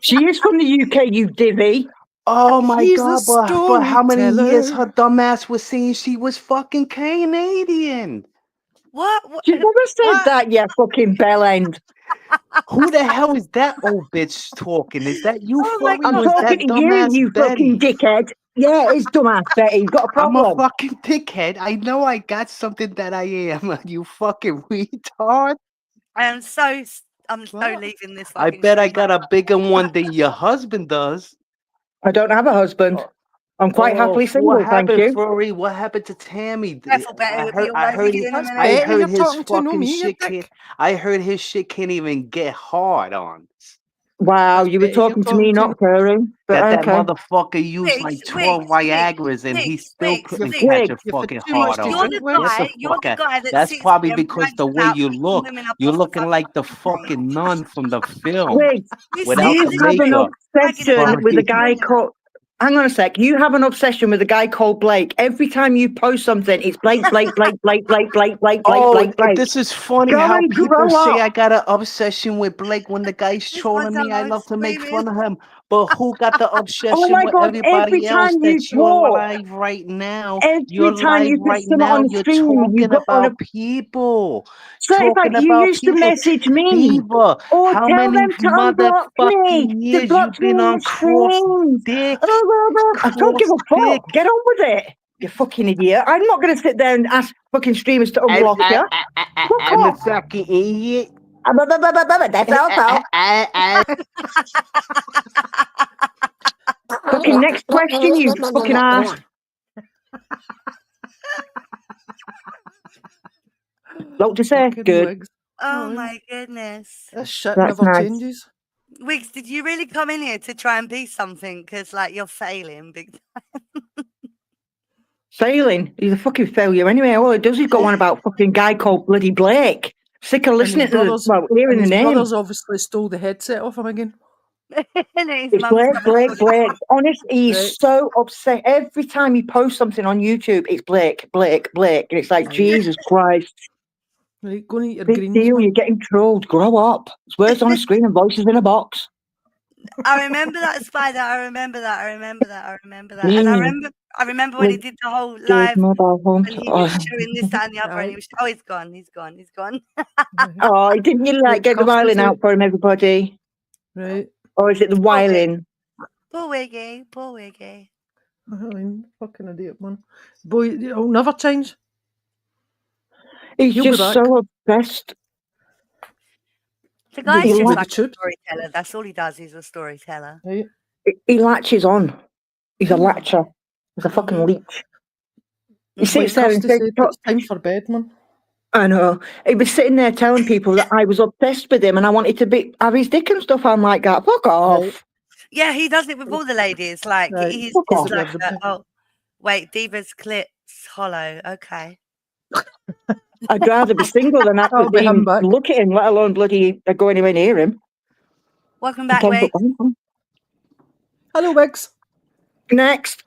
Speaker 5: She is from the UK, you divvy.
Speaker 6: Oh my
Speaker 1: He's the
Speaker 6: god, but for how many years her
Speaker 1: storyteller.
Speaker 6: dumbass was saying she was fucking Canadian?
Speaker 2: What?
Speaker 5: She never said
Speaker 2: What?
Speaker 5: that, you fucking bell end.
Speaker 6: Who the hell is that old bitch talking? Is that you,
Speaker 2: Oh my
Speaker 6: Flurry,
Speaker 5: I'm
Speaker 6: or is
Speaker 2: God.
Speaker 5: talking
Speaker 6: that
Speaker 5: to you,
Speaker 6: dumbass
Speaker 5: you fucking
Speaker 6: Betty?
Speaker 5: dickhead. Yeah, it's dumbass Betty. You've got a
Speaker 6: I'm a
Speaker 5: problem.
Speaker 6: fucking dickhead. I know I got something that I am. You fucking retard.
Speaker 2: I'm so
Speaker 1: What?
Speaker 2: leaving this
Speaker 6: I
Speaker 2: fucking
Speaker 6: bet I
Speaker 2: stream.
Speaker 6: got a bigger one than your husband does.
Speaker 5: I don't have a husband. I'm quite happily
Speaker 6: What
Speaker 5: single, thank
Speaker 6: happened,
Speaker 5: you.
Speaker 6: Flurry? What happened to Tammy?
Speaker 2: Careful, Betty. It'll be all
Speaker 6: I
Speaker 2: over
Speaker 6: heard,
Speaker 2: you in a
Speaker 1: That's
Speaker 6: I
Speaker 2: minute.
Speaker 1: Betty
Speaker 6: heard
Speaker 1: you're
Speaker 6: his
Speaker 1: talking to, no
Speaker 6: fucking
Speaker 1: me, you
Speaker 6: shit can't.
Speaker 1: dick.
Speaker 6: I heard his shit can't even get hard on.
Speaker 5: Wow,
Speaker 1: That's
Speaker 5: you were
Speaker 1: Betty you're
Speaker 5: talking to me,
Speaker 1: talking to.
Speaker 5: not Curry. But
Speaker 6: That
Speaker 5: okay.
Speaker 6: motherfucker used like 12 Viagra's and he still couldn't
Speaker 1: You've,
Speaker 6: catch
Speaker 5: Wig,
Speaker 6: a
Speaker 1: you've had
Speaker 6: fucking
Speaker 1: too much
Speaker 6: hard
Speaker 1: to
Speaker 2: You're
Speaker 6: on.
Speaker 2: the
Speaker 1: drink,
Speaker 6: Get
Speaker 1: Wigs.
Speaker 6: the
Speaker 2: guy. You're
Speaker 6: fuck
Speaker 2: the
Speaker 6: out.
Speaker 2: guy that
Speaker 6: That's
Speaker 2: sits
Speaker 6: probably
Speaker 2: there and
Speaker 6: because
Speaker 2: brags
Speaker 6: the way
Speaker 2: about
Speaker 6: you
Speaker 2: picking
Speaker 6: look,
Speaker 2: women up
Speaker 6: you're
Speaker 2: off the
Speaker 6: looking like the
Speaker 2: fucking plane.
Speaker 6: fucking nun from the film
Speaker 5: Wig,
Speaker 2: You
Speaker 6: without
Speaker 2: sit
Speaker 5: you
Speaker 6: the
Speaker 2: and
Speaker 5: have an
Speaker 6: makeup.
Speaker 2: bragging about
Speaker 5: obsession with a
Speaker 2: picking
Speaker 5: guy
Speaker 2: women up.
Speaker 5: called. Hang on a sec. You have an obsession with a guy called Blake. Every time you post something, it's Blake, Blake, Blake, Blake, Blake, Blake, Blake, Blake,
Speaker 6: Oh,
Speaker 5: Blake, Blake.
Speaker 6: this is funny
Speaker 5: Go
Speaker 6: how
Speaker 5: and
Speaker 6: people
Speaker 5: grow
Speaker 6: say
Speaker 5: up.
Speaker 6: I got an obsession with Blake when the guy's
Speaker 2: This one
Speaker 6: trolling me. I
Speaker 2: time
Speaker 6: love to make
Speaker 2: screaming.
Speaker 6: fun of him. But who got the
Speaker 5: Oh
Speaker 6: obsession
Speaker 5: my
Speaker 6: with
Speaker 5: God, every
Speaker 6: everybody else
Speaker 5: time you
Speaker 6: that you're
Speaker 5: talk,
Speaker 6: live right now?
Speaker 5: every
Speaker 6: You're
Speaker 5: time
Speaker 6: live
Speaker 5: you put
Speaker 6: right
Speaker 5: something
Speaker 6: now.
Speaker 5: on the
Speaker 6: You're
Speaker 5: stream, you
Speaker 6: talking
Speaker 5: got on a
Speaker 6: about people.
Speaker 5: certified.
Speaker 6: Talking
Speaker 5: You
Speaker 6: about
Speaker 5: used to
Speaker 6: people.
Speaker 5: message me
Speaker 6: Diva,
Speaker 5: or
Speaker 6: how
Speaker 5: tell
Speaker 6: many
Speaker 5: them to unblock me.
Speaker 6: motherfucking
Speaker 5: They
Speaker 6: years you
Speaker 5: blocked me
Speaker 6: been
Speaker 5: in
Speaker 6: on
Speaker 5: the
Speaker 6: cross
Speaker 5: streams.
Speaker 6: dick?
Speaker 5: I don't give
Speaker 6: Cross
Speaker 5: a
Speaker 6: dick.
Speaker 5: fuck. Get on with it. You fucking idiot. I'm not going to sit there and ask fucking streamers to unblock you. Fuck
Speaker 6: I'm a
Speaker 5: off.
Speaker 6: fucking idiot.
Speaker 5: That's all, pal. Fucking next question, you fucking ass. Lot to say.
Speaker 1: Fucking
Speaker 5: Good.
Speaker 1: Wigs.
Speaker 2: Oh
Speaker 1: Aye.
Speaker 2: my goodness.
Speaker 1: This shit
Speaker 5: That's
Speaker 1: never
Speaker 5: nice.
Speaker 1: changes.
Speaker 2: Wiggs, did you really come in here to try and be something? Because, like, you're failing big time.
Speaker 5: Failing. He's a fucking failure anyway. All it does is go on about fucking guy called bloody Blake. Sick of
Speaker 1: And his
Speaker 5: listening to the,
Speaker 1: brothers,
Speaker 5: well, hearing
Speaker 1: and
Speaker 5: the
Speaker 1: his
Speaker 5: name.
Speaker 1: brothers obviously stole the headset off him again.
Speaker 2: And his
Speaker 5: It's
Speaker 2: mum's
Speaker 5: Blake,
Speaker 2: got a
Speaker 5: Blake,
Speaker 2: bloody
Speaker 5: Blake. Honest, he's
Speaker 1: Right.
Speaker 5: so upset. Every time he posts something on YouTube, it's Blake, Blake, Blake. And it's like,
Speaker 1: Right.
Speaker 5: Jesus Christ.
Speaker 1: Right, go and eat your
Speaker 5: Big
Speaker 1: greens,
Speaker 5: deal.
Speaker 1: man.
Speaker 5: You're getting trolled. Grow up. It's words on a screen and voices in a box.
Speaker 2: I remember that spider. I remember that.
Speaker 7: Me
Speaker 2: And
Speaker 7: and
Speaker 2: I remember when he
Speaker 7: with
Speaker 2: did the whole
Speaker 7: Dave
Speaker 2: live
Speaker 7: Mobile Home.
Speaker 2: and he
Speaker 7: Oh,
Speaker 2: was showing this, that, and the other, and he
Speaker 1: Aye.
Speaker 2: was. Oh, he's gone. He's gone.
Speaker 7: oh, didn't you like get the
Speaker 1: Cussed us
Speaker 7: violin out for him, everybody?
Speaker 1: Right.
Speaker 7: Or is it the
Speaker 2: Poor Wig.
Speaker 7: violin?
Speaker 2: Poor Wiggy.
Speaker 1: I mean, fucking idiot, man. Boy, it'll never change.
Speaker 7: He's
Speaker 1: He'll be
Speaker 7: just
Speaker 1: back.
Speaker 7: so obsessed.
Speaker 2: The guy's
Speaker 7: He
Speaker 2: just
Speaker 7: likes-
Speaker 2: like a
Speaker 1: tubes.
Speaker 2: storyteller. That's all he does. He's a storyteller.
Speaker 1: Right.
Speaker 7: He latches on. He's a latcher. He's a fucking leech. He
Speaker 1: Like
Speaker 7: sits there and
Speaker 1: Kirsty
Speaker 7: says,
Speaker 1: said, it's time for bed, man.
Speaker 7: I know. He was sitting there telling people that I was obsessed with him and I wanted to have his dick and stuff. I'm like, that. Fuck off.
Speaker 1: Right.
Speaker 2: Yeah, he does it with all the ladies. Like
Speaker 1: Right.
Speaker 2: he's
Speaker 7: Fuck
Speaker 2: just
Speaker 7: off.
Speaker 2: like, oh, wait, Diva's clit's hollow. Okay.
Speaker 7: I'd rather be single than have
Speaker 1: That'll
Speaker 7: to
Speaker 1: be him
Speaker 7: even
Speaker 1: back.
Speaker 7: look at him, let alone bloody go anywhere near him.
Speaker 2: Welcome back, Wig.
Speaker 1: Hello, Wigs.
Speaker 7: Next.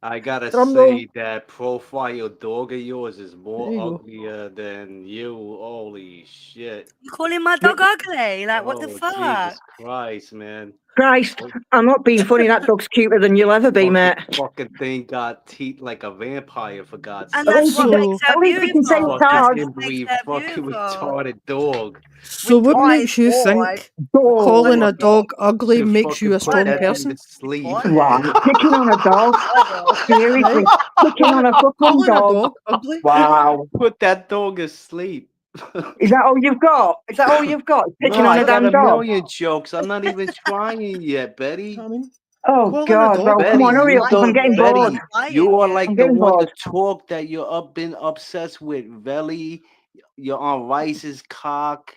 Speaker 6: I gotta
Speaker 1: Drum
Speaker 6: say that profile dog of yours is
Speaker 1: There
Speaker 6: more
Speaker 1: you go.
Speaker 6: uglier than you. Holy shit.
Speaker 2: You calling my dog ugly? Like, what the
Speaker 6: Oh,
Speaker 2: fuck?
Speaker 6: Jesus Christ, man.
Speaker 7: Christ, I'm not being funny. That dog's cuter than you'll ever be, mate.
Speaker 6: Fucking thing got teeth like a vampire, for God's
Speaker 2: And
Speaker 6: sake.
Speaker 2: that's what
Speaker 1: So-
Speaker 2: makes her
Speaker 7: At least we can say
Speaker 2: beautiful.
Speaker 7: it's
Speaker 2: That's
Speaker 7: hard.
Speaker 2: what makes
Speaker 6: Fucking
Speaker 2: her
Speaker 6: fucking
Speaker 2: beautiful.
Speaker 6: retarded dog.
Speaker 1: So what makes you
Speaker 2: Retarded
Speaker 1: think
Speaker 7: Dog.
Speaker 1: calling a dog ugly
Speaker 6: To
Speaker 1: makes you a
Speaker 6: fucking put
Speaker 1: strong
Speaker 6: that thing
Speaker 1: person?
Speaker 6: to sleep.
Speaker 7: Right, picking on a dog. Seriously, picking on a fucking
Speaker 1: Calling a
Speaker 7: dog.
Speaker 1: dog ugly?
Speaker 7: Wow.
Speaker 6: Put that dog asleep.
Speaker 7: Is that all you've got? Is that all you've got? Picking
Speaker 6: No,
Speaker 7: on
Speaker 6: I
Speaker 7: a
Speaker 6: got
Speaker 7: damn
Speaker 6: a
Speaker 7: dog?
Speaker 6: million jokes. I'm not even trying yet, Betty.
Speaker 1: I mean,
Speaker 7: Oh,
Speaker 1: calling a
Speaker 7: God.
Speaker 1: dog
Speaker 7: Well, come
Speaker 6: Betty,
Speaker 7: on, hurry
Speaker 6: you
Speaker 7: up, 'cause I'm
Speaker 6: don't,
Speaker 7: getting
Speaker 6: Betty,
Speaker 7: bored.
Speaker 6: you are like
Speaker 7: I'm
Speaker 6: the
Speaker 7: getting
Speaker 6: one
Speaker 7: bored.
Speaker 6: to talk that you're been obsessed with Veli. You're on Rice's cock.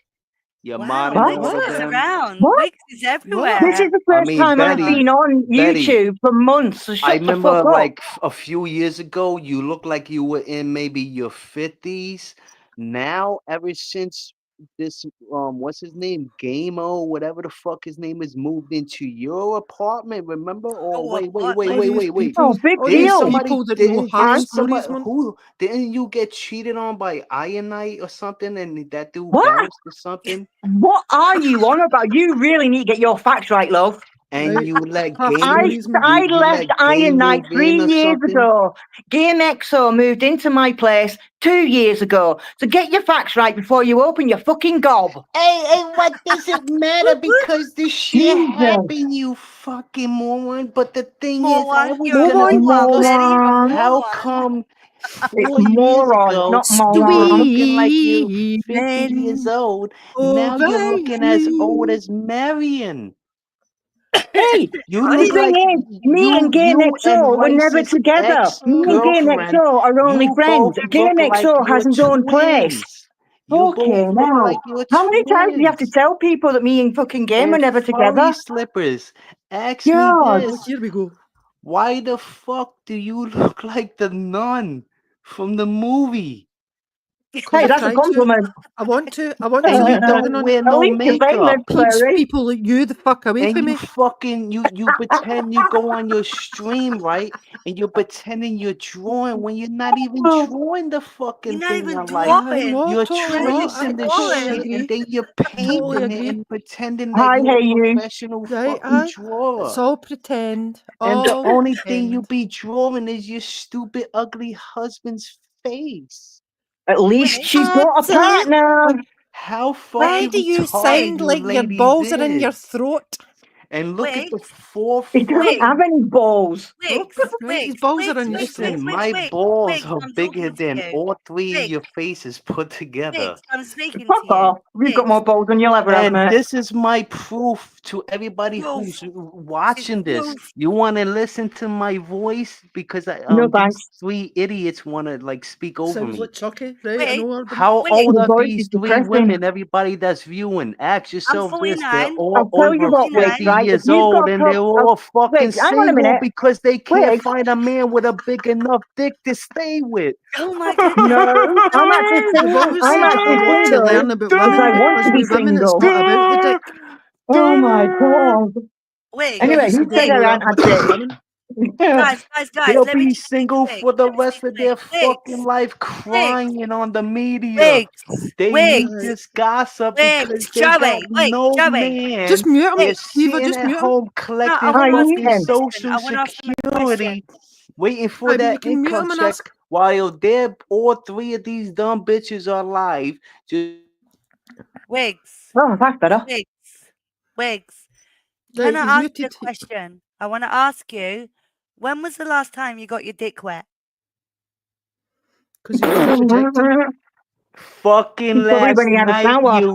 Speaker 6: You're
Speaker 2: Wow,
Speaker 6: modding
Speaker 7: What?
Speaker 6: all of
Speaker 2: Wix is
Speaker 6: them.
Speaker 2: around.
Speaker 7: What?
Speaker 2: Wix is everywhere.
Speaker 7: This is the
Speaker 6: I
Speaker 7: first
Speaker 6: mean,
Speaker 7: time I've
Speaker 6: Betty,
Speaker 7: been on
Speaker 6: Betty,
Speaker 7: YouTube for months, so
Speaker 6: I
Speaker 7: shut the
Speaker 6: remember
Speaker 7: fuck up.
Speaker 6: like a few years ago, you looked like you were in maybe your 50s. Now, ever since this what's his name? Gameo, whatever the fuck his name is, moved into your apartment, remember? Or
Speaker 2: Oh,
Speaker 6: wait.
Speaker 1: all these
Speaker 6: Wait.
Speaker 7: Oh,
Speaker 1: people,
Speaker 7: big
Speaker 1: all
Speaker 6: Didn't
Speaker 1: these
Speaker 7: deal.
Speaker 6: somebody
Speaker 1: people that know half
Speaker 7: I'm
Speaker 1: stories,
Speaker 6: somebody
Speaker 1: man.
Speaker 6: didn't you get cheated on by Ionite or something and that dude
Speaker 7: What?
Speaker 6: bounced or something?
Speaker 7: What are you on about? You really need to get your facts right, love.
Speaker 6: And
Speaker 1: Right.
Speaker 6: you let
Speaker 1: Half
Speaker 6: Game
Speaker 1: stories, man.
Speaker 7: I
Speaker 6: you
Speaker 7: left
Speaker 6: let Game
Speaker 7: Iron Knight
Speaker 6: move
Speaker 7: 3
Speaker 6: in or
Speaker 7: years
Speaker 6: something?
Speaker 7: ago. Game XO moved into my place 2 years ago. So get your facts right before you open your fucking gob.
Speaker 6: Hey, what does it matter? Because this shit
Speaker 7: Jesus.
Speaker 6: happened, you fucking moron. But the thing is, I
Speaker 2: Moron,
Speaker 6: was
Speaker 2: you're a
Speaker 6: gonna
Speaker 2: moron, Betty. You're a
Speaker 7: Moron.
Speaker 6: how
Speaker 2: moron.
Speaker 6: come
Speaker 7: It's
Speaker 6: 4 years
Speaker 7: moron,
Speaker 6: ago
Speaker 7: not
Speaker 6: you were
Speaker 7: moron.
Speaker 6: looking like you're 50 years
Speaker 1: Steven
Speaker 6: old, now you're
Speaker 1: over
Speaker 6: looking as old
Speaker 1: you.
Speaker 6: as Marion.
Speaker 7: Hey,
Speaker 6: You
Speaker 7: the
Speaker 6: look
Speaker 7: thing
Speaker 6: like
Speaker 7: is, me and Game
Speaker 6: you and
Speaker 7: XO were never
Speaker 6: Rice's
Speaker 7: together. Me and Game
Speaker 6: ex-girlfriend.
Speaker 7: XO are only
Speaker 6: You
Speaker 7: friends.
Speaker 6: both
Speaker 7: Game
Speaker 6: look like
Speaker 7: XO
Speaker 6: you're
Speaker 7: has his own place.
Speaker 6: twins. You both
Speaker 7: Okay,
Speaker 6: look
Speaker 7: now.
Speaker 6: like you're
Speaker 7: How many times do you have to
Speaker 6: twins.
Speaker 7: tell people that me and fucking Game are
Speaker 6: And
Speaker 7: never
Speaker 6: furry
Speaker 7: together?
Speaker 6: slippers. Ask me
Speaker 7: God.
Speaker 1: Oh,
Speaker 6: this.
Speaker 1: here we go.
Speaker 6: Why the fuck do you look like the nun from the movie?
Speaker 1: Because
Speaker 7: Hey,
Speaker 1: I
Speaker 7: that's a
Speaker 1: try to.
Speaker 7: compliment.
Speaker 1: I want to
Speaker 6: And
Speaker 1: be
Speaker 6: you don't
Speaker 1: building on
Speaker 6: wear
Speaker 7: At
Speaker 6: no
Speaker 7: least you're famous,
Speaker 6: makeup.
Speaker 1: keeps
Speaker 7: Larry.
Speaker 1: people like you the fuck away
Speaker 6: And
Speaker 1: from
Speaker 6: you
Speaker 1: me.
Speaker 6: fucking you pretend you go on your stream, right? And you're pretending you're drawing when you're not even drawing the fucking
Speaker 2: You're not
Speaker 6: thing.
Speaker 2: even
Speaker 6: I'm like,
Speaker 2: drawing.
Speaker 1: No,
Speaker 6: you're
Speaker 1: totally not. I
Speaker 6: tracing the
Speaker 1: totally
Speaker 6: shit
Speaker 1: agree.
Speaker 6: and then you're
Speaker 1: Totally
Speaker 6: painting it
Speaker 1: agree.
Speaker 6: and pretending
Speaker 7: Hi,
Speaker 6: that you're
Speaker 7: hey,
Speaker 6: a
Speaker 7: you.
Speaker 6: professional
Speaker 1: Right,
Speaker 6: fucking
Speaker 1: aye.
Speaker 6: drawer.
Speaker 1: It's all pretend.
Speaker 6: And the
Speaker 1: All
Speaker 6: only thing you
Speaker 1: pretend.
Speaker 6: be drawing is your stupid, ugly husband's face.
Speaker 7: At least
Speaker 2: Wait.
Speaker 7: she's got a
Speaker 1: Absolutely.
Speaker 7: partner.
Speaker 6: How
Speaker 1: Why
Speaker 6: fucking
Speaker 1: do you
Speaker 6: retarded
Speaker 1: sound
Speaker 6: you
Speaker 1: like your
Speaker 6: ladies
Speaker 1: balls are in your
Speaker 6: is.
Speaker 1: throat?
Speaker 6: And look at the
Speaker 2: Wait.
Speaker 6: fourth
Speaker 7: He doesn't
Speaker 2: Wait.
Speaker 7: have any balls.
Speaker 2: Wigs,
Speaker 1: Right, his
Speaker 2: Wigs,
Speaker 1: balls are
Speaker 2: Wigs,
Speaker 1: in your
Speaker 2: Wigs,
Speaker 1: throat.
Speaker 6: Listen,
Speaker 2: Wigs,
Speaker 6: my
Speaker 2: Wigs,
Speaker 6: balls
Speaker 2: Wigs,
Speaker 6: are
Speaker 2: I'm
Speaker 6: bigger
Speaker 2: talking to
Speaker 6: than
Speaker 2: you.
Speaker 6: all three of
Speaker 2: Wigs,
Speaker 6: your faces put together.
Speaker 2: Wigs, I'm speaking
Speaker 7: Fuck
Speaker 2: to you.
Speaker 7: off. We've got
Speaker 2: Wigs,
Speaker 7: more balls than you'll ever have,
Speaker 6: And
Speaker 7: mate.
Speaker 6: this is my proof to everybody who's
Speaker 2: proof.
Speaker 6: watching this.
Speaker 2: proof.
Speaker 6: You want to listen to my voice because
Speaker 7: No
Speaker 6: these
Speaker 7: thanks.
Speaker 6: three idiots want to like speak over
Speaker 1: Sounds
Speaker 6: me.
Speaker 1: like Chucky, right? I
Speaker 2: Wait,
Speaker 1: know Urban.
Speaker 6: How
Speaker 2: wait.
Speaker 6: old
Speaker 7: Your
Speaker 6: are
Speaker 7: voice
Speaker 6: these
Speaker 7: is
Speaker 6: three
Speaker 7: depressing.
Speaker 6: women? Everybody that's viewing, ask
Speaker 2: I'm
Speaker 6: yourself this: they're
Speaker 2: 49.
Speaker 6: all
Speaker 7: I'll tell you
Speaker 6: over
Speaker 7: what, Wig,
Speaker 2: 49.
Speaker 6: 50
Speaker 7: right? If
Speaker 6: years
Speaker 7: you've got
Speaker 6: old,
Speaker 7: a
Speaker 6: and they're
Speaker 7: problem,
Speaker 6: all fucking
Speaker 7: Wig, hang on a
Speaker 6: single
Speaker 7: minute.
Speaker 6: because they can't
Speaker 7: Wig,
Speaker 6: find a man with a big enough dick to stay with.
Speaker 2: Oh my goodness.
Speaker 7: no, I'm actually
Speaker 1: We've
Speaker 7: single.
Speaker 1: always
Speaker 7: I'm
Speaker 1: said
Speaker 7: actually
Speaker 1: we want to learn
Speaker 7: single
Speaker 1: about
Speaker 7: because
Speaker 1: women
Speaker 7: I want
Speaker 1: because
Speaker 7: to be
Speaker 1: with women it's
Speaker 7: single.
Speaker 1: not about the dick.
Speaker 7: Oh my God.
Speaker 2: Wigs,
Speaker 1: Well,
Speaker 7: Anyway,
Speaker 1: you
Speaker 7: who
Speaker 1: said
Speaker 7: said
Speaker 1: don't
Speaker 7: I
Speaker 1: know
Speaker 7: hadn't
Speaker 1: that
Speaker 7: had
Speaker 1: much about
Speaker 7: dick?
Speaker 1: women.
Speaker 2: Guys,
Speaker 6: They'll
Speaker 2: let me
Speaker 6: be
Speaker 2: just speak to
Speaker 6: single
Speaker 2: Wig.
Speaker 6: for the
Speaker 2: Let me
Speaker 6: rest
Speaker 2: speak to
Speaker 6: of their
Speaker 2: Wig.
Speaker 6: fucking life, crying on the media.
Speaker 2: Wigs.
Speaker 6: They
Speaker 2: Wigs.
Speaker 6: need this gossip
Speaker 2: Wigs.
Speaker 6: because they got
Speaker 2: Joey. Wait,
Speaker 6: no
Speaker 2: Joey.
Speaker 6: man.
Speaker 1: Just mute him,
Speaker 6: They're
Speaker 1: Eva.
Speaker 6: sitting
Speaker 1: Just
Speaker 6: at
Speaker 1: mute him.
Speaker 6: home
Speaker 2: No, I
Speaker 6: collecting
Speaker 2: want to ask
Speaker 6: fucking
Speaker 2: him a question.
Speaker 6: social
Speaker 2: I want to ask him a question.
Speaker 6: security, waiting for
Speaker 1: Aye, but you
Speaker 6: that
Speaker 1: can mute
Speaker 6: income
Speaker 1: him and
Speaker 6: check
Speaker 1: ask.
Speaker 6: while they're all three of these dumb bitches are alive. Just
Speaker 2: Wigs.
Speaker 7: Oh, that's better.
Speaker 2: Wigs.
Speaker 1: Right,
Speaker 2: Can I
Speaker 1: he's
Speaker 2: ask you a
Speaker 1: muted.
Speaker 2: question? I want to ask you, when was the last time you got your dick wet?
Speaker 1: Because he was rejected.
Speaker 6: fucking
Speaker 7: Probably
Speaker 6: last
Speaker 7: when he had a
Speaker 6: night,
Speaker 7: shower.
Speaker 6: you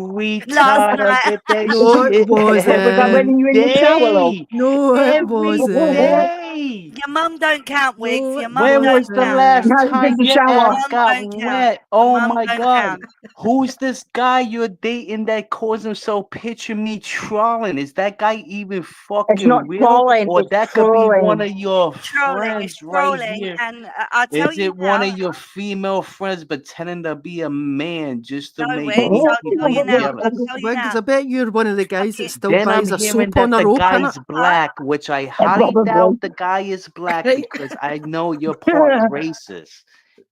Speaker 2: Last
Speaker 6: retard. I
Speaker 2: night.
Speaker 6: get that
Speaker 1: No, it
Speaker 6: shit
Speaker 7: Was that when
Speaker 6: every
Speaker 7: you were in the shower, love?
Speaker 6: day.
Speaker 1: No, it
Speaker 6: Every
Speaker 1: wasn't.
Speaker 6: day.
Speaker 2: Your mum don't count, Wigs.
Speaker 1: No,
Speaker 2: Your
Speaker 1: it
Speaker 2: mum
Speaker 6: When
Speaker 2: don't
Speaker 6: was the
Speaker 1: wasn't.
Speaker 2: count.
Speaker 6: last
Speaker 7: No,
Speaker 6: time
Speaker 7: just the
Speaker 6: your
Speaker 7: shower.
Speaker 6: ass
Speaker 2: Mum
Speaker 6: got
Speaker 2: don't count.
Speaker 6: wet?
Speaker 2: Your
Speaker 6: Oh
Speaker 2: mum
Speaker 6: my
Speaker 2: don't
Speaker 6: god.
Speaker 2: count.
Speaker 6: Who's this guy you're dating that calls himself Picture Me Trolling? Is that guy even
Speaker 7: It's
Speaker 6: fucking
Speaker 7: not
Speaker 6: real?
Speaker 7: trolling,
Speaker 6: Or
Speaker 7: it's
Speaker 6: that could be one
Speaker 7: trolling.
Speaker 6: of your
Speaker 2: Trolling. It's
Speaker 6: friends right
Speaker 2: trolling.
Speaker 6: here.
Speaker 2: And I'll tell
Speaker 6: Is
Speaker 2: you
Speaker 6: it one
Speaker 2: now.
Speaker 6: of your female friends pretending to be a man just to
Speaker 2: No,
Speaker 6: make
Speaker 2: Wigs.
Speaker 6: these
Speaker 2: I'll
Speaker 6: people
Speaker 2: tell you now.
Speaker 6: jealous?
Speaker 2: I'll tell you
Speaker 1: Wigs,
Speaker 2: now.
Speaker 1: I bet you're one of the guys that
Speaker 2: Fucking
Speaker 1: still
Speaker 6: Then I'm
Speaker 1: buys a
Speaker 6: hearing
Speaker 1: soap on
Speaker 6: that
Speaker 1: a
Speaker 6: the
Speaker 1: rope,
Speaker 6: guy's
Speaker 1: innit?
Speaker 6: black, which I highly
Speaker 7: Probably.
Speaker 6: doubt the guy is black
Speaker 1: Right?
Speaker 6: because I know you're part racist.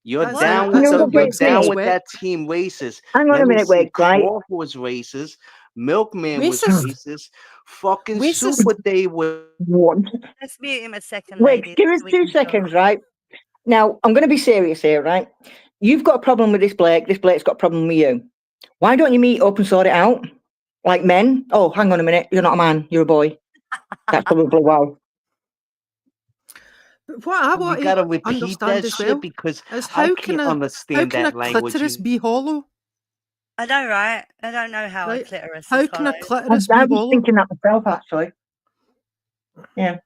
Speaker 6: You're
Speaker 1: That's
Speaker 2: What?
Speaker 1: how,
Speaker 6: down with
Speaker 1: that's
Speaker 7: No,
Speaker 1: how
Speaker 6: the
Speaker 7: but
Speaker 6: you're
Speaker 7: wait
Speaker 1: Wigs
Speaker 7: a
Speaker 6: down
Speaker 1: gets
Speaker 7: minute.
Speaker 6: with
Speaker 1: wet.
Speaker 6: that team racist.
Speaker 7: Hang on
Speaker 6: Let
Speaker 7: a
Speaker 6: me
Speaker 7: minute,
Speaker 6: see.
Speaker 7: Wig, right?
Speaker 6: Crawford was racist. Milkman was
Speaker 1: Racist?
Speaker 6: racist. Fucking
Speaker 1: Racist?
Speaker 6: Super Day was
Speaker 7: What?
Speaker 2: Let's mute him a second,
Speaker 7: Wig,
Speaker 2: ladies.
Speaker 7: give us
Speaker 2: So we
Speaker 7: 2
Speaker 2: can talk.
Speaker 7: seconds, right? Now, I'm going to be serious here, right? You've got a problem with this Blake. This Blake's got a problem with you. Why don't you meet up and sort it out? Like men? Oh, hang on a minute. You're not a man. You're a boy. That's probably wow.
Speaker 1: But what I
Speaker 6: we
Speaker 1: want
Speaker 6: gotta
Speaker 1: to
Speaker 6: repeat
Speaker 1: understand
Speaker 6: that
Speaker 1: as
Speaker 6: shit
Speaker 1: well
Speaker 6: because
Speaker 1: is
Speaker 6: I
Speaker 1: how
Speaker 6: can't
Speaker 1: can
Speaker 6: understand
Speaker 1: a
Speaker 6: that language.
Speaker 1: clitoris be hollow?
Speaker 2: I know, right? I don't know how a
Speaker 1: Right?
Speaker 2: clitoris
Speaker 1: How
Speaker 2: is
Speaker 1: can a
Speaker 2: hollow.
Speaker 1: clitoris
Speaker 7: I
Speaker 1: be
Speaker 7: was
Speaker 1: hollow?
Speaker 7: thinking that myself, actually. Yeah.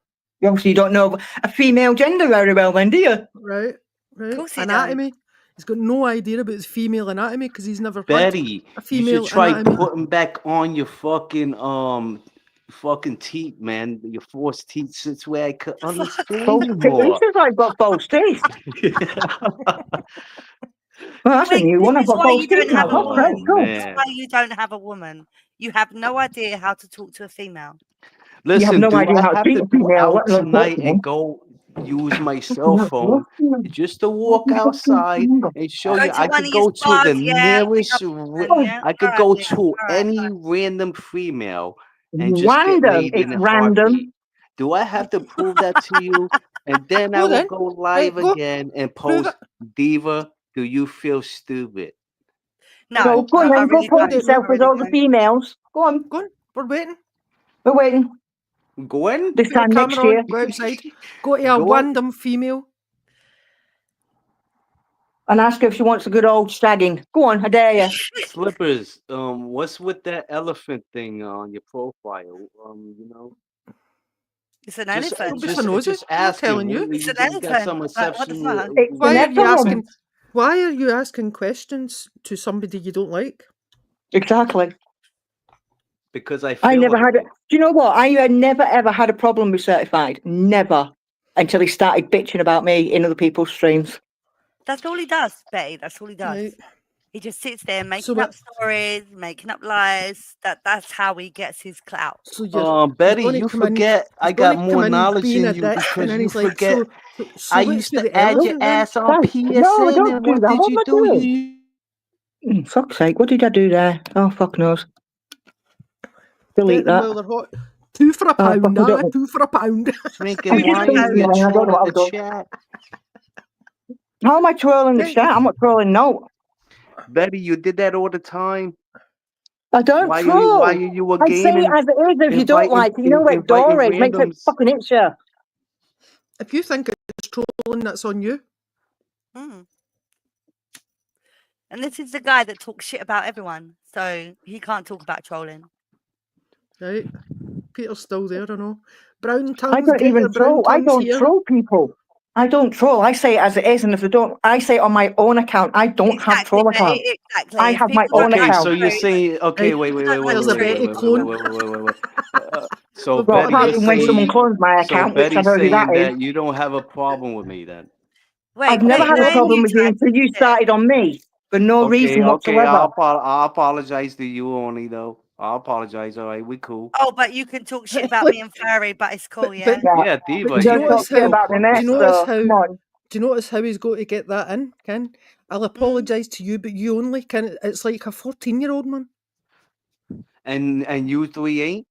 Speaker 7: You obviously don't know a female gender very well, then, do you?
Speaker 1: Right? Right?
Speaker 2: Course you
Speaker 1: Anatomy. He's got no idea about his female anatomy because he's never had
Speaker 6: Betty,
Speaker 1: a
Speaker 6: you should
Speaker 1: female
Speaker 6: try
Speaker 1: anatomy.
Speaker 6: putting back on your fucking teeth, man. Your false teeth, since where I could understand
Speaker 7: False
Speaker 6: you
Speaker 7: teeth. Who
Speaker 6: more.
Speaker 7: says I've got false teeth? Well, that's a
Speaker 2: Wait,
Speaker 7: new
Speaker 2: this
Speaker 7: one. I've
Speaker 2: is
Speaker 7: got
Speaker 2: why
Speaker 7: false
Speaker 2: you don't
Speaker 7: teeth now.
Speaker 2: have a
Speaker 7: Oh,
Speaker 2: woman.
Speaker 7: cool, cool.
Speaker 2: This is
Speaker 6: man.
Speaker 2: why you don't have a woman. You have no idea how to talk to a female.
Speaker 7: You have
Speaker 6: Listen,
Speaker 7: no
Speaker 6: do
Speaker 7: idea
Speaker 6: I
Speaker 7: how to
Speaker 6: have
Speaker 7: treat
Speaker 6: to
Speaker 7: a
Speaker 6: go
Speaker 7: female,
Speaker 6: out
Speaker 7: let alone talk
Speaker 6: tonight
Speaker 7: to
Speaker 6: and
Speaker 7: one.
Speaker 6: go use my cell phone just to walk outside and show
Speaker 2: Go
Speaker 6: you
Speaker 2: to
Speaker 6: I
Speaker 2: one
Speaker 6: could
Speaker 2: of
Speaker 6: go
Speaker 2: your
Speaker 6: to the
Speaker 2: bars, yeah, pick
Speaker 6: nearest
Speaker 2: up a woman, yeah.
Speaker 6: I
Speaker 2: All
Speaker 6: could
Speaker 2: right,
Speaker 6: go
Speaker 2: Vic.
Speaker 6: to
Speaker 2: All right,
Speaker 6: any
Speaker 2: fine.
Speaker 6: random female and just get
Speaker 7: Random.
Speaker 6: laid
Speaker 7: It's
Speaker 6: in a
Speaker 7: random.
Speaker 6: heartbeat. Do I have to prove that to you? And then I
Speaker 1: Go
Speaker 6: will
Speaker 1: then.
Speaker 6: go
Speaker 1: Right,
Speaker 6: live
Speaker 1: go.
Speaker 6: again and
Speaker 1: Prove
Speaker 6: post,
Speaker 1: it.
Speaker 6: Diva, do you feel stupid?
Speaker 2: No,
Speaker 7: So go on
Speaker 2: I
Speaker 7: then, go
Speaker 2: really
Speaker 7: poke
Speaker 2: don't.
Speaker 1: Date now.
Speaker 7: yourself
Speaker 2: I
Speaker 7: with
Speaker 2: really
Speaker 7: all the
Speaker 2: don't.
Speaker 7: females. Go on.
Speaker 1: Go on. We're waiting.
Speaker 7: We're waiting.
Speaker 6: Gwen?
Speaker 7: This
Speaker 1: Put your
Speaker 7: time next
Speaker 1: camera
Speaker 7: year.
Speaker 1: on. Go outside. Go to a
Speaker 6: Go on.
Speaker 1: random female.
Speaker 7: And ask her if she wants a good old shagging. Go on, I dare you.
Speaker 6: Slippers, what's with that elephant thing on your profile? You know,
Speaker 2: It's an
Speaker 6: just
Speaker 2: elephant.
Speaker 1: Don't be so nosy.
Speaker 6: just
Speaker 1: I'm not
Speaker 6: asking.
Speaker 1: telling you.
Speaker 2: It's an
Speaker 6: You got some
Speaker 2: elephant. Like, what the
Speaker 6: exception
Speaker 2: fuck?
Speaker 7: It's
Speaker 1: Why
Speaker 7: an
Speaker 1: are you
Speaker 7: elephant.
Speaker 1: asking? Why are you asking questions to somebody you don't like?
Speaker 7: Exactly.
Speaker 6: because I
Speaker 7: I
Speaker 6: feel
Speaker 7: never
Speaker 6: like
Speaker 7: had it.
Speaker 6: it.
Speaker 7: Do you know what? I had never ever had a problem with certified. Never. Until he started bitching about me in other people's streams.
Speaker 2: That's all he does, Betty. That's all he does.
Speaker 1: Right.
Speaker 2: He just sits there making
Speaker 1: So what?
Speaker 2: up stories, making up lies. That's how he gets his clout.
Speaker 1: So you're. He's
Speaker 6: Betty,
Speaker 1: going to
Speaker 6: you
Speaker 1: come in.
Speaker 6: forget I
Speaker 1: He's going
Speaker 6: got
Speaker 1: to
Speaker 6: more
Speaker 1: come in
Speaker 6: knowledge
Speaker 1: being
Speaker 6: than
Speaker 1: a
Speaker 6: you
Speaker 1: dick, and
Speaker 6: because
Speaker 1: then
Speaker 6: you
Speaker 1: he's like,
Speaker 6: forget
Speaker 1: so
Speaker 6: I
Speaker 1: what's
Speaker 6: used
Speaker 1: with
Speaker 6: to
Speaker 1: the
Speaker 6: add your
Speaker 1: elephant then?
Speaker 6: ass on
Speaker 7: Guys, no,
Speaker 6: PSN,
Speaker 7: don't
Speaker 6: and
Speaker 7: do
Speaker 6: what
Speaker 7: that.
Speaker 6: did
Speaker 7: What
Speaker 6: you
Speaker 7: am I
Speaker 6: do?
Speaker 7: doing? Fuck's sake, what did I do there? Oh, fuck knows. Delete
Speaker 1: Get them
Speaker 7: that.
Speaker 1: while they're hot. 2 for a
Speaker 7: Oh, fuck,
Speaker 1: pound,
Speaker 7: we don't.
Speaker 1: 2 for a pound.
Speaker 6: Drinking
Speaker 7: Who just
Speaker 6: wine
Speaker 7: thinks
Speaker 6: and you're
Speaker 7: I don't know
Speaker 6: trolling
Speaker 7: what
Speaker 6: the
Speaker 7: I've done.
Speaker 6: chat.
Speaker 7: How am I trolling the
Speaker 1: Get-
Speaker 7: chat? I'm not trolling no.
Speaker 6: Betty, you did that all the time.
Speaker 7: I don't
Speaker 6: Why
Speaker 7: troll.
Speaker 6: you were
Speaker 7: I say it
Speaker 6: gaining,
Speaker 7: as it is. If you don't
Speaker 6: inviting,
Speaker 7: like it, you know where
Speaker 6: inviting
Speaker 7: door is. Makes it
Speaker 6: randoms?
Speaker 7: fucking itch you.
Speaker 1: If you think it's trolling, that's on you.
Speaker 2: Mm. And this is the guy that talks shit about everyone, so he can't talk about trolling.
Speaker 1: Right? Peter's still there, I know. Brown
Speaker 7: I
Speaker 1: tongues,
Speaker 7: don't
Speaker 1: get your
Speaker 7: even
Speaker 1: brown
Speaker 7: troll. I
Speaker 1: tongues
Speaker 7: don't
Speaker 1: here.
Speaker 7: troll people. I don't troll. I say it as it is, and if they don't, I say it on my own account. I don't have
Speaker 2: Exactly,
Speaker 7: troll
Speaker 2: Betty,
Speaker 7: account.
Speaker 2: exactly.
Speaker 7: I
Speaker 2: If
Speaker 7: have my
Speaker 2: people don't
Speaker 7: own
Speaker 2: like
Speaker 6: Okay, so
Speaker 7: account.
Speaker 6: you're
Speaker 2: truth,
Speaker 6: saying, okay,
Speaker 1: Right.
Speaker 6: wait.
Speaker 1: There's a Betty clone.
Speaker 6: So
Speaker 7: Well,
Speaker 6: Betty,
Speaker 7: apart
Speaker 6: you're
Speaker 7: from when someone
Speaker 6: saying,
Speaker 7: clones my
Speaker 6: so
Speaker 7: account, which I
Speaker 6: Betty's
Speaker 7: know who that
Speaker 6: saying
Speaker 7: is.
Speaker 6: that you don't have a problem with me then.
Speaker 2: wait,
Speaker 7: I've never
Speaker 2: Betty,
Speaker 7: had a
Speaker 2: where are
Speaker 7: problem
Speaker 2: you
Speaker 7: with you
Speaker 2: typing
Speaker 7: until you
Speaker 2: shit?
Speaker 7: started on me for no reason
Speaker 6: Okay,
Speaker 7: whatsoever.
Speaker 6: I'll apologize to you only though. I'll apologize. All right, we cool.
Speaker 2: Oh, but you can talk shit about me and furry, but it's cool,
Speaker 1: But-
Speaker 2: yeah.
Speaker 1: but-
Speaker 6: Yeah, Diva.
Speaker 1: but
Speaker 7: You
Speaker 1: do you
Speaker 7: don't
Speaker 1: notice
Speaker 7: talk shit
Speaker 1: how-
Speaker 7: about me,
Speaker 1: do
Speaker 7: mate.
Speaker 1: you notice
Speaker 7: So
Speaker 1: how-
Speaker 7: come on.
Speaker 1: Do you notice how he's going to get that in, Ken? I'll apologise to you, but you only can. It's like a 14-year-old man.
Speaker 6: And you three ain't?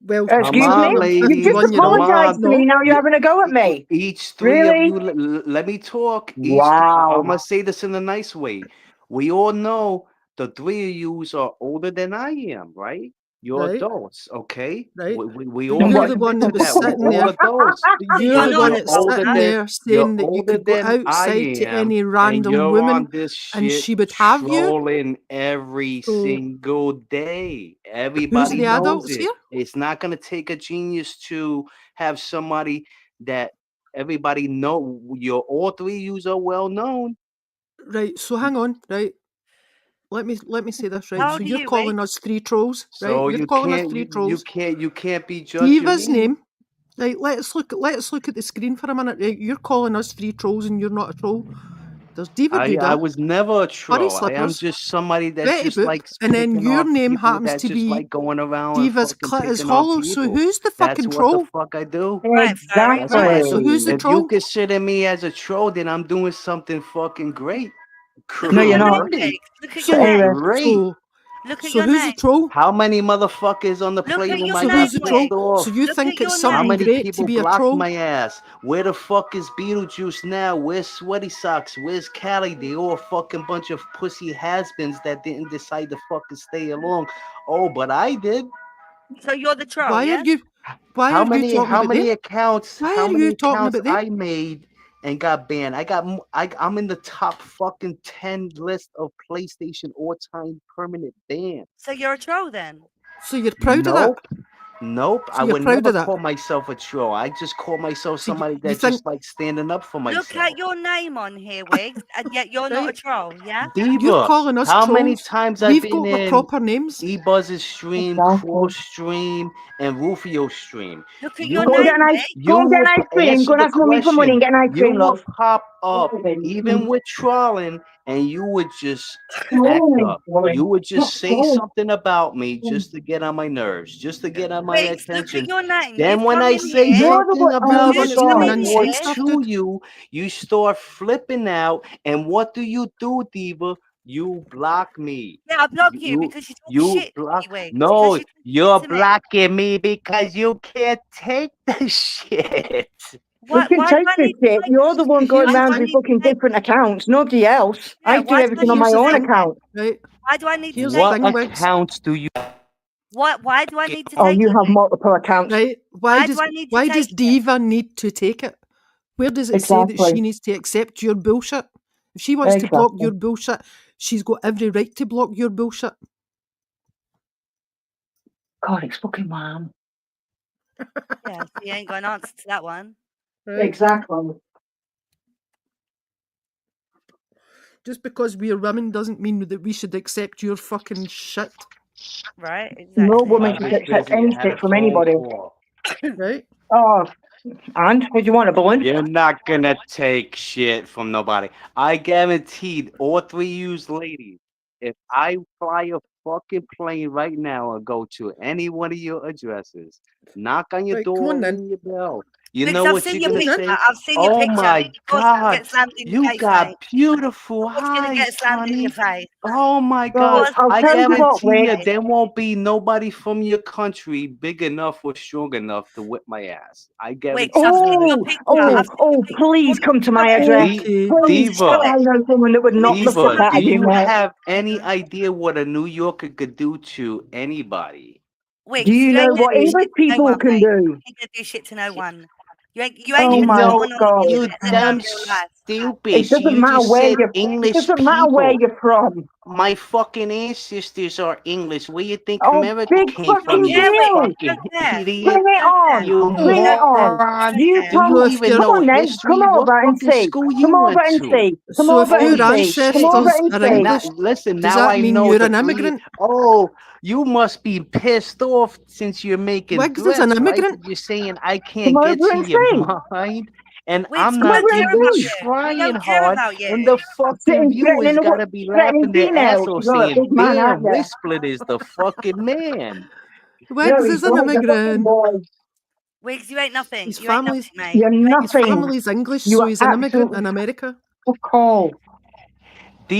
Speaker 1: Well,
Speaker 6: Come
Speaker 7: Excuse
Speaker 6: on,
Speaker 7: me?
Speaker 6: ladies.
Speaker 7: You just
Speaker 1: 51-year-old.
Speaker 7: apologised to me. Now you're having a go at me.
Speaker 6: Each three
Speaker 7: Really?
Speaker 6: of you, let me talk.
Speaker 7: Wow.
Speaker 6: I'm gonna say this in a nice way. We all know the three of yous are older than I am, right? You're
Speaker 1: Right.
Speaker 6: adults, okay?
Speaker 1: Right.
Speaker 6: We
Speaker 1: But
Speaker 6: all
Speaker 1: you're
Speaker 6: can
Speaker 1: the one
Speaker 6: admit
Speaker 1: that was
Speaker 6: to that.
Speaker 1: sitting
Speaker 6: We're all
Speaker 1: there.
Speaker 6: adults.
Speaker 1: But you're
Speaker 2: You're
Speaker 1: the
Speaker 2: not
Speaker 1: one
Speaker 2: an
Speaker 1: that's
Speaker 2: adult,
Speaker 1: sitting
Speaker 2: no.
Speaker 1: there saying that you
Speaker 6: older
Speaker 1: could go
Speaker 6: than I
Speaker 1: outside to
Speaker 6: am,
Speaker 1: any
Speaker 6: and
Speaker 1: random
Speaker 6: you're
Speaker 1: woman
Speaker 6: on this shit
Speaker 1: and she would have you.
Speaker 6: trolling every
Speaker 1: So-
Speaker 6: single day.
Speaker 1: Who's
Speaker 6: Everybody
Speaker 1: the
Speaker 6: knows
Speaker 1: adults
Speaker 6: it.
Speaker 1: here?
Speaker 6: It's not gonna take a genius to have somebody that everybody know. You're all three yous are well known.
Speaker 1: Right. So hang on. Right. Let me say this right.
Speaker 2: How
Speaker 1: So
Speaker 2: old are
Speaker 1: you're
Speaker 2: you,
Speaker 1: calling
Speaker 2: Wig?
Speaker 1: us three trolls, right?
Speaker 6: So
Speaker 1: You're
Speaker 6: you
Speaker 1: calling us
Speaker 6: can't
Speaker 1: three
Speaker 6: you
Speaker 1: trolls.
Speaker 6: can't be judging
Speaker 1: Diva's
Speaker 6: me.
Speaker 1: name. Right. Let's look at the screen for a minute. Right. You're calling us three trolls and you're not a troll. There's Diva
Speaker 6: I
Speaker 1: Duda,
Speaker 6: was never a troll. I am
Speaker 1: Slippers,
Speaker 6: just somebody that
Speaker 1: Betty
Speaker 6: just
Speaker 1: Boop,
Speaker 6: likes
Speaker 1: and then
Speaker 6: picking
Speaker 1: your
Speaker 6: on
Speaker 1: name
Speaker 6: people
Speaker 1: happens
Speaker 6: that
Speaker 1: to
Speaker 6: just
Speaker 1: be
Speaker 6: like going around
Speaker 1: Diva's
Speaker 6: and fucking
Speaker 1: clit is
Speaker 6: picking on
Speaker 1: hollow. So
Speaker 6: people.
Speaker 1: who's the
Speaker 6: That's
Speaker 1: fucking
Speaker 6: what the
Speaker 1: troll?
Speaker 6: fuck I do.
Speaker 2: Right, furry.
Speaker 7: Exactly.
Speaker 1: Right. So who's the
Speaker 6: If
Speaker 1: troll?
Speaker 6: you consider me as a troll, then I'm doing something fucking great.
Speaker 2: Look
Speaker 7: No,
Speaker 2: at
Speaker 7: you're
Speaker 2: your
Speaker 7: not.
Speaker 2: name,
Speaker 6: Great.
Speaker 2: Wig. Look at
Speaker 7: So
Speaker 2: your name.
Speaker 7: anyway,
Speaker 6: Great.
Speaker 1: So
Speaker 2: Look at
Speaker 1: so
Speaker 2: your
Speaker 1: who's
Speaker 2: name.
Speaker 1: the troll?
Speaker 6: How many motherfuckers on the
Speaker 2: Look at
Speaker 6: playroom
Speaker 2: your
Speaker 6: I
Speaker 1: So
Speaker 6: got
Speaker 1: who's the
Speaker 2: name,
Speaker 1: troll?
Speaker 2: Wig.
Speaker 6: pissed off?
Speaker 1: So you
Speaker 2: Look
Speaker 1: think
Speaker 2: at your
Speaker 1: it's
Speaker 6: How
Speaker 1: something
Speaker 2: name.
Speaker 6: many
Speaker 1: great to
Speaker 6: people
Speaker 1: be a
Speaker 6: blocked
Speaker 1: troll?
Speaker 6: my ass? Where the fuck is Beetlejuice now? Where's Sweaty Socks? Where's Callie? They all a fucking bunch of pussy has-beens that didn't decide to fucking stay along. Oh, but I did.
Speaker 2: So you're the troll,
Speaker 1: Why
Speaker 2: yeah?
Speaker 1: are you talking
Speaker 6: How
Speaker 1: about
Speaker 6: many
Speaker 1: them?
Speaker 6: accounts?
Speaker 1: Why
Speaker 6: How
Speaker 1: are
Speaker 6: many
Speaker 1: you talking
Speaker 6: accounts
Speaker 1: about them?
Speaker 6: I made and got banned? I'm in the top fucking 10 list of PlayStation all-time permanent bans.
Speaker 2: So you're a troll then?
Speaker 1: So you're proud of that?
Speaker 6: Nope.
Speaker 1: So
Speaker 6: I
Speaker 1: you're
Speaker 6: would
Speaker 1: proud
Speaker 6: never
Speaker 1: of that?
Speaker 6: call myself a troll. I just call myself
Speaker 1: So
Speaker 6: somebody
Speaker 1: you
Speaker 6: that
Speaker 1: think
Speaker 6: just like standing up for
Speaker 2: Look
Speaker 6: myself.
Speaker 2: at your name on here, Wigs, and yet you're not a
Speaker 1: right?
Speaker 2: troll, yeah?
Speaker 1: You're
Speaker 6: Diva,
Speaker 1: calling us
Speaker 6: how many
Speaker 1: trolls.
Speaker 6: times I've
Speaker 1: We've
Speaker 6: been
Speaker 1: got our
Speaker 6: in
Speaker 1: proper names.
Speaker 6: E-Buzz's stream,
Speaker 7: exactly.
Speaker 6: Crawl stream, and Rufio's stream?
Speaker 2: Look at
Speaker 6: You
Speaker 2: your
Speaker 7: Go and
Speaker 2: name,
Speaker 7: get an ice.
Speaker 2: Wig.
Speaker 7: Go
Speaker 6: you
Speaker 7: and get
Speaker 6: will
Speaker 7: an ice cream.
Speaker 6: answer
Speaker 7: Go and
Speaker 6: the
Speaker 7: ask mummy for money
Speaker 6: question.
Speaker 7: and get an ice
Speaker 6: You
Speaker 7: cream,
Speaker 6: will
Speaker 7: love.
Speaker 6: pop up even with trolling, and you would just act up. You would just say something about me just to get on my nerves, just to get on my
Speaker 2: Wigs, look at
Speaker 6: attention.
Speaker 2: your name.
Speaker 6: Then
Speaker 2: You've
Speaker 6: when
Speaker 2: come
Speaker 6: I
Speaker 2: in
Speaker 6: say
Speaker 2: here.
Speaker 7: You're the
Speaker 6: something
Speaker 7: one. Oh
Speaker 1: You're the
Speaker 6: about
Speaker 1: one
Speaker 7: my
Speaker 1: that's coming
Speaker 6: you
Speaker 7: god.
Speaker 1: in
Speaker 6: or
Speaker 1: saying
Speaker 2: here.
Speaker 1: stuff,
Speaker 6: to
Speaker 1: dude.
Speaker 6: you start flipping out. And what do, Diva? You block me.
Speaker 2: Yeah, I block you because you talk
Speaker 6: You
Speaker 2: shit to
Speaker 6: block.
Speaker 2: me, Wigs. Because
Speaker 6: No,
Speaker 2: you talk
Speaker 6: you're
Speaker 2: shit to me.
Speaker 6: blocking me because you can't take the shit.
Speaker 7: We can
Speaker 2: Why do
Speaker 7: take
Speaker 2: I
Speaker 7: this
Speaker 2: need to
Speaker 7: shit.
Speaker 2: take
Speaker 7: You're
Speaker 2: this
Speaker 7: the one
Speaker 2: shit?
Speaker 7: going
Speaker 1: Here's
Speaker 2: Why
Speaker 1: the
Speaker 2: do
Speaker 7: round
Speaker 2: I
Speaker 1: thing.
Speaker 7: with
Speaker 2: need
Speaker 7: fucking
Speaker 2: to take
Speaker 7: different
Speaker 2: it?
Speaker 7: accounts. Nobody else.
Speaker 2: Yeah,
Speaker 7: I do
Speaker 2: why do I
Speaker 7: everything on
Speaker 2: need
Speaker 7: my
Speaker 1: Here's
Speaker 2: to
Speaker 1: the
Speaker 7: own
Speaker 2: take
Speaker 1: thing.
Speaker 2: it?
Speaker 7: account.
Speaker 1: Right.
Speaker 2: Why do I need to
Speaker 1: Here's the
Speaker 2: take
Speaker 6: What
Speaker 1: thing,
Speaker 2: it?
Speaker 1: Wigs.
Speaker 6: accounts do you
Speaker 2: Why do I need to
Speaker 7: Oh,
Speaker 2: take
Speaker 7: you
Speaker 2: it?
Speaker 7: have multiple accounts.
Speaker 1: Right.
Speaker 2: Why do I need to
Speaker 1: Why does
Speaker 2: take it?
Speaker 1: Diva need to take it? Where does it say that
Speaker 7: Exactly.
Speaker 1: she needs to accept your bullshit? If she wants to block your bullshit, she's got every right to block your bullshit.
Speaker 7: God, it's fucking mom.
Speaker 2: Yeah, so you ain't got an answer to that one.
Speaker 1: Right.
Speaker 7: Exactly.
Speaker 1: Just because we're women doesn't mean that we should accept your fucking shit.
Speaker 2: Right, exactly.
Speaker 7: No woman
Speaker 6: I
Speaker 7: should
Speaker 6: was
Speaker 7: accept
Speaker 6: busy.
Speaker 7: any
Speaker 6: I had a
Speaker 7: shit from
Speaker 6: phone
Speaker 7: anybody.
Speaker 6: call.
Speaker 1: Right?
Speaker 7: Oh, and would you want a balloon?
Speaker 6: You're not gonna take shit from nobody. I guaranteed all three of you ladies, if I fly a fucking plane right now and go to any one of your addresses, knock on your
Speaker 1: Right, come
Speaker 6: door,
Speaker 1: on then.
Speaker 6: ring your bell. You
Speaker 2: Because
Speaker 6: know
Speaker 2: I've
Speaker 6: what
Speaker 2: seen
Speaker 6: you're
Speaker 2: your
Speaker 1: Come
Speaker 6: gonna
Speaker 1: on
Speaker 2: picture.
Speaker 1: then.
Speaker 6: say?
Speaker 2: I've seen your
Speaker 6: Oh
Speaker 2: picture.
Speaker 6: my
Speaker 2: Of course, gonna
Speaker 6: God,
Speaker 2: get slammed in your
Speaker 6: you
Speaker 2: face,
Speaker 6: got
Speaker 2: mate.
Speaker 6: beautiful
Speaker 2: Of course, gonna get
Speaker 6: eyes,
Speaker 2: slammed in your
Speaker 6: honey.
Speaker 2: face.
Speaker 6: Oh my
Speaker 7: So
Speaker 6: God,
Speaker 7: I'll
Speaker 6: I
Speaker 7: tell you what,
Speaker 6: guarantee you
Speaker 7: Wig.
Speaker 6: there won't be nobody from your country big enough or strong enough to whip my ass. I
Speaker 2: Wigs,
Speaker 6: guarantee
Speaker 2: I've
Speaker 6: you
Speaker 2: seen
Speaker 6: that.
Speaker 2: your
Speaker 7: Oh,
Speaker 2: picture.
Speaker 7: oh,
Speaker 2: I've seen your
Speaker 7: oh,
Speaker 2: picture.
Speaker 7: please come to my address.
Speaker 1: Okay.
Speaker 7: Please.
Speaker 6: Diva,
Speaker 7: I know someone that would
Speaker 2: Let me
Speaker 7: knock the
Speaker 2: just
Speaker 7: fuck
Speaker 6: Diva,
Speaker 2: tell
Speaker 7: out
Speaker 6: do
Speaker 7: of you,
Speaker 6: you
Speaker 7: mate.
Speaker 6: have any idea what a New Yorker could do to anybody?
Speaker 7: Do
Speaker 2: Wigs,
Speaker 7: you
Speaker 2: you
Speaker 7: know
Speaker 2: ain't gonna
Speaker 7: what
Speaker 2: do
Speaker 7: English
Speaker 2: shit to no
Speaker 7: people
Speaker 2: one,
Speaker 7: can
Speaker 2: mate.
Speaker 7: do?
Speaker 2: You ain't gonna do shit to no one. You ain't
Speaker 7: Oh
Speaker 2: even
Speaker 7: my
Speaker 6: No,
Speaker 2: born on the
Speaker 7: God.
Speaker 6: you
Speaker 2: internet, let alone
Speaker 6: damn
Speaker 2: real life.
Speaker 6: stupid.
Speaker 7: It doesn't
Speaker 6: You
Speaker 7: matter
Speaker 6: just
Speaker 7: where
Speaker 6: said
Speaker 7: you're. It
Speaker 6: English
Speaker 7: doesn't matter where
Speaker 6: people.
Speaker 7: you're from.
Speaker 6: My fucking ancestors are English. Where you think
Speaker 7: Oh,
Speaker 6: America
Speaker 7: big
Speaker 6: came from,
Speaker 7: fucking
Speaker 6: you
Speaker 2: Yeah, Wigs,
Speaker 7: deal.
Speaker 6: fucking
Speaker 2: don't care.
Speaker 6: idiot?
Speaker 7: Bring it
Speaker 2: Don't
Speaker 7: on.
Speaker 2: care.
Speaker 6: You
Speaker 7: Bring it on.
Speaker 6: moron.
Speaker 2: Don't
Speaker 7: You
Speaker 2: care.
Speaker 6: Do
Speaker 7: come.
Speaker 6: you
Speaker 1: So if
Speaker 6: even
Speaker 1: you're
Speaker 7: Come
Speaker 6: know
Speaker 7: on then. Come
Speaker 6: history? What
Speaker 7: over and
Speaker 6: fucking
Speaker 7: see.
Speaker 6: school
Speaker 7: Come
Speaker 6: you
Speaker 7: over
Speaker 6: went
Speaker 7: and
Speaker 6: to?
Speaker 7: see. Come
Speaker 1: so if
Speaker 7: over and
Speaker 1: your
Speaker 6: Holy
Speaker 7: see. Come
Speaker 6: shit.
Speaker 7: over
Speaker 1: ancestors
Speaker 7: and
Speaker 1: are
Speaker 7: see.
Speaker 6: Now,
Speaker 1: English,
Speaker 6: listen,
Speaker 1: does
Speaker 6: now
Speaker 1: that
Speaker 6: I
Speaker 1: mean
Speaker 6: know
Speaker 1: you're
Speaker 6: the
Speaker 1: an
Speaker 6: three.
Speaker 1: immigrant?
Speaker 6: Oh, you must be pissed off since you're making
Speaker 1: Wiggs is an
Speaker 6: threats, right?
Speaker 1: immigrant.
Speaker 6: Because you're saying I
Speaker 7: Come
Speaker 6: can't get
Speaker 7: over
Speaker 6: to
Speaker 7: and
Speaker 6: your
Speaker 7: see.
Speaker 6: mind. and
Speaker 2: Wigs,
Speaker 6: I'm
Speaker 2: we
Speaker 6: not
Speaker 2: don't care
Speaker 6: even
Speaker 2: about you. We
Speaker 6: trying
Speaker 2: don't care
Speaker 6: hard,
Speaker 2: about you.
Speaker 6: and the fucking
Speaker 7: Sitting
Speaker 6: viewers
Speaker 7: threatening,
Speaker 6: gotta be
Speaker 7: threatening
Speaker 6: laughing their ass
Speaker 7: females.
Speaker 6: off,
Speaker 7: You're a
Speaker 6: saying,
Speaker 7: big man,
Speaker 6: "Damn,
Speaker 7: aren't you?
Speaker 6: Wixsplit is the fucking man."
Speaker 1: Wiggs is an immigrant.
Speaker 2: Wigs, you ain't nothing.
Speaker 1: His
Speaker 2: You ain't nothing,
Speaker 1: family's
Speaker 2: mate.
Speaker 7: You're
Speaker 2: You ain't
Speaker 1: his
Speaker 7: nothing.
Speaker 1: family's English,
Speaker 7: You
Speaker 1: so
Speaker 7: are
Speaker 1: he's an immigrant
Speaker 7: absolutely
Speaker 1: in America.
Speaker 7: fuck all.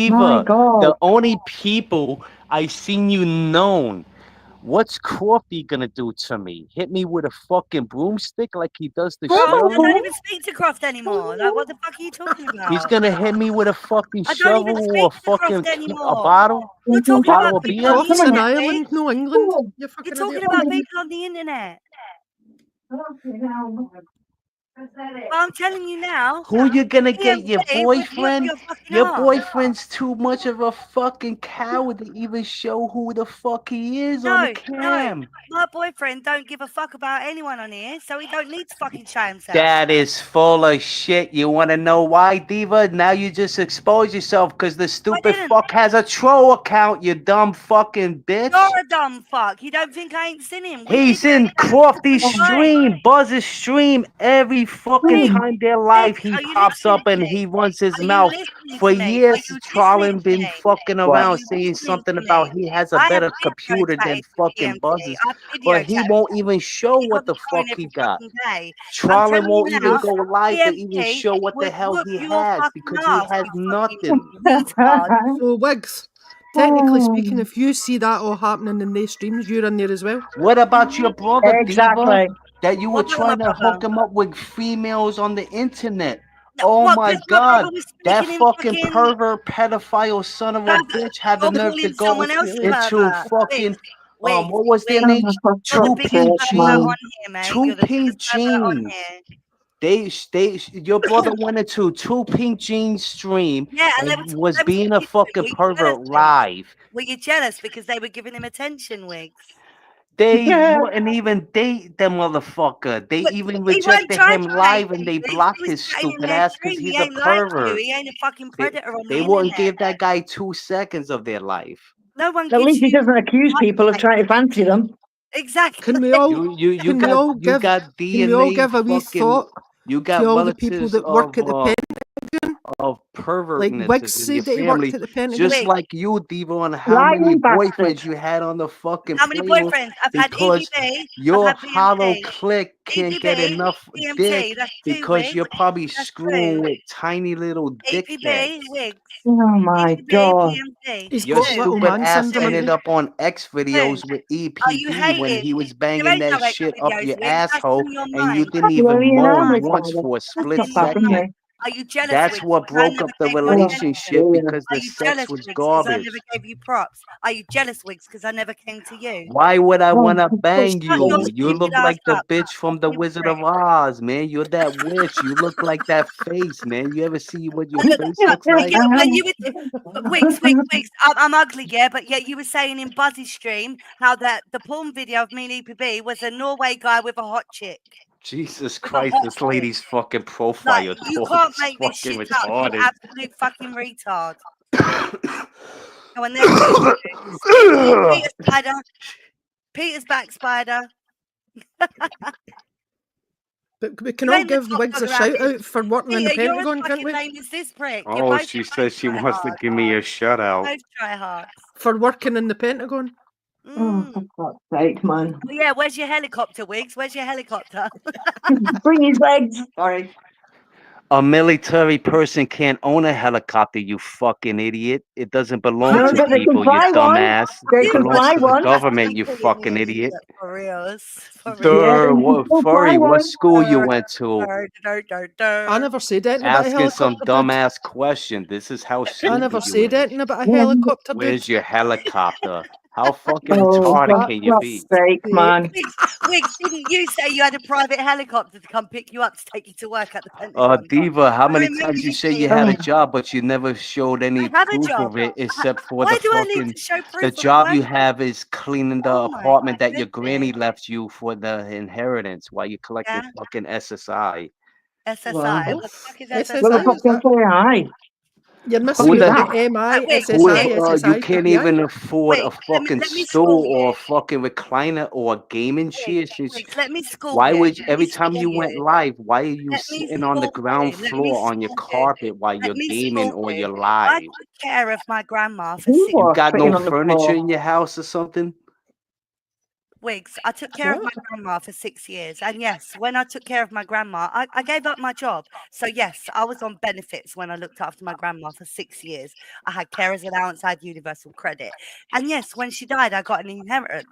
Speaker 7: My
Speaker 6: Diva,
Speaker 7: God.
Speaker 6: the only people I seen you known. What's Crofty gonna do to me? Hit me with a fucking broomstick like he does to
Speaker 2: Croft, I
Speaker 6: Shirley?
Speaker 2: don't even speak to Croft anymore. Like, what the fuck are you talking about?
Speaker 6: He's gonna hit me with a fucking
Speaker 2: I don't even
Speaker 6: shovel or
Speaker 2: speak to
Speaker 6: fucking
Speaker 2: Croft
Speaker 6: a
Speaker 2: anymore.
Speaker 6: bottle?
Speaker 2: You're talking
Speaker 6: Bottle
Speaker 2: about
Speaker 6: of
Speaker 2: people
Speaker 6: beer?
Speaker 2: on the
Speaker 1: Croft's in
Speaker 2: internet,
Speaker 1: Ireland,
Speaker 2: Wigs.
Speaker 1: no England. You
Speaker 2: You're
Speaker 1: fucking
Speaker 2: talking
Speaker 1: idiot.
Speaker 2: about people on the internet. Well, I'm telling you now.
Speaker 6: Who you gonna get?
Speaker 2: DMT
Speaker 6: Your
Speaker 2: would whip
Speaker 6: boyfriend?
Speaker 2: your fucking
Speaker 6: Your
Speaker 2: ass.
Speaker 6: boyfriend's too much of a fucking coward to even show who the fuck he is on the
Speaker 2: No,
Speaker 6: cam.
Speaker 2: my boyfriend don't give a fuck about anyone on here, so he don't need to fucking show himself.
Speaker 6: That is full of shit. You want to know why, Diva? Now you just expose yourself because the stupid
Speaker 2: didn't.
Speaker 6: fuck has a troll account, you dumb fucking bitch.
Speaker 2: You're a dumb fuck. You don't think I ain't seen him? We
Speaker 6: He's
Speaker 2: keep
Speaker 6: in Crofty's stream, Buzz's stream, every fucking
Speaker 2: Wigs,
Speaker 6: time they're live. He
Speaker 2: are you
Speaker 6: pops
Speaker 2: listening
Speaker 6: up
Speaker 2: to
Speaker 6: and
Speaker 2: me?
Speaker 6: he runs his
Speaker 2: Are you
Speaker 6: mouth.
Speaker 2: listening
Speaker 6: For
Speaker 2: to me? Are
Speaker 6: years,
Speaker 2: you
Speaker 6: Trolling
Speaker 2: listening to
Speaker 6: been
Speaker 2: me?
Speaker 6: fucking
Speaker 2: Are
Speaker 6: around
Speaker 2: you
Speaker 6: saying
Speaker 2: listening
Speaker 6: something
Speaker 2: to
Speaker 6: about
Speaker 2: me?
Speaker 6: he has a
Speaker 2: I have
Speaker 6: better
Speaker 2: video
Speaker 6: computer than
Speaker 2: chatted with
Speaker 6: fucking
Speaker 2: DMT.
Speaker 6: Buzz's.
Speaker 2: I've video
Speaker 6: But he
Speaker 2: chatted
Speaker 6: won't
Speaker 2: with him.
Speaker 6: even show
Speaker 2: He
Speaker 6: what
Speaker 2: got
Speaker 6: the
Speaker 2: me going
Speaker 6: fuck he
Speaker 2: every
Speaker 6: got.
Speaker 2: fucking day. I'm
Speaker 6: Trolling
Speaker 2: telling you
Speaker 6: won't even
Speaker 2: now,
Speaker 6: go live to even
Speaker 2: DMT
Speaker 6: show what the
Speaker 2: would
Speaker 6: hell
Speaker 2: whoop
Speaker 6: he
Speaker 2: your
Speaker 6: has
Speaker 2: fucking
Speaker 6: because he
Speaker 2: ass,
Speaker 6: has
Speaker 2: you fucking
Speaker 6: nothing.
Speaker 2: retard.
Speaker 1: So Wiggs, technically speaking, if you see that all happening in their streams, you're in there as well.
Speaker 6: What about your brother, Diva?
Speaker 7: Exactly.
Speaker 6: That you were
Speaker 2: What about my
Speaker 6: trying to hook
Speaker 2: brother?
Speaker 6: him up with females on the internet.
Speaker 2: No,
Speaker 6: Oh
Speaker 2: what?
Speaker 6: my
Speaker 2: Because my brother
Speaker 6: god.
Speaker 2: was
Speaker 6: That
Speaker 2: speaking in
Speaker 6: fucking
Speaker 2: fucking
Speaker 6: pervert pedophile son of a bitch had the
Speaker 2: or
Speaker 6: nerve to
Speaker 2: calling
Speaker 6: go
Speaker 2: someone else a
Speaker 6: into
Speaker 2: pervert.
Speaker 6: fucking
Speaker 2: Wigs,
Speaker 6: what was their
Speaker 2: Wigs.
Speaker 6: name?
Speaker 7: For
Speaker 2: You're the
Speaker 6: Two
Speaker 2: biggest
Speaker 6: Pink
Speaker 2: pervert
Speaker 7: man.
Speaker 2: on
Speaker 6: Jeans.
Speaker 2: here, mate.
Speaker 6: Two
Speaker 2: You're the
Speaker 6: Pink
Speaker 2: biggest pervert on
Speaker 6: Jeans.
Speaker 2: here.
Speaker 6: Your brother went into Two Pink Jeans stream
Speaker 2: Yeah, and
Speaker 6: and was being a
Speaker 2: talking to him.
Speaker 6: fucking pervert live.
Speaker 2: Were you jealous because they were giving him attention, Wigs?
Speaker 6: They wouldn't even date the motherfucker. They
Speaker 2: But
Speaker 6: even
Speaker 2: he won't
Speaker 6: rejected
Speaker 2: try
Speaker 6: him
Speaker 2: to date
Speaker 6: live and
Speaker 2: you.
Speaker 6: they
Speaker 2: Wigs.
Speaker 6: blocked
Speaker 2: He was
Speaker 6: his
Speaker 2: chatting in
Speaker 6: stupid
Speaker 2: their
Speaker 6: ass because
Speaker 2: stream.
Speaker 6: he's
Speaker 2: He
Speaker 6: a
Speaker 2: ain't like you.
Speaker 6: pervert.
Speaker 2: He ain't a fucking predator on
Speaker 6: They
Speaker 2: the
Speaker 6: wouldn't
Speaker 2: internet.
Speaker 6: give that guy 2 seconds of their life.
Speaker 2: No one
Speaker 7: At
Speaker 2: gives
Speaker 7: least he
Speaker 2: you
Speaker 7: doesn't accuse people of trying to fancy them.
Speaker 2: exactly.
Speaker 1: Can we all
Speaker 6: You
Speaker 1: can we all
Speaker 6: you
Speaker 1: give
Speaker 6: got
Speaker 1: can we all
Speaker 6: DNA
Speaker 1: give a wee
Speaker 6: fucking
Speaker 1: thought
Speaker 6: you
Speaker 1: to
Speaker 6: got
Speaker 1: all the people
Speaker 6: relatives
Speaker 1: that work at the Pentagon?
Speaker 6: of
Speaker 1: Like Wiggs
Speaker 6: pervertnesses in your
Speaker 1: said that he worked
Speaker 6: family,
Speaker 1: at the Pentagon.
Speaker 6: just
Speaker 2: Wigs.
Speaker 6: like you, Diva, on how many
Speaker 7: Lying bastard.
Speaker 6: boyfriends you had on the fucking
Speaker 2: How many
Speaker 6: playlist
Speaker 2: boyfriends? I've had
Speaker 6: because
Speaker 2: EBB. I've
Speaker 6: your
Speaker 2: had
Speaker 6: hollow
Speaker 2: BMT.
Speaker 6: clique can't get
Speaker 2: EPB,
Speaker 6: enough
Speaker 2: DMT,
Speaker 6: dick
Speaker 2: that's two
Speaker 6: because
Speaker 2: wigs.
Speaker 6: you're probably
Speaker 2: That's
Speaker 6: screwing
Speaker 2: two.
Speaker 6: with tiny little
Speaker 2: EPB,
Speaker 6: dickheads.
Speaker 2: wigs.
Speaker 7: Oh my
Speaker 2: EPB,
Speaker 7: God.
Speaker 2: BMT.
Speaker 1: He's
Speaker 6: Your
Speaker 1: got
Speaker 2: Two.
Speaker 1: little
Speaker 6: stupid
Speaker 1: man
Speaker 6: ass
Speaker 1: syndrome.
Speaker 6: ended
Speaker 1: Ain't
Speaker 6: up on X
Speaker 2: Two.
Speaker 6: videos with
Speaker 2: Are you
Speaker 6: EPB when
Speaker 2: hating?
Speaker 6: he was
Speaker 2: There
Speaker 6: banging
Speaker 2: ain't
Speaker 6: that
Speaker 2: no X
Speaker 6: shit up
Speaker 2: videos,
Speaker 6: your
Speaker 2: wigs. That's
Speaker 6: asshole
Speaker 2: in your
Speaker 6: and you
Speaker 2: mind.
Speaker 6: didn't
Speaker 7: You
Speaker 6: even
Speaker 7: only an
Speaker 6: moan
Speaker 7: army
Speaker 6: once
Speaker 7: father.
Speaker 6: for a
Speaker 7: That's
Speaker 6: split
Speaker 7: not far from
Speaker 6: second.
Speaker 7: me.
Speaker 2: Are you jealous,
Speaker 6: That's
Speaker 2: wigs?
Speaker 6: what
Speaker 2: Because I
Speaker 6: broke
Speaker 2: never
Speaker 6: up the
Speaker 2: gave you
Speaker 7: Oh,
Speaker 2: attention.
Speaker 6: relationship
Speaker 7: yeah.
Speaker 6: because
Speaker 2: Are
Speaker 6: the
Speaker 2: you
Speaker 6: sex
Speaker 2: jealous,
Speaker 6: was
Speaker 2: wigs? Because I
Speaker 6: garbage.
Speaker 2: never gave you props. Are you jealous, wigs? Because I never came to you.
Speaker 6: Why would I
Speaker 7: Oh,
Speaker 6: want to
Speaker 7: for
Speaker 6: bang
Speaker 2: Shut your
Speaker 6: you? You
Speaker 2: stupid
Speaker 6: look
Speaker 2: ass
Speaker 6: like the
Speaker 2: up.
Speaker 6: bitch from the
Speaker 2: You
Speaker 6: Wizard
Speaker 2: prick.
Speaker 6: of Oz, man. You're that witch. You look like that face, man. You ever see what your
Speaker 2: And look,
Speaker 6: face looks
Speaker 2: when
Speaker 6: like?
Speaker 2: you were Wigs. I'm ugly, yeah, but yet you were saying in Buzzy's stream how that the porn video of me and EPB was a Norway guy with a hot chick.
Speaker 6: Jesus
Speaker 2: With a
Speaker 6: Christ,
Speaker 2: hot
Speaker 6: this
Speaker 2: chick.
Speaker 6: lady's fucking
Speaker 2: Like,
Speaker 6: profile
Speaker 2: you
Speaker 6: talk
Speaker 2: can't
Speaker 6: is
Speaker 2: make this
Speaker 6: fucking
Speaker 2: shit up, you
Speaker 6: retarded.
Speaker 2: absolute fucking retard. Oh, and there's Peter Spider. Peter's back, Spider.
Speaker 1: But we can
Speaker 2: You
Speaker 1: all
Speaker 2: ain't the
Speaker 1: give
Speaker 2: top
Speaker 1: Wiggs
Speaker 2: dog
Speaker 1: a
Speaker 2: around
Speaker 1: shout
Speaker 2: here.
Speaker 1: out for working in the
Speaker 2: Peter, you're as
Speaker 1: Pentagon, can't
Speaker 2: fucking
Speaker 1: we?
Speaker 2: lame as this prick. You're
Speaker 6: Oh,
Speaker 2: both
Speaker 6: she says she wants to
Speaker 2: tryhards.
Speaker 6: give me a shutout.
Speaker 2: Both tryhards.
Speaker 1: For working in the Pentagon.
Speaker 7: Oh, for
Speaker 2: Mm.
Speaker 7: God's sake, man.
Speaker 2: Well, yeah, where's your helicopter, Wigs? Where's your helicopter?
Speaker 7: Bring his legs. Sorry.
Speaker 6: A military person can't own a helicopter, you fucking idiot. It doesn't belong
Speaker 7: No,
Speaker 6: to
Speaker 7: but they can
Speaker 6: people, you
Speaker 7: fly one.
Speaker 6: dumbass.
Speaker 7: They
Speaker 6: It
Speaker 2: You
Speaker 7: can
Speaker 6: belongs
Speaker 7: fly
Speaker 6: to the
Speaker 7: one.
Speaker 6: government, you
Speaker 2: fucking
Speaker 6: fucking idiot.
Speaker 2: for reals. For
Speaker 7: Yeah,
Speaker 2: reals.
Speaker 7: they can still fly
Speaker 6: Furry, what
Speaker 7: one.
Speaker 6: school you went to?
Speaker 1: I never said anything about a
Speaker 6: Asking some
Speaker 1: helicopter, dude.
Speaker 6: dumbass question. This is how
Speaker 1: I
Speaker 6: stupid
Speaker 1: never
Speaker 6: you
Speaker 1: said
Speaker 6: is.
Speaker 1: anything about a
Speaker 7: Yeah.
Speaker 1: helicopter, dude.
Speaker 6: Where's your helicopter? How fucking
Speaker 7: Oh,
Speaker 6: retarded
Speaker 7: for
Speaker 6: can you
Speaker 7: God's
Speaker 6: be?
Speaker 7: sake, man.
Speaker 2: Wigs, didn't you say you had a private helicopter to come pick you up to take you to work at the Pentagon?
Speaker 6: Diva, how
Speaker 2: I
Speaker 6: many
Speaker 2: remember
Speaker 6: times you
Speaker 2: you
Speaker 6: say you
Speaker 2: saying
Speaker 6: had
Speaker 2: that.
Speaker 6: a job, but you never showed any
Speaker 2: I have a
Speaker 6: proof
Speaker 2: job.
Speaker 6: of it except for
Speaker 2: Why
Speaker 6: the
Speaker 2: do I need
Speaker 6: fucking
Speaker 2: to show
Speaker 6: the
Speaker 2: proof of
Speaker 6: job you
Speaker 2: work?
Speaker 6: have is cleaning the
Speaker 2: Oh my
Speaker 6: apartment that your
Speaker 2: goodness.
Speaker 6: granny left you for the inheritance while you collecting
Speaker 2: Yeah,
Speaker 6: fucking SSI.
Speaker 2: SSI.
Speaker 7: Well,
Speaker 2: What the fuck is
Speaker 1: SSI
Speaker 7: well,
Speaker 2: SSI?
Speaker 7: the fuck
Speaker 1: is
Speaker 7: can
Speaker 1: that?
Speaker 7: say aye.
Speaker 1: You're
Speaker 7: Fuck
Speaker 1: missing
Speaker 7: is
Speaker 1: the
Speaker 7: that?
Speaker 6: Who is,
Speaker 1: MI,
Speaker 6: you
Speaker 1: SSI,
Speaker 6: can't
Speaker 1: PPI.
Speaker 6: even afford a
Speaker 2: Wait,
Speaker 6: fucking
Speaker 2: let me
Speaker 6: stool
Speaker 2: school
Speaker 6: or a
Speaker 2: you.
Speaker 6: fucking recliner or a gaming chair.
Speaker 2: Wait, let me school
Speaker 6: Why
Speaker 2: you.
Speaker 6: would
Speaker 2: Let me
Speaker 6: every time
Speaker 2: school
Speaker 6: you went
Speaker 2: you.
Speaker 6: live, why are you
Speaker 2: Let me
Speaker 6: sitting on the
Speaker 2: school
Speaker 6: ground
Speaker 2: you. Let me
Speaker 6: floor on your
Speaker 2: school you.
Speaker 6: carpet while
Speaker 2: Let
Speaker 6: you're
Speaker 2: me
Speaker 6: gaming
Speaker 2: school
Speaker 6: or
Speaker 2: you.
Speaker 6: you're
Speaker 2: I
Speaker 6: live?
Speaker 2: took care of my grandma for
Speaker 7: You
Speaker 2: 6
Speaker 6: You
Speaker 7: are
Speaker 6: got no
Speaker 7: sitting on the
Speaker 6: furniture
Speaker 7: floor.
Speaker 6: in your house or something?
Speaker 2: weeks. I took care of my grandma for 6 years. And yes, when I took care of my grandma, I gave up my job. So yes, I was on benefits when I looked after my grandma for 6 years. I had carers allowance, I had universal credit. And yes, when she died, I got an inheritance.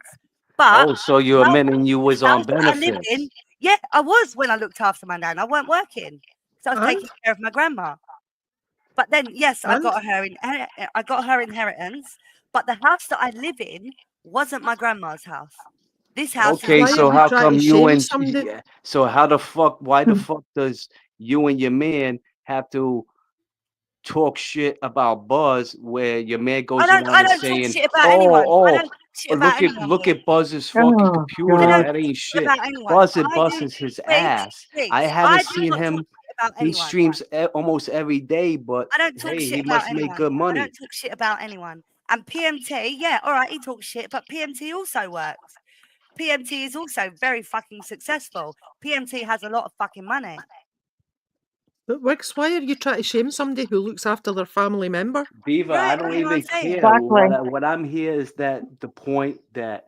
Speaker 2: But
Speaker 6: Oh, so you're
Speaker 2: house,
Speaker 6: admitting you was
Speaker 2: the
Speaker 6: on
Speaker 2: house that I live
Speaker 6: benefits.
Speaker 2: in, yeah, I was when I looked after my nan. I weren't working. So I was
Speaker 1: And?
Speaker 2: taking care of my grandma. But then, yes,
Speaker 1: And?
Speaker 2: I got her inheritance. But the house that I live in wasn't my grandma's house. This house is
Speaker 6: Okay,
Speaker 1: Why are
Speaker 6: so
Speaker 1: you
Speaker 6: how
Speaker 2: mine.
Speaker 1: trying to
Speaker 6: come you
Speaker 1: shame
Speaker 6: and
Speaker 1: somebody?
Speaker 6: yeah, so why the fuck does you and your man have to talk shit about Buzz where your man goes
Speaker 2: I
Speaker 6: around and
Speaker 2: don't talk
Speaker 6: saying,
Speaker 2: shit about
Speaker 6: "Oh,
Speaker 2: anyone. I
Speaker 6: oh,
Speaker 2: don't talk shit about anyone
Speaker 6: look
Speaker 2: here.
Speaker 6: at Buzz's fucking
Speaker 7: Oh,
Speaker 6: computer.
Speaker 2: I
Speaker 7: God.
Speaker 2: don't
Speaker 6: That
Speaker 2: talk
Speaker 6: ain't
Speaker 2: shit
Speaker 6: shit.
Speaker 2: about anyone.
Speaker 6: Buzz it
Speaker 2: I do
Speaker 6: busts his
Speaker 2: Wigs,
Speaker 6: ass. I
Speaker 2: wigs.
Speaker 6: haven't
Speaker 2: I do
Speaker 6: seen
Speaker 2: not talk
Speaker 6: him.
Speaker 2: shit about
Speaker 6: He
Speaker 2: anyone.
Speaker 6: streams almost every day, but
Speaker 2: I don't talk
Speaker 6: hey,
Speaker 2: shit
Speaker 6: he
Speaker 2: about
Speaker 6: must make
Speaker 2: anyone.
Speaker 6: good
Speaker 2: I
Speaker 6: money.
Speaker 2: don't talk shit about anyone. And PMT, yeah, all right, he talks shit, but PMT also works. PMT is also very fucking successful. PMT has a lot of fucking money.
Speaker 1: But Wiggs, why are you trying to shame somebody who looks after their family member?
Speaker 6: Beaver,
Speaker 2: Right,
Speaker 6: I don't
Speaker 2: that's what I'm
Speaker 6: even
Speaker 2: saying.
Speaker 6: care.
Speaker 7: Exactly.
Speaker 6: What I'm here is that the point that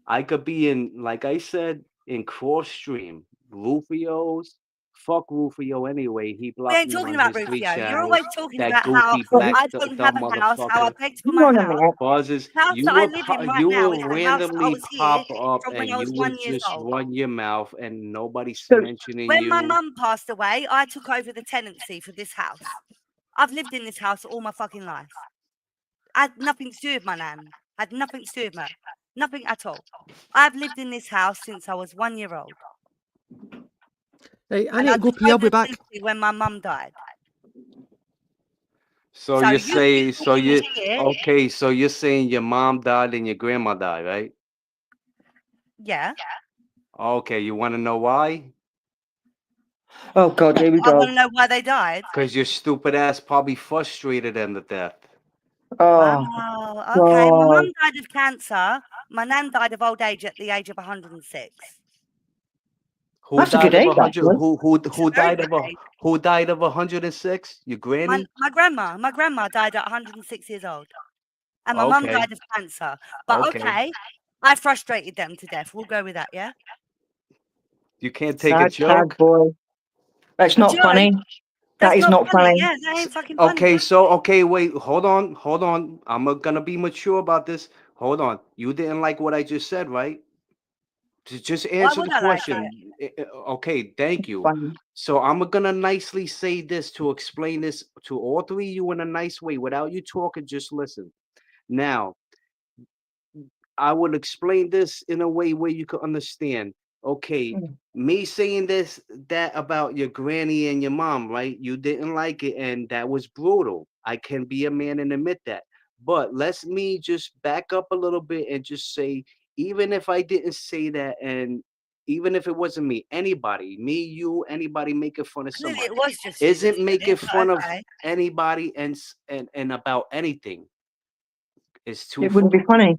Speaker 6: I could be in, like I said, in cross stream. Rufio's, fuck Rufio anyway. He
Speaker 2: We
Speaker 6: blocked
Speaker 2: ain't
Speaker 6: me
Speaker 2: talking
Speaker 6: on
Speaker 2: about
Speaker 6: his three
Speaker 2: Rufio. You're
Speaker 6: channels.
Speaker 2: always talking
Speaker 6: That
Speaker 2: about how
Speaker 6: goofy
Speaker 7: But
Speaker 6: black
Speaker 2: I don't have
Speaker 6: dumb
Speaker 2: a house, how I
Speaker 6: motherfucker.
Speaker 2: begged for
Speaker 7: hang
Speaker 2: my
Speaker 7: on a
Speaker 2: house.
Speaker 7: minute.
Speaker 6: Buzzes,
Speaker 2: The house that I live in right
Speaker 6: you
Speaker 2: now is
Speaker 6: will
Speaker 2: the house that I
Speaker 6: randomly
Speaker 2: was here
Speaker 6: pop up
Speaker 2: from when
Speaker 6: and
Speaker 2: I was
Speaker 6: you will
Speaker 2: 1 year
Speaker 6: just
Speaker 2: old.
Speaker 6: run your mouth and nobody's
Speaker 7: So,
Speaker 6: mentioning
Speaker 2: When my
Speaker 6: you.
Speaker 2: mum passed away, I took over the tenancy for this house. I've lived in this house all my fucking life. I had nothing to do with my nan. Had nothing to do with her. Nothing at all. I've lived in this house since I was 1 year old.
Speaker 1: Right, I
Speaker 2: And
Speaker 1: need
Speaker 2: I
Speaker 1: to go
Speaker 2: took
Speaker 1: pee. I'll
Speaker 2: over
Speaker 1: be
Speaker 2: the
Speaker 1: back.
Speaker 2: tenancy when my mum died.
Speaker 6: So
Speaker 2: So
Speaker 6: you
Speaker 2: you keep
Speaker 6: say,
Speaker 2: talking shit.
Speaker 6: okay, so you're saying your mom died and your grandma died, right?
Speaker 2: Yeah.
Speaker 6: Okay, you want to know why?
Speaker 7: oh, God, here we
Speaker 2: I want
Speaker 7: go.
Speaker 2: to know why they died.
Speaker 6: Because your stupid ass probably frustrated them to death.
Speaker 7: Oh,
Speaker 2: Wow. Okay. My
Speaker 7: God.
Speaker 2: mum died of cancer. My nan died of old age at the age of 106.
Speaker 6: Who
Speaker 7: That's a good
Speaker 6: died of
Speaker 7: age,
Speaker 6: 100?
Speaker 7: actually.
Speaker 2: It's a very good age.
Speaker 6: Who died of 106? Your granny?
Speaker 2: My grandma died at 106 years old. And my mum
Speaker 6: Okay,
Speaker 2: died of cancer. But
Speaker 6: okay.
Speaker 2: okay, I frustrated them to death. We'll go with that, yeah?
Speaker 6: You can't take a
Speaker 7: Sad, sad
Speaker 6: joke?
Speaker 7: boy. That's
Speaker 2: A
Speaker 7: not
Speaker 2: joke?
Speaker 7: funny. That
Speaker 2: That's
Speaker 7: is
Speaker 2: not
Speaker 7: not
Speaker 2: funny.
Speaker 7: funny.
Speaker 2: Yeah, that ain't fucking funny.
Speaker 6: Okay, so okay, wait, hold on. I'm gonna be mature about this. Hold on. You didn't like what I just said, right? Just
Speaker 2: Why
Speaker 6: answer the
Speaker 2: would I like it?
Speaker 6: question. Okay, thank you.
Speaker 7: Funny.
Speaker 6: So I'm gonna nicely say this to explain this to all three of you in a nice way without you talking, just listen. Now, I would explain this in a way where you could understand. Okay,
Speaker 7: Mm.
Speaker 6: me saying that about your granny and your mom, right? You didn't like it, and that was brutal. I can be a man and admit that. But let's me just back up a little bit and just say, even if I didn't say that, and even if it wasn't me, anybody, me, you, anybody making fun of
Speaker 2: Clearly, it
Speaker 6: somebody,
Speaker 2: was just you that
Speaker 6: isn't
Speaker 2: said
Speaker 6: making
Speaker 2: it, but
Speaker 6: fun of
Speaker 2: okay.
Speaker 6: anybody and about anything. It's too
Speaker 7: It wouldn't be
Speaker 6: far.
Speaker 7: funny.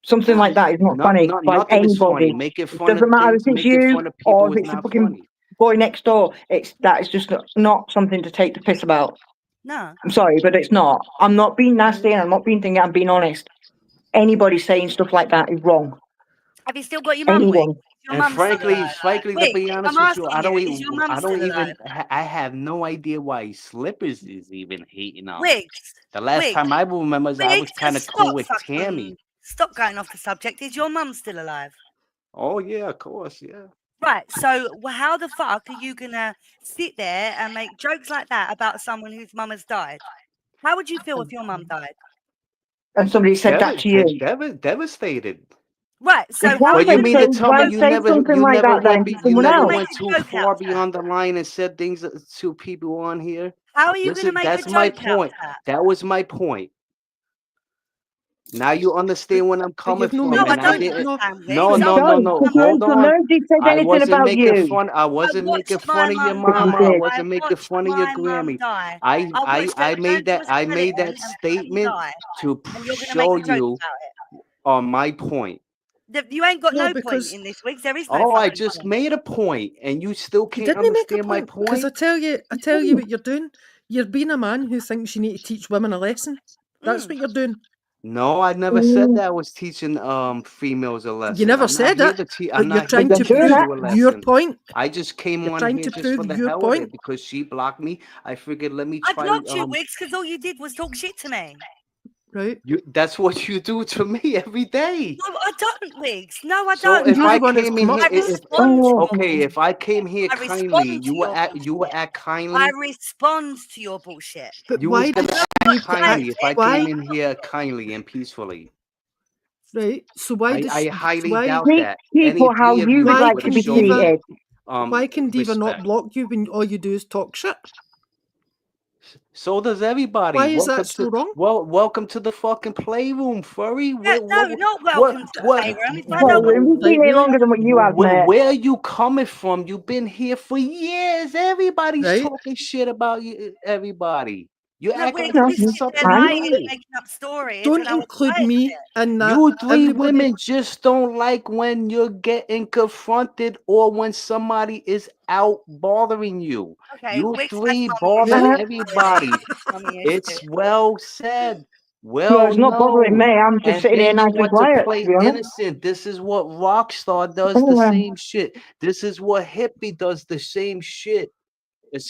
Speaker 7: Something
Speaker 2: No.
Speaker 7: like that is not funny by
Speaker 6: Nothing is funny.
Speaker 7: anybody.
Speaker 6: Making
Speaker 7: It
Speaker 6: fun of
Speaker 7: doesn't matter if
Speaker 6: things,
Speaker 7: it's
Speaker 6: making
Speaker 7: you
Speaker 6: fun of
Speaker 7: or
Speaker 6: people
Speaker 7: if
Speaker 6: is
Speaker 7: it's a
Speaker 6: not
Speaker 7: fucking
Speaker 6: funny.
Speaker 7: boy next door. That is just not something to take the piss about.
Speaker 2: No.
Speaker 7: I'm sorry, but it's not. I'm not being nasty and I'm not being thinking. I'm being honest. Anybody saying stuff like that is wrong.
Speaker 2: Have you still got your mum with?
Speaker 7: Anyone.
Speaker 2: Is your
Speaker 6: And
Speaker 2: mum still alive?
Speaker 6: frankly, to
Speaker 2: Wait,
Speaker 6: be
Speaker 2: I'm
Speaker 6: honest with you,
Speaker 2: asking you, is your mum
Speaker 6: I don't
Speaker 2: still alive?
Speaker 6: even, I have no idea why Slippers is even hating on me.
Speaker 2: Wigs,
Speaker 6: The last
Speaker 2: Wigs,
Speaker 6: time I remember is I was
Speaker 2: Wigs,
Speaker 6: kind of
Speaker 2: just
Speaker 6: cool with Tammy.
Speaker 2: stop going off the subject. Is your mum still alive?
Speaker 6: Oh yeah, of course, yeah.
Speaker 2: Right, so how the fuck are you gonna sit there and make jokes like that about someone whose mum has died? How would you feel if your mum died?
Speaker 7: And somebody said that to you.
Speaker 6: Devastated.
Speaker 2: Right, so how are
Speaker 6: But
Speaker 2: you
Speaker 6: you
Speaker 7: Exactly.
Speaker 2: gonna
Speaker 6: mean to
Speaker 7: So
Speaker 2: make
Speaker 6: tell
Speaker 2: a
Speaker 6: me
Speaker 7: why
Speaker 2: joke?
Speaker 7: say something like that then to
Speaker 2: How are
Speaker 7: someone
Speaker 2: you gonna
Speaker 7: else?
Speaker 2: make
Speaker 6: went
Speaker 2: a
Speaker 6: too
Speaker 2: joke out
Speaker 6: far
Speaker 2: of that?
Speaker 6: beyond the line and said things to people on here?
Speaker 2: How are you gonna
Speaker 6: Listen,
Speaker 2: make a
Speaker 6: that's my
Speaker 2: joke out of
Speaker 6: point.
Speaker 2: that?
Speaker 6: That was my point. Now you understand where I'm coming
Speaker 1: you've no
Speaker 6: from,
Speaker 2: No,
Speaker 1: made
Speaker 2: I
Speaker 1: a
Speaker 6: and I
Speaker 2: don't
Speaker 1: point.
Speaker 6: didn't.
Speaker 2: understand, Wix.
Speaker 6: No,
Speaker 7: You
Speaker 6: no,
Speaker 2: I'm
Speaker 6: no,
Speaker 7: don't,
Speaker 6: no.
Speaker 7: because
Speaker 6: Hold on.
Speaker 7: nobody said
Speaker 6: I
Speaker 7: anything
Speaker 6: wasn't
Speaker 7: about
Speaker 6: making
Speaker 7: you.
Speaker 6: fun. I
Speaker 2: I
Speaker 6: wasn't making
Speaker 2: watched my
Speaker 6: fun of your
Speaker 2: mum
Speaker 7: But you
Speaker 6: mama.
Speaker 2: die.
Speaker 6: I
Speaker 7: did.
Speaker 2: I
Speaker 6: wasn't making
Speaker 2: watched
Speaker 6: fun of your
Speaker 2: my mum
Speaker 6: Grammy.
Speaker 2: die.
Speaker 6: I
Speaker 2: I
Speaker 6: I
Speaker 2: watched her
Speaker 6: I
Speaker 2: turn
Speaker 6: made
Speaker 2: to
Speaker 6: that
Speaker 2: a
Speaker 6: I made
Speaker 2: skeleton
Speaker 6: that
Speaker 2: and fucking
Speaker 6: statement
Speaker 2: die.
Speaker 6: to
Speaker 2: And you're going to make
Speaker 6: show
Speaker 2: a joke
Speaker 6: you
Speaker 2: about it.
Speaker 6: on my point.
Speaker 2: You ain't got
Speaker 1: No,
Speaker 2: no point
Speaker 1: because
Speaker 2: in this, Wix. There is no
Speaker 6: Oh, I
Speaker 2: fucking
Speaker 6: just
Speaker 2: point.
Speaker 6: made a point, and you still
Speaker 1: you
Speaker 6: can't
Speaker 1: didn't make a
Speaker 6: understand my
Speaker 1: point. Because I
Speaker 6: point.
Speaker 1: tell you what you're doing. You're being a man who thinks you need to teach women a lesson. That's what you're doing.
Speaker 6: No, I never said that I was teaching females a lesson.
Speaker 1: You never
Speaker 6: I'm not
Speaker 1: said
Speaker 6: here
Speaker 1: it,
Speaker 6: to teach.
Speaker 1: but
Speaker 6: I'm
Speaker 1: you're
Speaker 6: not here
Speaker 1: trying
Speaker 6: to
Speaker 1: to
Speaker 7: You're doing
Speaker 6: teach
Speaker 1: prove
Speaker 7: that.
Speaker 6: you a
Speaker 1: your
Speaker 6: lesson.
Speaker 1: point.
Speaker 6: I just came
Speaker 1: You're
Speaker 6: on
Speaker 1: trying
Speaker 6: here
Speaker 1: to
Speaker 6: just for
Speaker 1: prove
Speaker 6: the
Speaker 1: your
Speaker 6: hell of it
Speaker 1: point.
Speaker 6: because she blocked me. I figured let me
Speaker 2: I
Speaker 6: try
Speaker 2: blocked
Speaker 6: to
Speaker 2: you, Wix, because all you did was talk shit to me.
Speaker 1: Right?
Speaker 6: that's what you do to me every day.
Speaker 2: No, I don't, Wix. No, I
Speaker 6: So
Speaker 2: don't.
Speaker 6: if
Speaker 1: You're
Speaker 6: I
Speaker 1: the one that's
Speaker 6: came in
Speaker 1: come up
Speaker 6: here,
Speaker 2: I
Speaker 1: with it.
Speaker 2: respond to your
Speaker 6: okay,
Speaker 2: bullshit.
Speaker 6: if I came here
Speaker 2: I
Speaker 6: kindly,
Speaker 2: respond to your
Speaker 6: you would
Speaker 2: bullshit.
Speaker 6: act
Speaker 2: I
Speaker 6: kindly.
Speaker 2: respond to your bullshit.
Speaker 1: But
Speaker 6: You was
Speaker 1: why
Speaker 6: gonna
Speaker 1: did
Speaker 6: act
Speaker 1: you
Speaker 6: kindly if I
Speaker 1: why
Speaker 6: came in here kindly and peacefully.
Speaker 1: right? So why does
Speaker 6: I highly
Speaker 1: why
Speaker 6: doubt
Speaker 7: Treat
Speaker 6: that. Any
Speaker 7: people how
Speaker 6: three of
Speaker 7: you
Speaker 6: you
Speaker 7: would
Speaker 1: why
Speaker 7: like
Speaker 6: would
Speaker 7: to
Speaker 6: have
Speaker 1: can
Speaker 7: be
Speaker 6: shown me
Speaker 1: Diva
Speaker 7: treated.
Speaker 1: why can Diva not
Speaker 6: respect.
Speaker 1: block you when all you do is talk shit?
Speaker 6: So does everybody.
Speaker 1: Why is that so wrong?
Speaker 6: Welcome to the fucking playroom, furry.
Speaker 2: Yeah, no, not welcome to the playroom. It's I don't
Speaker 7: Well, we've been
Speaker 1: Right,
Speaker 7: here
Speaker 1: right,
Speaker 7: longer than what you have, mate.
Speaker 6: where are you coming from? You've been here for years. Everybody's
Speaker 1: right.
Speaker 6: talking shit about you. Everybody. You
Speaker 2: No,
Speaker 6: act
Speaker 2: Wix,
Speaker 6: like
Speaker 7: No,
Speaker 6: this
Speaker 2: this
Speaker 6: is
Speaker 2: is
Speaker 6: something
Speaker 2: then
Speaker 7: fine.
Speaker 2: hiding and
Speaker 6: new.
Speaker 2: making up stories,
Speaker 1: Don't
Speaker 2: and I was
Speaker 1: include
Speaker 2: tired of
Speaker 1: me
Speaker 2: it.
Speaker 1: in that.
Speaker 6: You three
Speaker 1: Everybody
Speaker 6: women just don't like when you're getting confronted or when somebody is out bothering you.
Speaker 2: Okay,
Speaker 6: You
Speaker 2: Wix has
Speaker 6: three
Speaker 2: mummy
Speaker 6: bother
Speaker 2: issues.
Speaker 6: everybody.
Speaker 2: Mummy
Speaker 6: It's
Speaker 2: issues.
Speaker 6: well said,
Speaker 7: Yeah,
Speaker 6: well
Speaker 7: it's not bothering me.
Speaker 6: known.
Speaker 7: I'm just
Speaker 6: And
Speaker 7: sitting here
Speaker 6: then you
Speaker 7: nice and
Speaker 6: want to
Speaker 7: quiet, to
Speaker 6: play
Speaker 7: be honest.
Speaker 6: innocent. This is what Rockstar does the
Speaker 7: Anyway,
Speaker 6: same shit. This is what Hippie does the same shit.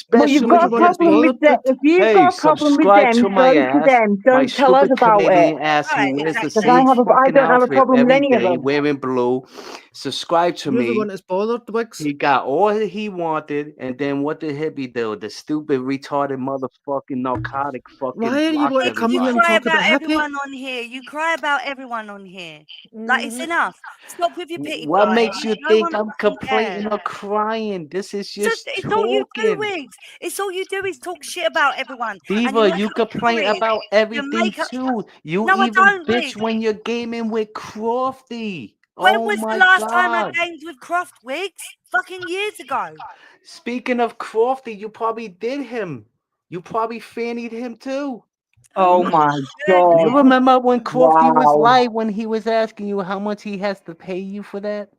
Speaker 7: but you've
Speaker 1: You're
Speaker 6: Especially
Speaker 1: the
Speaker 7: got a
Speaker 1: one that's
Speaker 7: problem
Speaker 6: Hippie.
Speaker 7: with
Speaker 1: bothered,
Speaker 7: them.
Speaker 1: dude.
Speaker 7: If you've
Speaker 6: Hey,
Speaker 7: got a problem with
Speaker 6: subscribe
Speaker 7: them,
Speaker 6: to my
Speaker 7: go to
Speaker 6: ass.
Speaker 7: them.
Speaker 6: My
Speaker 7: Don't tell us
Speaker 6: stupid
Speaker 7: about it.
Speaker 6: Canadian ass who
Speaker 2: Right,
Speaker 6: wears the
Speaker 7: Because
Speaker 2: exactly.
Speaker 6: same
Speaker 7: I
Speaker 6: fucking
Speaker 7: don't have a
Speaker 6: outfit
Speaker 7: problem with
Speaker 6: every
Speaker 7: any of
Speaker 6: day,
Speaker 7: them.
Speaker 6: wearing blue. Subscribe to
Speaker 1: You're the
Speaker 6: me.
Speaker 1: one that's bothered, Wiggs.
Speaker 6: He got all that he wanted, and then what did Hippie do? The stupid, retarded, motherfucking, narcotic, fucking
Speaker 1: Why are you
Speaker 6: blocked
Speaker 1: wanting to
Speaker 2: Wix,
Speaker 1: come
Speaker 2: you
Speaker 1: here and
Speaker 6: everybody.
Speaker 2: cry
Speaker 1: talk
Speaker 2: about
Speaker 1: about Hippie?
Speaker 2: everyone on here. You cry about everyone on here. Like, it's enough. Stop with your pity
Speaker 6: What
Speaker 2: party.
Speaker 6: makes you
Speaker 2: No
Speaker 6: think
Speaker 2: one
Speaker 6: I'm
Speaker 2: fucking cares.
Speaker 6: complaining or crying? This is
Speaker 2: Just,
Speaker 6: just
Speaker 2: it's all you do,
Speaker 6: talking.
Speaker 2: Wix. It's all you do is talk shit about everyone. And you
Speaker 6: Diva,
Speaker 2: make
Speaker 6: you
Speaker 2: up
Speaker 6: complain
Speaker 2: stories.
Speaker 6: about
Speaker 2: You
Speaker 6: everything
Speaker 2: make up.
Speaker 6: too. You
Speaker 2: No, I
Speaker 6: even
Speaker 2: don't,
Speaker 6: bitch
Speaker 2: Wix.
Speaker 6: when you're gaming with Crofty.
Speaker 2: When
Speaker 6: Oh
Speaker 2: was the
Speaker 6: my
Speaker 2: last time I
Speaker 6: god.
Speaker 2: gamed with Croft, Wix? Fucking years ago.
Speaker 6: Speaking of Crofty, you probably did him. You probably fannied him too.
Speaker 7: Oh my
Speaker 6: Do you
Speaker 7: God.
Speaker 6: remember when Crofty was
Speaker 7: Wow.
Speaker 6: live when he was asking you how much he has to pay you for that?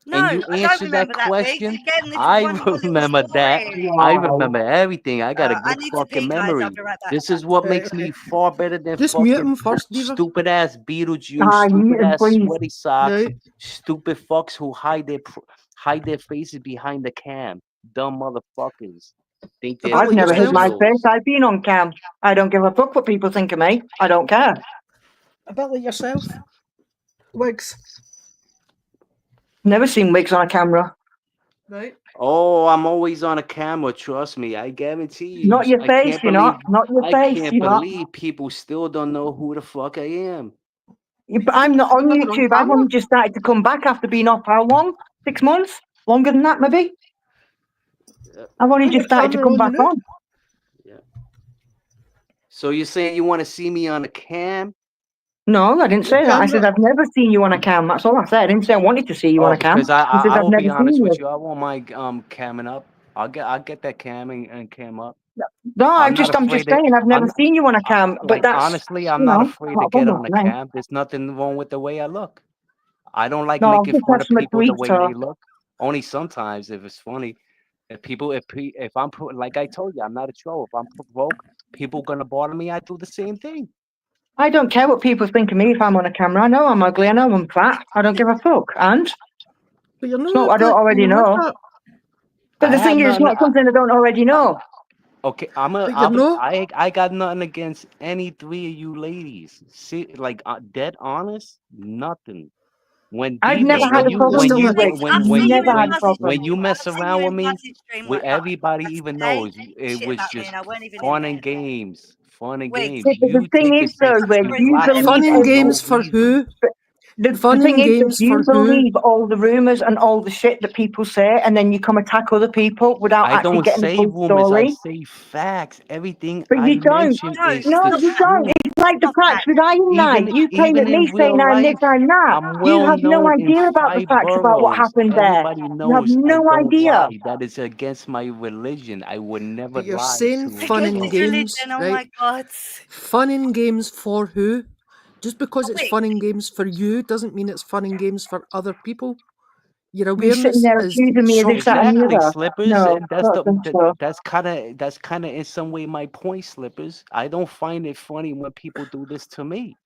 Speaker 2: No,
Speaker 6: And you
Speaker 2: I don't
Speaker 6: answered that
Speaker 2: remember that, Wix.
Speaker 6: question?
Speaker 2: Again, this is
Speaker 6: I
Speaker 2: one of your little
Speaker 6: remember that.
Speaker 2: stories.
Speaker 6: I
Speaker 7: Wow.
Speaker 6: remember everything. I got a
Speaker 2: I
Speaker 6: good
Speaker 2: need to
Speaker 6: fucking
Speaker 2: pee, guys. I'll
Speaker 6: memory.
Speaker 2: be right back.
Speaker 6: This is what
Speaker 1: Right,
Speaker 6: makes
Speaker 1: okay.
Speaker 6: me far better than
Speaker 1: Just mute
Speaker 6: fucking
Speaker 1: him first, Diva.
Speaker 6: stupid ass Beetlejuice,
Speaker 7: Ah,
Speaker 6: stupid
Speaker 7: you
Speaker 6: ass
Speaker 7: please.
Speaker 6: sweaty socks,
Speaker 1: Right.
Speaker 6: stupid fucks who hide their faces behind the cam. Dumb motherfuckers. Think
Speaker 1: A
Speaker 6: they're
Speaker 1: bit
Speaker 7: I've
Speaker 1: like
Speaker 7: never hid my
Speaker 1: yourself.
Speaker 7: face.
Speaker 6: professionals.
Speaker 7: I've been on cam. I don't give a fuck what people think of me. I don't care.
Speaker 1: A bit like yourself. Wiggs.
Speaker 7: Never seen wigs on a camera.
Speaker 1: Right.
Speaker 6: Oh, I'm always on a camera. Trust me. I guarantee you.
Speaker 7: Not your
Speaker 6: I
Speaker 7: face,
Speaker 6: can't
Speaker 7: you're
Speaker 6: believe.
Speaker 7: not. Not your
Speaker 6: I
Speaker 7: face,
Speaker 6: can't
Speaker 7: you're not.
Speaker 6: believe people still don't know who the fuck I am.
Speaker 7: But I'm not on
Speaker 1: Never on
Speaker 7: YouTube. I've
Speaker 1: camera.
Speaker 7: only just started to come back after being off how long? 6 months? Longer than that, maybe? I've only
Speaker 1: Put your
Speaker 7: just started to
Speaker 1: camera
Speaker 7: come
Speaker 1: on
Speaker 7: back
Speaker 1: now.
Speaker 7: on.
Speaker 6: So you're saying you want to see me on a cam?
Speaker 7: No, I didn't
Speaker 1: Your
Speaker 7: say that. I said
Speaker 1: camera.
Speaker 7: I've never seen you on a cam. That's all I said. I didn't say I wanted to see you on
Speaker 6: Oh,
Speaker 7: a cam.
Speaker 6: because I
Speaker 7: I
Speaker 6: I,
Speaker 7: said
Speaker 6: I
Speaker 7: I've
Speaker 6: will
Speaker 7: never
Speaker 6: be
Speaker 7: seen
Speaker 6: honest with
Speaker 7: you.
Speaker 6: you. I want my camming up. I'll get that camming and cam up.
Speaker 7: No,
Speaker 6: I'm
Speaker 7: I'm
Speaker 6: not
Speaker 7: just
Speaker 6: afraid to.
Speaker 7: saying I've never
Speaker 6: I'm
Speaker 7: seen you on a cam. But
Speaker 6: like
Speaker 7: that's,
Speaker 6: honestly, I'm not afraid
Speaker 7: not
Speaker 6: to
Speaker 7: a
Speaker 6: get
Speaker 7: problem
Speaker 6: on the
Speaker 7: for me.
Speaker 6: cam. There's nothing wrong with the way I look. I don't like
Speaker 7: No, I've
Speaker 6: making
Speaker 7: just
Speaker 6: fun
Speaker 7: had
Speaker 6: of
Speaker 7: some
Speaker 6: people the way
Speaker 7: sweets.
Speaker 6: they look. Only sometimes if it's funny. If I'm like I told you, I'm not a troll. If I'm broke, people gonna bother me. I do the same thing.
Speaker 7: I don't care what people think of me if I'm on a camera. I know I'm ugly. I know I'm fat. I don't give a fuck. And
Speaker 1: But you're
Speaker 7: it's
Speaker 1: not
Speaker 7: not what I don't
Speaker 1: ugly.
Speaker 7: already
Speaker 1: You know
Speaker 7: know.
Speaker 1: that.
Speaker 7: But
Speaker 6: I
Speaker 7: the
Speaker 6: have
Speaker 7: thing is, it's
Speaker 6: nothing.
Speaker 7: not something I don't already know.
Speaker 6: Okay,
Speaker 1: But you're not.
Speaker 6: I got nothing against any three of you ladies. See, like dead honest, nothing. When
Speaker 7: I've
Speaker 6: Diva,
Speaker 7: never
Speaker 2: Wix,
Speaker 7: had a
Speaker 1: You're
Speaker 7: problem with
Speaker 1: still
Speaker 7: you,
Speaker 1: not.
Speaker 7: Wick.
Speaker 2: Wix,
Speaker 7: I've
Speaker 2: I've seen you
Speaker 7: never
Speaker 2: in
Speaker 7: had a
Speaker 2: Buzz's
Speaker 7: problem.
Speaker 6: when you
Speaker 2: stream.
Speaker 6: mess
Speaker 2: I've seen
Speaker 6: around
Speaker 2: you
Speaker 6: with
Speaker 2: in
Speaker 6: me,
Speaker 2: Buzz's stream
Speaker 6: with everybody even
Speaker 2: yesterday.
Speaker 6: knows it
Speaker 2: Shit
Speaker 6: was
Speaker 2: about me, and
Speaker 6: just
Speaker 2: I weren't even in
Speaker 6: fun and
Speaker 2: there.
Speaker 6: games. Fun and
Speaker 2: Wix,
Speaker 6: games.
Speaker 7: Yeah, but the
Speaker 6: You
Speaker 7: thing
Speaker 6: take
Speaker 7: is,
Speaker 6: this
Speaker 2: make
Speaker 6: shit
Speaker 7: though,
Speaker 2: up
Speaker 7: Wick,
Speaker 2: stories
Speaker 7: you
Speaker 2: about
Speaker 1: Fun
Speaker 7: believe
Speaker 1: and
Speaker 6: for
Speaker 2: everyone.
Speaker 6: no
Speaker 1: games for
Speaker 6: reason.
Speaker 1: who?
Speaker 7: the
Speaker 1: Fun
Speaker 7: thing
Speaker 1: and
Speaker 7: is that
Speaker 1: games
Speaker 7: you
Speaker 1: for who?
Speaker 7: believe all the rumors and all the shit that people say, and then you come attack other people without
Speaker 6: I
Speaker 7: actually
Speaker 6: don't
Speaker 7: getting the
Speaker 6: say
Speaker 7: full
Speaker 6: rumors. I
Speaker 7: story.
Speaker 6: say facts. Everything
Speaker 7: But
Speaker 6: I
Speaker 7: you don't.
Speaker 6: mention
Speaker 2: No,
Speaker 6: is
Speaker 7: No,
Speaker 6: the
Speaker 2: stop.
Speaker 7: you don't.
Speaker 6: truth.
Speaker 7: like the
Speaker 2: not
Speaker 7: facts with Iron Knight. You came
Speaker 6: even
Speaker 7: at me
Speaker 6: in
Speaker 7: saying
Speaker 6: real
Speaker 7: I'm this,
Speaker 6: life,
Speaker 7: I'm that.
Speaker 6: I'm
Speaker 7: You
Speaker 6: well
Speaker 7: have no
Speaker 6: known in
Speaker 7: idea about the
Speaker 6: 5
Speaker 7: facts about what
Speaker 6: boroughs.
Speaker 7: happened there.
Speaker 6: Everybody
Speaker 7: You have
Speaker 6: knows I
Speaker 7: no
Speaker 6: don't
Speaker 7: idea.
Speaker 6: lie. That is against my religion. I would never
Speaker 1: But you're
Speaker 6: lie
Speaker 1: saying
Speaker 6: to
Speaker 1: fun
Speaker 2: against
Speaker 1: and
Speaker 2: his
Speaker 6: anyone.
Speaker 1: games,
Speaker 2: religion. Oh
Speaker 1: right?
Speaker 2: my God.
Speaker 1: Fun and games for who? Just because
Speaker 2: Oh,
Speaker 1: it's
Speaker 2: wait.
Speaker 1: fun and games for you doesn't mean it's fun and games for other people. Your
Speaker 7: You sitting
Speaker 1: awareness
Speaker 7: there
Speaker 1: is
Speaker 7: accusing me of
Speaker 1: so
Speaker 7: this, that, and the
Speaker 6: Exactly,
Speaker 7: other.
Speaker 6: Slippers,
Speaker 7: No,
Speaker 6: and
Speaker 7: I don't think so.
Speaker 6: that's kind of in some way my point, Slippers. I don't find it funny when people do this to me.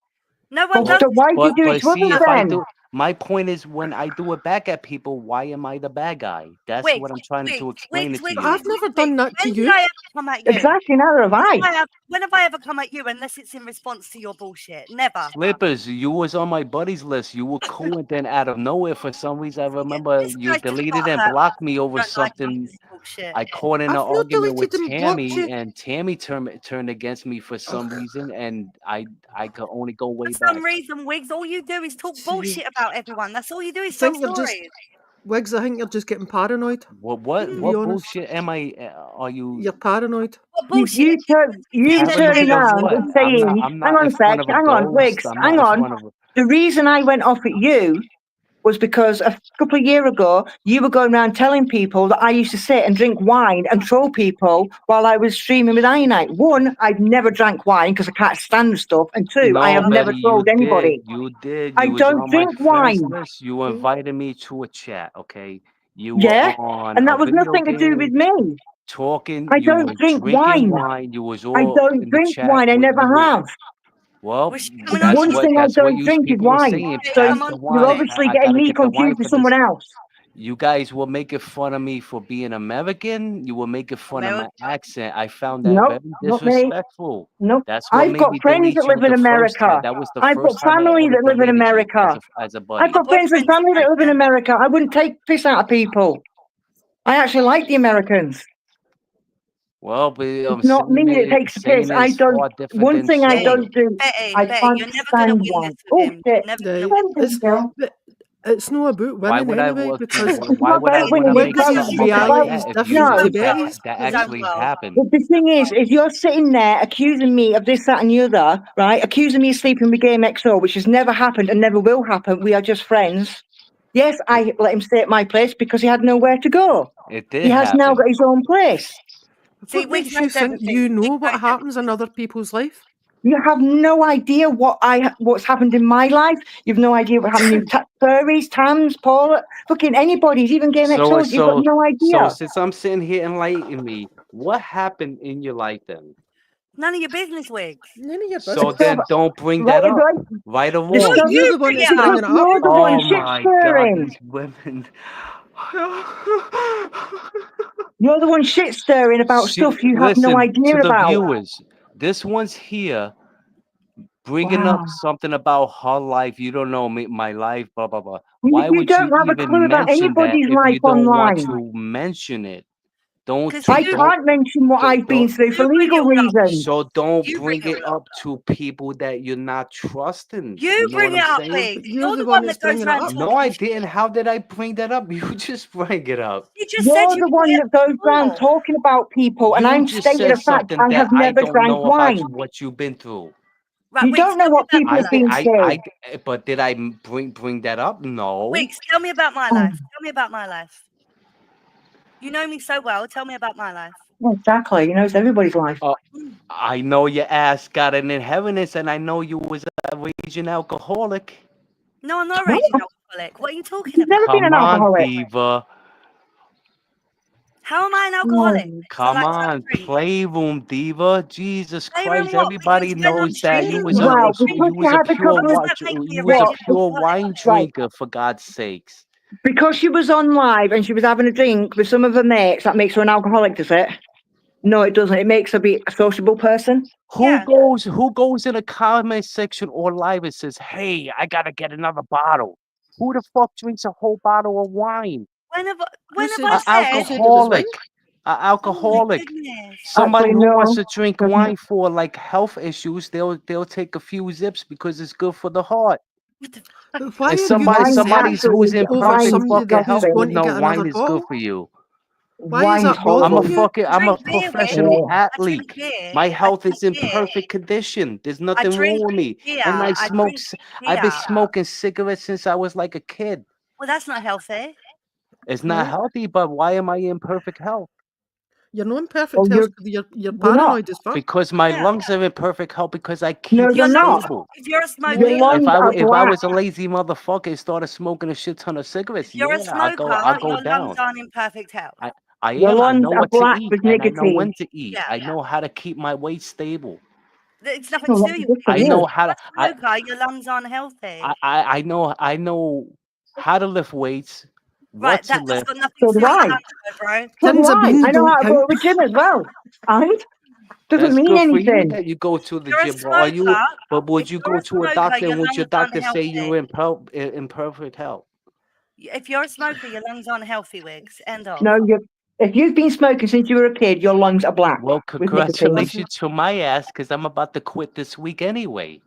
Speaker 2: No one
Speaker 7: Well,
Speaker 2: does
Speaker 6: But
Speaker 7: so
Speaker 2: this
Speaker 7: why
Speaker 2: to
Speaker 7: do you do it
Speaker 6: but
Speaker 7: to
Speaker 6: see,
Speaker 7: others
Speaker 6: if I
Speaker 7: then?
Speaker 6: do, my point is when I do it back at people, why am I the bad guy? That's
Speaker 2: Wigs,
Speaker 6: what I'm trying to
Speaker 2: wigs,
Speaker 6: explain
Speaker 2: wigs,
Speaker 6: it to
Speaker 2: wigs,
Speaker 6: you.
Speaker 1: I've
Speaker 2: wigs,
Speaker 1: never
Speaker 2: wigs,
Speaker 1: done
Speaker 2: wigs.
Speaker 1: that to
Speaker 2: When did
Speaker 1: you.
Speaker 2: I ever come at you?
Speaker 7: Exactly, neither have I.
Speaker 2: When have I ever come at you unless it's in response to your bullshit? Never.
Speaker 6: Slippers, you was on my buddies list. You were cool, and then out of nowhere, for some reason, I remember
Speaker 2: This
Speaker 6: you
Speaker 2: guy does
Speaker 6: deleted
Speaker 2: not
Speaker 6: and
Speaker 2: hurt.
Speaker 6: blocked me over
Speaker 2: Don't like
Speaker 6: something.
Speaker 2: this bullshit.
Speaker 6: I caught in an
Speaker 1: I've not
Speaker 6: argument with
Speaker 1: deleted and blocked
Speaker 6: Tammy,
Speaker 1: you.
Speaker 6: and Tammy turned against me for some
Speaker 1: Ugh,
Speaker 6: reason, and I could only go way
Speaker 2: For some
Speaker 6: back.
Speaker 2: reason, wigs, all you do is talk
Speaker 1: see,
Speaker 2: bullshit about everyone. That's all you do
Speaker 1: I
Speaker 2: is tell
Speaker 1: think you're just
Speaker 2: stories.
Speaker 1: Wigs. I think you're just getting paranoid.
Speaker 6: What
Speaker 1: To
Speaker 2: Mm.
Speaker 1: be
Speaker 6: what
Speaker 1: honest,
Speaker 6: bullshit am I? Are you
Speaker 1: you're paranoid.
Speaker 2: What bullshit?
Speaker 7: You, you
Speaker 2: Saying that
Speaker 6: paranoid
Speaker 7: turning
Speaker 6: of
Speaker 7: around
Speaker 6: what?
Speaker 7: and saying,
Speaker 6: I'm
Speaker 7: hang
Speaker 6: not
Speaker 7: on
Speaker 6: in
Speaker 7: a sec,
Speaker 6: front of a
Speaker 7: hang on,
Speaker 6: ghost.
Speaker 7: Wiggs,
Speaker 6: I'm
Speaker 7: hang
Speaker 6: not in
Speaker 7: on.
Speaker 6: front of a.
Speaker 7: The reason I went off at you was because a couple of years ago, you were going around telling people that I used to sit and drink wine and troll people while I was streaming with Ironite. One, I've never drank wine because I can't stand the stuff. And two, I
Speaker 6: No,
Speaker 7: have never
Speaker 6: Betty, you
Speaker 7: trolled
Speaker 6: did.
Speaker 7: anybody.
Speaker 6: You did.
Speaker 7: I
Speaker 6: You was
Speaker 7: don't
Speaker 6: on my
Speaker 7: drink
Speaker 6: friends
Speaker 7: wine.
Speaker 6: list. You invited me to a chat. Okay, you were
Speaker 7: Yeah?
Speaker 6: on
Speaker 7: And
Speaker 6: a
Speaker 7: that was
Speaker 6: video
Speaker 7: nothing to do with
Speaker 6: game
Speaker 7: me.
Speaker 6: talking.
Speaker 7: I
Speaker 6: You
Speaker 7: don't
Speaker 6: were
Speaker 7: drink
Speaker 6: drinking
Speaker 7: wine.
Speaker 6: wine. You was
Speaker 7: I
Speaker 6: all
Speaker 7: don't
Speaker 6: in the
Speaker 7: drink
Speaker 6: chat.
Speaker 7: wine. I never have.
Speaker 6: Well,
Speaker 2: Was she coming on
Speaker 6: that's
Speaker 2: to
Speaker 7: One
Speaker 2: you?
Speaker 7: thing I
Speaker 6: what
Speaker 7: don't
Speaker 6: you
Speaker 7: drink is
Speaker 6: people were
Speaker 7: wine.
Speaker 6: saying.
Speaker 2: Okay,
Speaker 7: So
Speaker 6: Pass
Speaker 2: come on
Speaker 6: the
Speaker 2: to
Speaker 7: you're
Speaker 6: wine.
Speaker 2: it.
Speaker 7: obviously
Speaker 6: I
Speaker 7: getting
Speaker 6: gotta
Speaker 7: me
Speaker 6: get the wine
Speaker 7: confused
Speaker 6: for
Speaker 7: with
Speaker 6: this.
Speaker 7: someone else.
Speaker 6: You guys were making fun of me for being American. You were making fun of my
Speaker 2: America.
Speaker 6: accent. I found that
Speaker 7: Nope,
Speaker 6: very
Speaker 7: not me.
Speaker 6: disrespectful.
Speaker 7: Nope.
Speaker 6: That's what
Speaker 7: I've
Speaker 6: made
Speaker 7: got
Speaker 6: me
Speaker 7: friends that
Speaker 6: delete you
Speaker 7: live in
Speaker 6: the first time.
Speaker 7: America.
Speaker 6: That was the
Speaker 7: I've got
Speaker 6: first time I
Speaker 7: family
Speaker 6: ever
Speaker 7: that live in
Speaker 6: deleted you
Speaker 7: America.
Speaker 6: as a
Speaker 7: I've
Speaker 6: buddy.
Speaker 7: got
Speaker 2: My
Speaker 7: friends and
Speaker 2: boyfriend's
Speaker 7: family that live in
Speaker 2: American.
Speaker 7: America. I wouldn't take piss out of people. I actually like the Americans.
Speaker 6: Well, but
Speaker 7: It's not me that takes the piss.
Speaker 6: saying
Speaker 7: I
Speaker 6: is
Speaker 7: don't.
Speaker 6: far different
Speaker 7: One
Speaker 6: than
Speaker 7: thing I
Speaker 6: saying
Speaker 2: Betty,
Speaker 6: it.
Speaker 7: don't do. I
Speaker 2: Betty,
Speaker 7: can't
Speaker 2: you're never gonna
Speaker 7: stand
Speaker 2: win
Speaker 7: wine.
Speaker 2: this with
Speaker 7: Oh
Speaker 2: him.
Speaker 7: shit!
Speaker 2: You're never gonna
Speaker 1: Right.
Speaker 2: win.
Speaker 7: There you go.
Speaker 1: But it's not about
Speaker 6: Why
Speaker 1: winning
Speaker 6: would I
Speaker 1: anyway,
Speaker 6: work?
Speaker 1: because
Speaker 7: It's not
Speaker 6: Why would I
Speaker 7: about
Speaker 6: want to
Speaker 7: winning. It's
Speaker 6: make
Speaker 7: about.
Speaker 1: Wigs's
Speaker 6: something
Speaker 7: It's
Speaker 6: about
Speaker 7: about.
Speaker 1: reality
Speaker 6: that
Speaker 1: is
Speaker 6: if you
Speaker 1: different
Speaker 7: No.
Speaker 1: to
Speaker 6: know
Speaker 1: Betty's.
Speaker 6: that
Speaker 2: He's
Speaker 1: Right?
Speaker 2: done
Speaker 6: actually
Speaker 2: well.
Speaker 6: happened?
Speaker 7: But the thing is you're sitting there accusing me of this, that, and the other, right? Accusing me of sleeping with Game XO, which has never happened and never will happen. We are just friends. Yes, I let him stay at my place because he had nowhere to go.
Speaker 6: It
Speaker 7: He
Speaker 6: did
Speaker 7: has now
Speaker 6: happen.
Speaker 7: got his own place.
Speaker 2: See,
Speaker 1: What
Speaker 2: Wiggs
Speaker 1: makes you
Speaker 2: knows
Speaker 1: think
Speaker 2: everything.
Speaker 1: you know
Speaker 2: Wiggs
Speaker 1: what
Speaker 2: knows
Speaker 1: happens in
Speaker 2: everything.
Speaker 1: other people's life?
Speaker 7: You have no idea what's happened in my life. You've no idea what happened in Furries, Tams, Paula, fucking anybody's, even Game
Speaker 6: So
Speaker 7: XO's. You've got
Speaker 6: so
Speaker 7: no
Speaker 6: so
Speaker 7: idea.
Speaker 6: since I'm sitting here enlightening me, what happened in your life then?
Speaker 2: None of your business, Wiggs.
Speaker 1: None of your
Speaker 6: So
Speaker 1: business.
Speaker 6: then don't bring
Speaker 7: Right,
Speaker 6: that up.
Speaker 7: right.
Speaker 6: Right or
Speaker 7: The
Speaker 2: No,
Speaker 6: wrong.
Speaker 7: stuff,
Speaker 1: You're
Speaker 2: you
Speaker 1: the one
Speaker 2: bring
Speaker 1: that's
Speaker 2: it
Speaker 1: bringing
Speaker 2: up.
Speaker 1: it
Speaker 7: because
Speaker 1: up.
Speaker 7: you're the one
Speaker 6: Oh
Speaker 7: shit
Speaker 6: my God,
Speaker 7: stirring.
Speaker 6: these women.
Speaker 7: You're the one shit stirring about stuff you have no
Speaker 6: Listen to
Speaker 7: idea
Speaker 6: the
Speaker 7: about.
Speaker 6: viewers. This one's here bringing up
Speaker 7: Wow.
Speaker 6: something about her life. You don't know me, my life, blah blah blah.
Speaker 7: You,
Speaker 6: Why
Speaker 7: you
Speaker 6: would you
Speaker 7: don't have a clue
Speaker 6: even
Speaker 7: about
Speaker 6: mention that
Speaker 7: anybody's
Speaker 6: if
Speaker 7: life
Speaker 6: you don't want
Speaker 7: online.
Speaker 6: to mention it? Don't
Speaker 2: Because
Speaker 6: to,
Speaker 7: I
Speaker 2: you
Speaker 7: can't mention what I've been
Speaker 6: don't
Speaker 7: through for
Speaker 2: you bring it
Speaker 7: legal
Speaker 2: all up.
Speaker 7: reasons.
Speaker 6: so don't
Speaker 2: You bring
Speaker 6: bring
Speaker 2: it
Speaker 6: it
Speaker 2: all up.
Speaker 6: up to people that you're not trusting.
Speaker 2: You
Speaker 6: You know what
Speaker 2: bring it
Speaker 6: I'm
Speaker 2: up,
Speaker 6: saying?
Speaker 2: Wiggs.
Speaker 1: But you're
Speaker 2: You're
Speaker 1: the
Speaker 2: the
Speaker 1: one
Speaker 2: one
Speaker 1: that's
Speaker 2: that goes
Speaker 1: bringing it
Speaker 2: around
Speaker 1: up.
Speaker 6: No, I
Speaker 2: talking
Speaker 6: didn't.
Speaker 2: shit.
Speaker 6: How did I bring that up? You just bring it up.
Speaker 2: You just said
Speaker 7: You're
Speaker 2: you
Speaker 7: the
Speaker 2: brought
Speaker 7: one
Speaker 2: it
Speaker 7: that goes
Speaker 2: up
Speaker 7: around
Speaker 2: before.
Speaker 7: talking about people, and
Speaker 6: You
Speaker 7: I'm
Speaker 6: just
Speaker 7: stating
Speaker 6: said
Speaker 7: a fact.
Speaker 6: something
Speaker 7: I
Speaker 6: that
Speaker 7: have
Speaker 6: I
Speaker 7: never
Speaker 6: don't
Speaker 7: drank
Speaker 6: know about
Speaker 7: wine.
Speaker 6: what you've been through.
Speaker 2: Right,
Speaker 7: You
Speaker 2: Wiggs,
Speaker 7: don't know
Speaker 2: tell me
Speaker 7: what
Speaker 2: about
Speaker 7: people
Speaker 2: my
Speaker 6: I
Speaker 7: have
Speaker 2: life.
Speaker 6: did.
Speaker 7: been through.
Speaker 6: But did I bring that up? No.
Speaker 2: Wiggs, tell me about my
Speaker 7: Oh,
Speaker 2: life. Tell me about my life. You know me so well. Tell me about my life.
Speaker 7: exactly. You know, it's everybody's life.
Speaker 2: Mm.
Speaker 6: I know your ass got an inheritance, and I know you was a raging alcoholic.
Speaker 2: No, I'm not a
Speaker 7: What?
Speaker 2: raging alcoholic. What are you talking
Speaker 7: You've never
Speaker 2: about?
Speaker 7: been
Speaker 6: Come
Speaker 7: an
Speaker 6: on,
Speaker 7: alcoholic.
Speaker 6: diva.
Speaker 2: How am I an alcoholic?
Speaker 7: Oh,
Speaker 2: Because I
Speaker 6: Come
Speaker 2: like to have a
Speaker 6: on,
Speaker 2: drink.
Speaker 6: playroom diva. Jesus
Speaker 2: Playroom
Speaker 6: Christ!
Speaker 2: what?
Speaker 6: Everybody
Speaker 2: Because when I'm
Speaker 6: knows that you
Speaker 2: streaming
Speaker 6: was
Speaker 2: with
Speaker 6: a
Speaker 7: well,
Speaker 2: you,
Speaker 7: because
Speaker 6: you
Speaker 7: you
Speaker 6: was a
Speaker 7: had a
Speaker 6: pure
Speaker 2: how
Speaker 7: couple
Speaker 2: does
Speaker 7: of
Speaker 2: that make me a
Speaker 6: you was a
Speaker 7: what?
Speaker 2: raging
Speaker 6: pure
Speaker 2: alcoholic?
Speaker 6: wine
Speaker 7: Right.
Speaker 6: drinker, for God's sakes.
Speaker 7: Because she was on live and she was having a drink with some of her mates, that makes her an alcoholic, does it? No, it doesn't. It makes her be a sociable person.
Speaker 2: Yeah.
Speaker 6: Who goes in a comment section or live and says, "Hey, I gotta get another bottle"? Who the fuck drinks a whole bottle of wine?
Speaker 2: When have,
Speaker 1: Who
Speaker 2: when have
Speaker 1: said
Speaker 2: I
Speaker 6: An
Speaker 1: who
Speaker 2: said?
Speaker 1: said it was wine?
Speaker 6: alcoholic. An
Speaker 2: Oh my
Speaker 6: alcoholic.
Speaker 2: goodness.
Speaker 6: Somebody
Speaker 7: Actually,
Speaker 6: who wants
Speaker 7: no.
Speaker 6: to drink wine for like health issues, they'll take a few zips because it's good for the heart.
Speaker 2: What the
Speaker 1: But why
Speaker 6: And
Speaker 1: are you getting
Speaker 7: Wine's
Speaker 1: zips
Speaker 6: somebody's who's
Speaker 7: actually
Speaker 6: in
Speaker 1: over
Speaker 6: perfect
Speaker 7: wine's
Speaker 1: somebody that
Speaker 6: fucking
Speaker 1: who's
Speaker 6: health
Speaker 7: disgusting.
Speaker 6: would
Speaker 1: wanting to
Speaker 6: know
Speaker 1: get another
Speaker 6: wine is good
Speaker 1: bottle?
Speaker 6: for you.
Speaker 1: Why is
Speaker 7: he's
Speaker 1: that wrong
Speaker 6: I'm a
Speaker 1: with you?
Speaker 6: fucking, I'm a
Speaker 2: Drink beer, Wigs.
Speaker 6: professional
Speaker 2: I
Speaker 6: athlete.
Speaker 2: drink beer.
Speaker 6: My
Speaker 2: I
Speaker 6: health
Speaker 2: drink
Speaker 6: is in
Speaker 2: beer.
Speaker 6: perfect condition. There's
Speaker 2: I
Speaker 6: nothing wrong
Speaker 2: drink
Speaker 6: with me.
Speaker 2: beer.
Speaker 6: And I
Speaker 2: I
Speaker 6: smoke.
Speaker 2: drink
Speaker 6: I've been
Speaker 2: beer.
Speaker 6: smoking cigarettes since I was like a kid.
Speaker 2: Well, that's not healthy.
Speaker 6: It's not
Speaker 1: Right.
Speaker 6: healthy, but why am I in perfect health?
Speaker 1: You're not in perfect
Speaker 7: Oh,
Speaker 1: health because you're
Speaker 7: you're not.
Speaker 1: paranoid as fuck.
Speaker 6: Because my
Speaker 2: Yeah.
Speaker 6: lungs are in perfect health because I
Speaker 7: No,
Speaker 6: keep
Speaker 7: you're
Speaker 2: Your
Speaker 6: it
Speaker 7: not.
Speaker 6: stable.
Speaker 2: if you're a smoker,
Speaker 7: Your
Speaker 1: No.
Speaker 2: your
Speaker 7: lungs
Speaker 6: If I
Speaker 7: are
Speaker 6: if I
Speaker 7: black.
Speaker 6: was a lazy motherfucker and started smoking a shit ton of cigarettes,
Speaker 2: if you're a
Speaker 6: yeah, I'll
Speaker 2: smoker,
Speaker 6: go
Speaker 2: your lungs
Speaker 6: down.
Speaker 2: aren't in perfect health.
Speaker 6: I
Speaker 7: Your
Speaker 6: am. I
Speaker 7: lungs
Speaker 6: know
Speaker 7: are
Speaker 6: what to
Speaker 7: black
Speaker 6: eat
Speaker 7: with
Speaker 6: and I know
Speaker 7: nicotine.
Speaker 6: when to eat.
Speaker 2: Yeah.
Speaker 6: I know how to keep my weight stable.
Speaker 2: It's nothing
Speaker 7: Well,
Speaker 2: to
Speaker 7: that's
Speaker 2: do with
Speaker 7: good for
Speaker 6: I
Speaker 2: you.
Speaker 6: know
Speaker 7: you.
Speaker 6: how to
Speaker 2: If you're a smoker, your lungs aren't healthy.
Speaker 6: I know how to lift weights,
Speaker 2: Right,
Speaker 6: what to
Speaker 2: that's
Speaker 6: lift.
Speaker 2: got nothing
Speaker 7: So
Speaker 2: to do
Speaker 7: do
Speaker 2: with your
Speaker 7: I.
Speaker 2: lungs, though, bro.
Speaker 7: So do
Speaker 1: Tins of
Speaker 7: I.
Speaker 1: beans
Speaker 7: I know
Speaker 1: don't
Speaker 7: how to go
Speaker 1: count.
Speaker 7: to the gym as well. And doesn't
Speaker 6: That's
Speaker 7: mean
Speaker 6: good for you
Speaker 7: anything.
Speaker 6: that you go to the
Speaker 2: You're a
Speaker 6: gym. But are you?
Speaker 2: smoker.
Speaker 6: But would
Speaker 2: If
Speaker 6: you
Speaker 2: you're
Speaker 6: go
Speaker 2: a
Speaker 6: to a
Speaker 2: smoker,
Speaker 6: doctor
Speaker 2: your
Speaker 6: and would your
Speaker 2: lungs aren't
Speaker 6: doctor say you're
Speaker 2: healthy.
Speaker 6: in perfect health?
Speaker 2: If you're a smoker, your lungs aren't healthy, Wigs. End of.
Speaker 7: No, if you've been smoking since you were a kid, your lungs are black
Speaker 6: Well,
Speaker 7: with nicotine.
Speaker 6: congratulations to my ass because I'm about to quit this week anyway.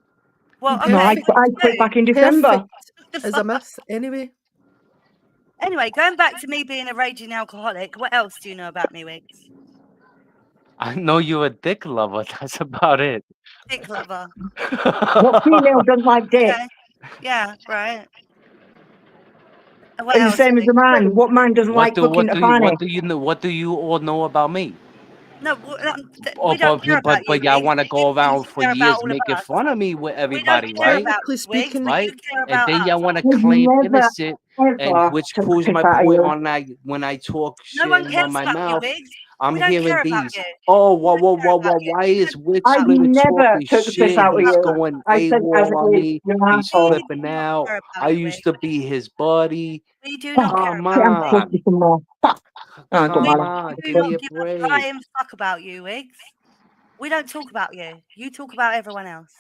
Speaker 2: Well,
Speaker 7: No,
Speaker 2: okay.
Speaker 1: Perfect.
Speaker 7: I quit back in December.
Speaker 1: Perfect is a myth anyway.
Speaker 2: Anyway, going back to me being a raging alcoholic, what else do you know about me, Wigs?
Speaker 6: I know you're a dick lover. That's about it.
Speaker 2: Dick lover.
Speaker 7: What female doesn't like dick?
Speaker 2: Okay. Yeah, right. And what
Speaker 7: And the
Speaker 2: else?
Speaker 7: same as a man. What man doesn't like fucking a fanny?
Speaker 6: What do you know? What do you all know about me?
Speaker 2: No,
Speaker 6: Oh,
Speaker 2: we don't care about you,
Speaker 6: y'all
Speaker 2: Wigs.
Speaker 6: want to go
Speaker 2: You think
Speaker 6: around
Speaker 2: you
Speaker 6: for
Speaker 2: care about
Speaker 6: years
Speaker 2: all of
Speaker 6: making
Speaker 2: us.
Speaker 6: fun of me with
Speaker 2: We don't
Speaker 6: everybody,
Speaker 2: care
Speaker 6: right?
Speaker 2: about
Speaker 1: Technically
Speaker 2: Wigs, but
Speaker 1: speaking,
Speaker 6: Right?
Speaker 2: you care
Speaker 6: And
Speaker 2: about
Speaker 6: then
Speaker 2: us.
Speaker 6: y'all want to
Speaker 7: I've
Speaker 6: claim
Speaker 7: never,
Speaker 6: innocent, and
Speaker 7: ever
Speaker 6: which
Speaker 7: took
Speaker 6: proves
Speaker 7: the piss
Speaker 6: my
Speaker 7: out of
Speaker 6: point
Speaker 7: you.
Speaker 6: on when I talk
Speaker 2: No
Speaker 6: shit
Speaker 2: one
Speaker 6: and
Speaker 2: cares
Speaker 6: run my
Speaker 2: about you,
Speaker 6: mouth.
Speaker 2: Wigs.
Speaker 6: I'm
Speaker 2: We don't
Speaker 6: hearing
Speaker 2: care about
Speaker 6: these.
Speaker 2: you.
Speaker 6: Oh,
Speaker 2: We don't care about you.
Speaker 6: why is Wick
Speaker 7: I've
Speaker 6: Splitter
Speaker 7: never
Speaker 6: talking
Speaker 7: took the piss
Speaker 6: shit?
Speaker 7: out of
Speaker 6: He's
Speaker 7: you.
Speaker 6: going
Speaker 7: I said as
Speaker 6: AWOL
Speaker 7: it
Speaker 6: on
Speaker 7: is,
Speaker 6: me.
Speaker 7: you're an
Speaker 6: He's
Speaker 7: asshole.
Speaker 2: We
Speaker 6: flipping
Speaker 2: do not
Speaker 6: out.
Speaker 2: care
Speaker 6: I
Speaker 2: about you,
Speaker 6: used
Speaker 2: Wigs.
Speaker 6: to be his buddy.
Speaker 2: We do not care
Speaker 6: Come
Speaker 2: about
Speaker 7: I'm
Speaker 2: you.
Speaker 6: on.
Speaker 7: pussy some more. Fuck. Oh, it don't
Speaker 6: Come
Speaker 7: matter.
Speaker 6: on.
Speaker 2: We do
Speaker 6: Give
Speaker 2: not
Speaker 6: me a
Speaker 2: give a
Speaker 6: break.
Speaker 2: flying fuck about you, Wigs. We don't talk about you. You talk about everyone else.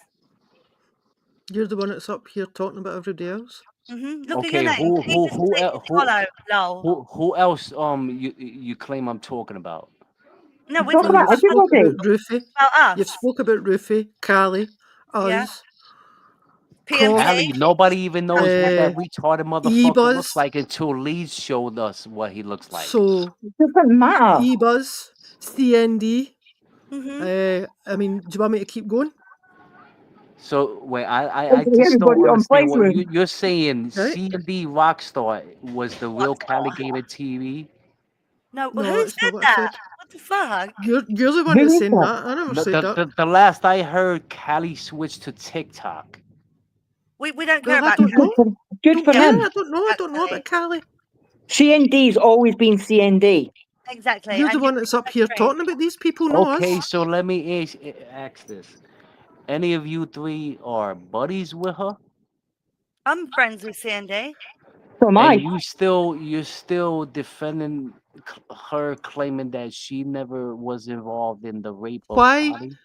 Speaker 1: you're the one that's up here talking about everybody else.
Speaker 2: Look at
Speaker 6: Okay,
Speaker 2: your name.
Speaker 6: who else you claim I'm talking about?
Speaker 2: No, we're
Speaker 7: Talk
Speaker 2: talking
Speaker 7: about
Speaker 1: You've spoke
Speaker 7: everybody.
Speaker 1: about Rufy.
Speaker 2: about
Speaker 1: You've
Speaker 2: us.
Speaker 1: spoke about Rufy, Callie,
Speaker 2: Yeah.
Speaker 1: us,
Speaker 2: PMP.
Speaker 6: Allie, nobody even knows what that
Speaker 1: uh,
Speaker 6: retarded motherfucker looks
Speaker 1: E-Buzz.
Speaker 6: like until Leeds showed us what he looks like.
Speaker 1: So
Speaker 7: It doesn't matter.
Speaker 1: E-Buzz, CND.
Speaker 2: Mhm.
Speaker 1: I mean, do you want me to keep going?
Speaker 6: So wait, I just
Speaker 7: Everybody
Speaker 6: don't
Speaker 7: on
Speaker 6: understand what
Speaker 7: Facebook.
Speaker 6: you're saying.
Speaker 1: Right?
Speaker 6: C&D Rockstar was the real
Speaker 2: Rockstar.
Speaker 6: Calligator TV.
Speaker 2: No,
Speaker 1: No,
Speaker 2: who
Speaker 1: that's not
Speaker 2: said
Speaker 1: what I
Speaker 2: that?
Speaker 1: said.
Speaker 2: What the fuck?
Speaker 1: You're the one
Speaker 7: Who
Speaker 1: that's
Speaker 7: is
Speaker 1: saying
Speaker 7: that?
Speaker 1: that. I never said that.
Speaker 6: The last I heard, Callie switched to TikTok.
Speaker 2: We don't care
Speaker 1: Well, I
Speaker 2: about
Speaker 1: don't
Speaker 2: you.
Speaker 1: know.
Speaker 7: Good
Speaker 1: Don't
Speaker 7: for
Speaker 1: care.
Speaker 7: him.
Speaker 1: I don't know. I don't know about Callie.
Speaker 7: CND's always been CND.
Speaker 2: Exactly.
Speaker 1: You're
Speaker 2: And
Speaker 1: the one that's up here talking about these people, not
Speaker 6: Okay,
Speaker 1: us.
Speaker 6: so let me ask this. Any of you three are buddies with her?
Speaker 2: I'm friends with Sandy.
Speaker 7: So am
Speaker 6: And
Speaker 7: I.
Speaker 6: you're still defending her, claiming that she never was involved in the rape of
Speaker 1: Why?
Speaker 6: Holly?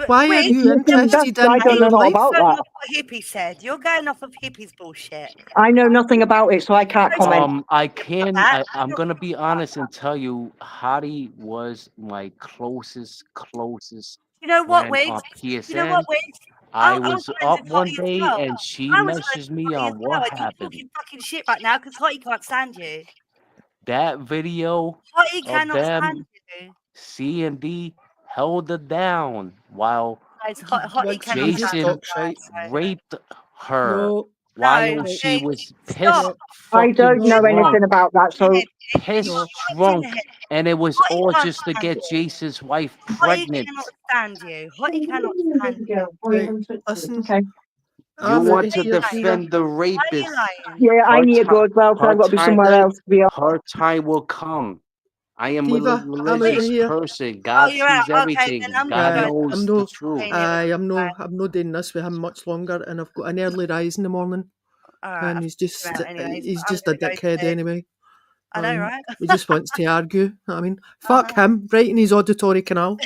Speaker 1: Why are
Speaker 2: Wigs,
Speaker 1: you interested in
Speaker 7: I don't know
Speaker 1: her
Speaker 7: not
Speaker 1: life?
Speaker 7: about
Speaker 2: going
Speaker 7: that.
Speaker 2: off what Hippie said. You're going off of Hippie's bullshit.
Speaker 7: I know nothing about it, so I can't comment.
Speaker 6: I'm gonna be honest and tell you, Hottie was my closest
Speaker 2: You know what,
Speaker 6: friend
Speaker 2: Wigs?
Speaker 6: on
Speaker 2: You know what,
Speaker 6: PSN.
Speaker 2: Wigs?
Speaker 6: I
Speaker 2: I'm
Speaker 6: was
Speaker 2: friends
Speaker 6: up
Speaker 2: with
Speaker 6: one
Speaker 2: Hottie as
Speaker 6: day
Speaker 2: well.
Speaker 6: and she
Speaker 2: I was friends
Speaker 6: messaged
Speaker 2: with
Speaker 6: me
Speaker 2: Hottie as
Speaker 6: on
Speaker 2: well,
Speaker 6: what
Speaker 2: and you're
Speaker 6: happened.
Speaker 2: talking fucking shit right now because Hottie can't stand you.
Speaker 6: That video
Speaker 2: Hottie
Speaker 6: of
Speaker 2: cannot stand
Speaker 6: them,
Speaker 2: you.
Speaker 6: C and D held her down while
Speaker 2: Guys,
Speaker 1: Do you
Speaker 2: Hottie
Speaker 1: want to
Speaker 2: cannot
Speaker 1: just
Speaker 2: stand
Speaker 6: Jason
Speaker 1: talk
Speaker 2: you
Speaker 1: shite?
Speaker 2: guys.
Speaker 6: raped her
Speaker 1: No,
Speaker 6: while
Speaker 2: No,
Speaker 1: Right.
Speaker 6: she
Speaker 2: Wigs,
Speaker 6: was
Speaker 2: stop.
Speaker 1: no,
Speaker 7: I don't
Speaker 6: fucking
Speaker 1: no.
Speaker 7: know
Speaker 6: drunk.
Speaker 7: anything about that, so
Speaker 2: You're
Speaker 6: Pissed
Speaker 2: fucked in
Speaker 6: drunk,
Speaker 2: the head.
Speaker 6: and it was
Speaker 2: Hottie
Speaker 6: all
Speaker 2: can't
Speaker 6: just to
Speaker 2: stand
Speaker 6: get
Speaker 2: you.
Speaker 6: Jason's wife
Speaker 2: Hottie
Speaker 6: pregnant.
Speaker 2: cannot stand you. Hottie cannot stand you.
Speaker 1: Right. Listen,
Speaker 7: okay.
Speaker 6: You
Speaker 1: I'm out
Speaker 6: want
Speaker 1: of
Speaker 6: to
Speaker 1: here, Diva.
Speaker 6: defend the
Speaker 2: Why are you
Speaker 6: rapist.
Speaker 2: lying?
Speaker 7: Yeah, I need to go as well, so I've got to be somewhere else. To be honest.
Speaker 6: Her time will come. I am a
Speaker 1: Diva, I'm out of
Speaker 6: religious
Speaker 1: here.
Speaker 6: person.
Speaker 2: Oh,
Speaker 6: God
Speaker 2: you're out.
Speaker 6: sees
Speaker 2: Okay,
Speaker 6: everything.
Speaker 2: then I'm
Speaker 6: God
Speaker 2: gonna go.
Speaker 1: I'm
Speaker 6: knows
Speaker 1: no,
Speaker 6: the truth.
Speaker 1: I'm not doing this with him much longer, and I've got an early rise in the morning,
Speaker 2: All right,
Speaker 1: and
Speaker 2: I've
Speaker 1: he's just
Speaker 2: out anyways.
Speaker 1: he's
Speaker 2: I'm
Speaker 1: just a
Speaker 2: gonna go
Speaker 1: dickhead
Speaker 2: too.
Speaker 1: anyway.
Speaker 2: I know, right?
Speaker 1: He just wants to argue. I mean, fuck him, right in his auditory canal.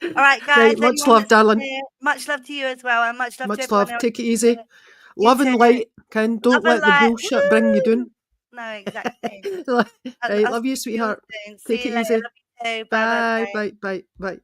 Speaker 2: All right, guys.
Speaker 1: Right, much
Speaker 2: anyone
Speaker 1: love,
Speaker 2: that's
Speaker 1: darling.
Speaker 2: here, much love to you as well, and much love to
Speaker 1: Much
Speaker 2: everyone
Speaker 1: love.
Speaker 2: else.
Speaker 1: Take it easy.
Speaker 2: You
Speaker 1: Love and
Speaker 2: too.
Speaker 1: light, Ken. Don't
Speaker 2: Love and
Speaker 1: let the
Speaker 2: light.
Speaker 1: bullshit bring you down.
Speaker 2: No, exactly.
Speaker 1: Right,
Speaker 2: I'll
Speaker 1: love you,
Speaker 2: see you all
Speaker 1: sweetheart.
Speaker 2: soon.
Speaker 1: Take
Speaker 2: See
Speaker 1: it
Speaker 2: you later.
Speaker 1: easy.
Speaker 2: Love you too. Bye, bye, bye.
Speaker 1: Bye.